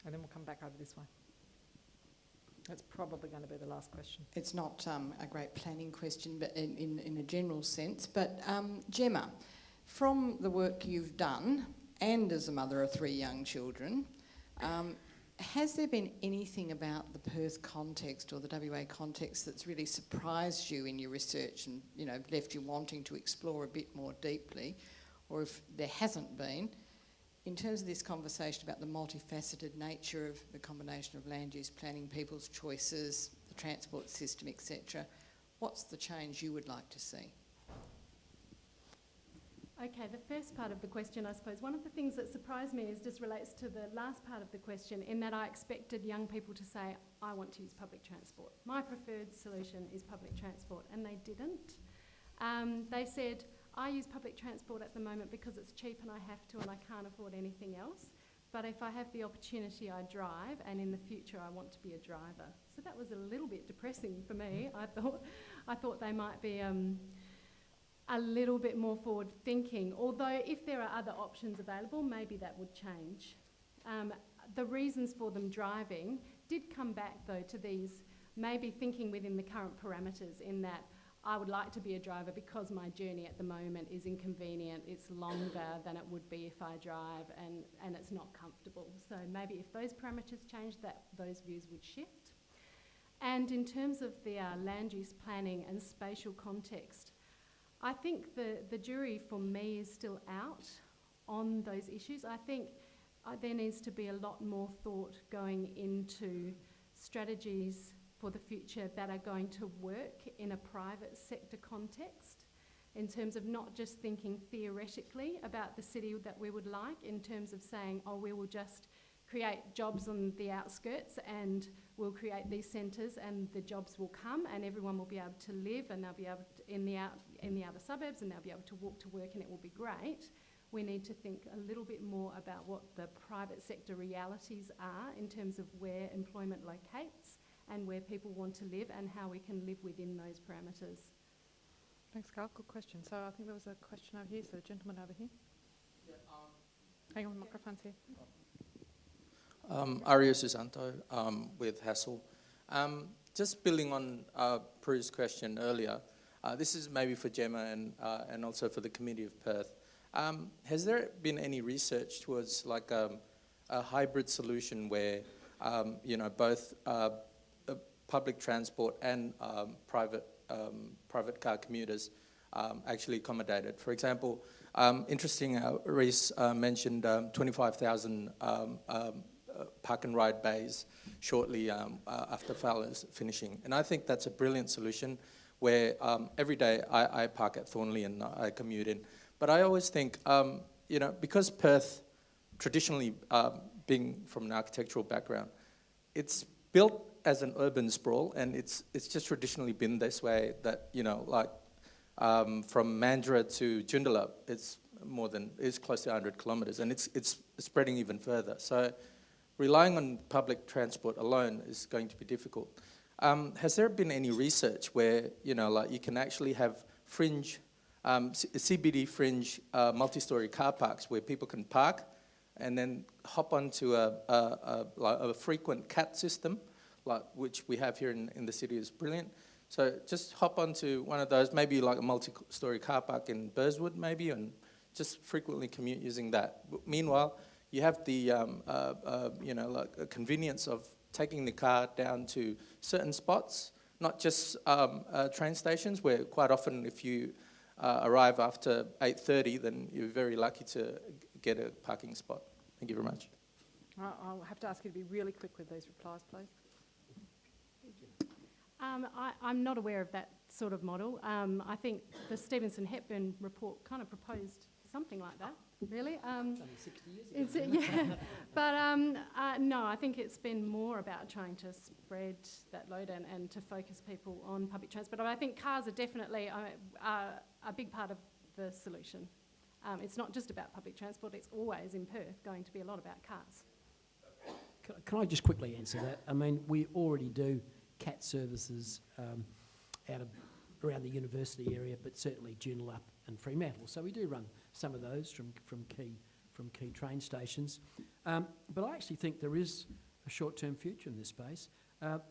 And then we'll come back over this way. That's probably going to be the last question. It's not a great planning question, but in a general sense. But Gemma, from the work you've done, and as a mother of 3 young children, has there been anything about the Perth context or the WA context that's really surprised you in your research and left you wanting to explore a bit more deeply? Or if there hasn't been, in terms of this conversation about the multifaceted nature of the combination of land use planning, people's choices, the transport system, etc., what's the change you would like to see? Okay, the first part of the question, I suppose, one of the things that surprised me just relates to the last part of the question, in that I expected young people to say, I want to use public transport. My preferred solution is public transport, and they didn't. They said, I use public transport at the moment because it's cheap and I have to and I can't afford anything else. But if I have the opportunity, I drive, and in the future I want to be a driver. So that was a little bit depressing for me. I thought they might be a little bit more forward thinking, although if there are other options available, maybe that would change. The reasons for them driving did come back though to these, maybe thinking within the current parameters, in that I would like to be a driver because my journey at the moment is inconvenient, it's longer than it would be if I drive, and it's not comfortable. So maybe if those parameters change, those views would shift. And in terms of the land use planning and spatial context, I think the jury for me is still out on those issues. I think there needs to be a lot more thought going into strategies for the future that are going to work in a private sector context, in terms of not just thinking theoretically about the city that we would like, in terms of saying, oh, we will just create jobs on the outskirts, and we'll create these centres, and the jobs will come, and everyone will be able to live, and they'll be able to, in the outer suburbs, and they'll be able to walk to work, and it will be great. We need to think a little bit more about what the private sector realities are in terms of where employment locates and where people want to live, and how we can live within those parameters. Thanks, Carl. Good question. So I think there was a question over here. So the gentleman over here. Hang on, the microphone's here. Ario Susanto with Hassel. Just building on Prue's question earlier, this is maybe for Gemma and also for the Committee of Perth. Has there been any research towards like a hybrid solution where both public transport and private car commuters actually accommodated? For example, interesting, Reece mentioned 25,000 park and ride bays shortly after Fowler's finishing. And I think that's a brilliant solution where every day I park at Thornley and I commute in. But I always think, because Perth, traditionally being from an architectural background, it's built as an urban sprawl, and it's just traditionally been this way. That from Mandurah to Joondalup, it's close to 100 kilometres, and it's spreading even further. So relying on public transport alone is going to be difficult. Has there been any research where you can actually have fringe? CBD fringe multi-storey car parks where people can park and then hop onto a frequent CAT system, which we have here in the city is brilliant. So just hop onto one of those, maybe like a multi-storey car park in Burswood maybe, and just frequently commute using that. Meanwhile, you have the convenience of taking the car down to certain spots, not just train stations, where quite often if you arrive after 8:30, then you're very lucky to get a parking spot. Thank you very much. I'll have to ask you to be really quick with these replies, please. I'm not aware of that sort of model. I think the Stevenson-Hepburn report kind of proposed something like that, really. It's only 60 years ago. Yeah, but no, I think it's been more about trying to spread that load and to focus people on public transport. But I think cars are definitely a big part of the solution. It's not just about public transport, it's always in Perth going to be a lot about cars. Can I just quickly answer that? I mean, we already do CAT services around the university area, but certainly Joondalup and Fremantle. So we do run some of those from key train stations. But I actually think there is a short-term future in this space.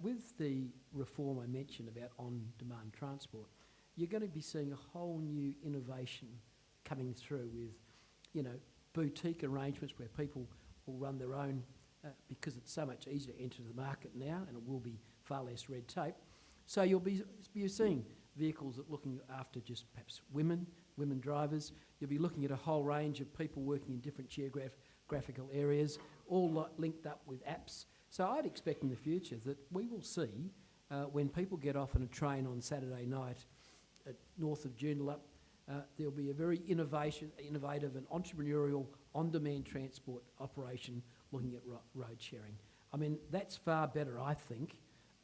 With the reform I mentioned about on-demand transport, you're going to be seeing a whole new innovation coming through with, boutique arrangements where people will run their own because it's so much easier to enter the market now, and it will be far less red tape. So you'll be seeing vehicles that are looking after just perhaps women drivers. You'll be looking at a whole range of people working in different geographical areas, all linked up with apps. So I'd expect in the future that we will see when people get off on a train on Saturday night north of Joondalup, there'll be a very innovative and entrepreneurial on-demand transport operation looking at road sharing. I mean, that's far better, I think,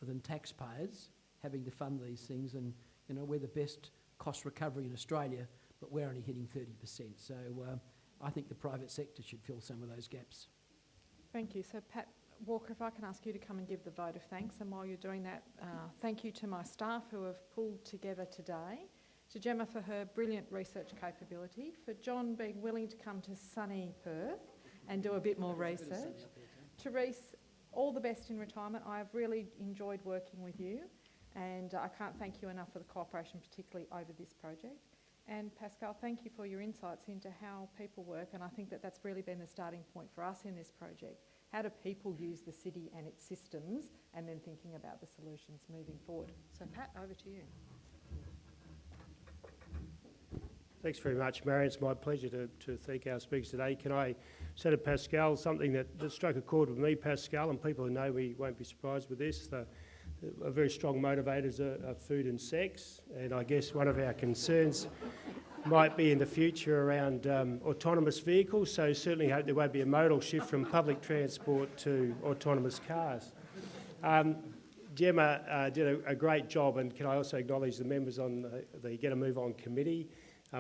than taxpayers having to fund these things. And, we're the best cost recovery in Australia, but we're only hitting 30%. So I think the private sector should fill some of those gaps. Thank you. So Pat Walker, if I can ask you to come and give the vote of thanks. And while you're doing that, thank you to my staff who have pulled together today, to Gemma for her brilliant research capability, for Jon being willing to come to sunny Perth and do a bit more research, to Reece, all the best in retirement. I've really enjoyed working with you, and I can't thank you enough for the cooperation, particularly over this project. And Pascal, thank you for your insights into how people work, and I think that that's really been the starting point for us in this project. How do people use the city and its systems, and then thinking about the solutions moving forward. So Pat, over to you. Thanks very much, Marion. It's my pleasure to thank our speakers today. Can I say to Pascal something that struck a chord with me, Pascal, and people who know me won't be surprised with this. A very strong motivators are food and sex, and I guess one of our concerns might be in the future around autonomous vehicles, so certainly hope there won't be a modal shift from public transport to autonomous cars. Gemma did a great job, and can I also acknowledge the members on the Get a Move On committee,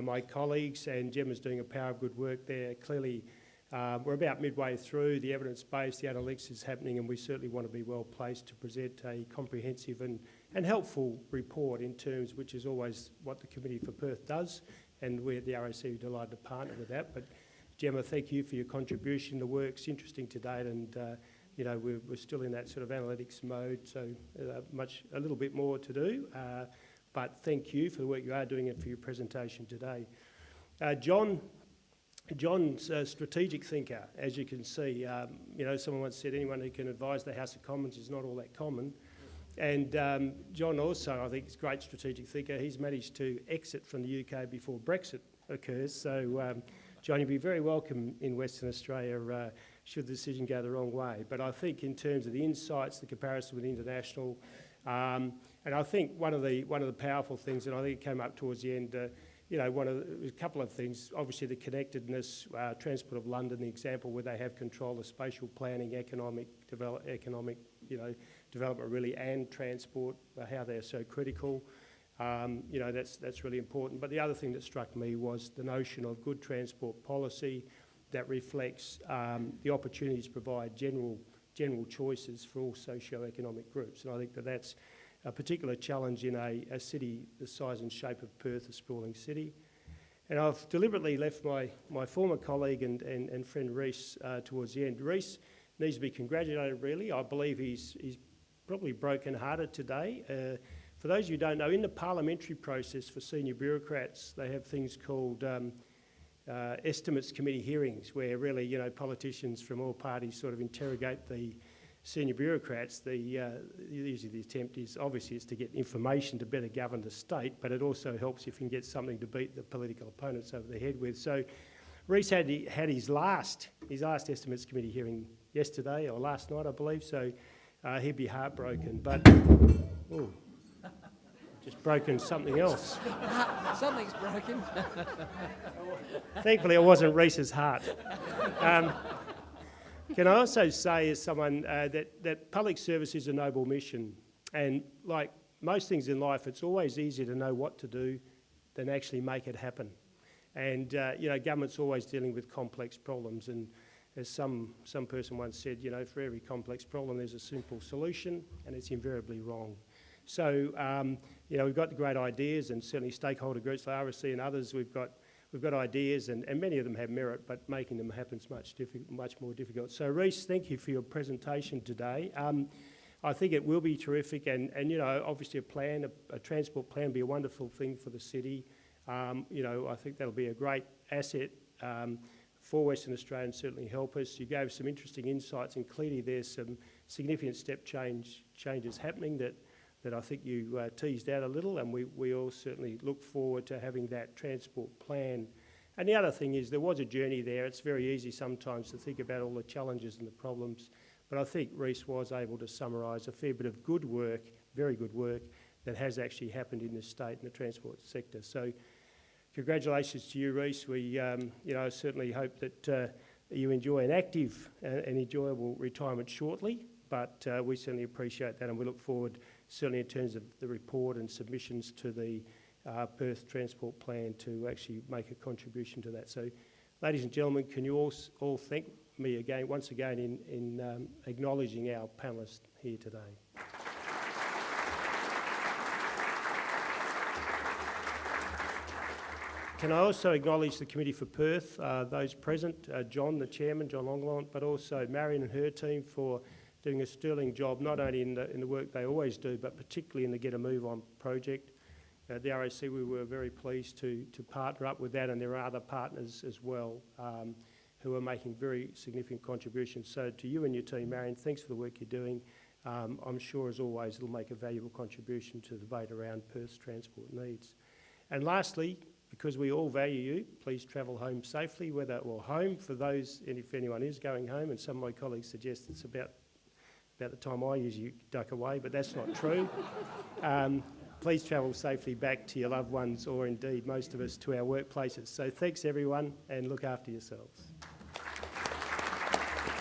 my colleagues, and Gemma's doing a power of good work there. Clearly, we're about midway through, the evidence base, the analytics is happening, and we certainly want to be well placed to present a comprehensive and helpful report in terms, which is always what the Committee for Perth does, and we at the RAC are delighted to partner with that. But Gemma, thank you for your contribution. The work's interesting to date, and we're still in that sort of analytics mode, so a little bit more to do. But thank you for the work you are doing and for your presentation today. John's a strategic thinker, as you can see. Someone once said anyone who can advise the House of Commons is not all that common. And John also, I think, is a great strategic thinker. He's managed to exit from the UK before Brexit occurs. So, John, you'll be very welcome in Western Australia should the decision go the wrong way. But I think in terms of the insights, the comparison with international, and I think one of the powerful things, and I think it came up towards the end, a couple of things. Obviously, the connectedness, Transport of London, the example where they have control of spatial planning, economic development really, and transport, how they're so critical. That's really important. But the other thing that struck me was the notion of good transport policy that reflects the opportunities to provide general choices for all socio-economic groups. And I think that's a particular challenge in a city the size and shape of Perth, a sprawling city. And I've deliberately left my former colleague and friend Rhys towards the end. Rhys needs to be congratulated, really. I believe he's probably broken-hearted today. For those of you who don't know, in the parliamentary process for senior bureaucrats, they have things called estimates committee hearings, where really, politicians from all parties sort of interrogate the senior bureaucrats. Usually the attempt is, obviously, is to get information to better govern the state, but it also helps if you can get something to beat the political opponents over the head with. So Rhys had his last estimates committee hearing yesterday, or last night, I believe, so he'd be heartbroken. But, just broken something else. Something's broken. Thankfully, it wasn't Rhys's heart. Can I also say, as someone, that public service is a noble mission, and like most things in life, it's always easier to know what to do than actually make it happen. And government's always dealing with complex problems, and as some person once said, for every complex problem, there's a simple solution, and it's invariably wrong. So, we've got the great ideas, and certainly stakeholder groups like RSC and others, we've got ideas, and many of them have merit, but making them happen is much more difficult. So, Rhys, thank you for your presentation today. I think it will be terrific, and obviously a transport plan would be a wonderful thing for the city. I think that'll be a great asset for Western Australia and certainly help us. You gave some interesting insights, and clearly there's some significant step changes happening that I think you teased out a little, and we all certainly look forward to having that transport plan. And the other thing is there was a journey there. It's very easy sometimes to think about all the challenges and the problems, but I think Rhys was able to summarise a fair bit of good work, very good work, that has actually happened in this state in the transport sector. So congratulations to you, Rhys. We certainly hope that you enjoy an active and enjoyable retirement shortly, but we certainly appreciate that, and we look forward, certainly in terms of the report and submissions to the Perth Transport Plan, to actually make a contribution to that. So, ladies and gentlemen, can you all thank me once again in acknowledging our panellists here today. Can I also acknowledge the Committee for Perth, those present, John, the Chairman, John Longmont, but also Marion and her team for doing a sterling job, not only in the work they always do, but particularly in the Get a Move On project. At the RAC, we were very pleased to partner up with that, and there are other partners as well who are making very significant contributions. So to you and your team, Marion, thanks for the work you're doing. I'm sure, as always, it'll make a valuable contribution to the debate around Perth's transport needs. And lastly, because we all value you, please travel home safely, home for those, and if anyone is going home, and some of my colleagues suggest it's about the time I usually duck away, but that's not true. please travel safely back to your loved ones, or indeed most of us to our workplaces. So thanks everyone, and look after yourselves.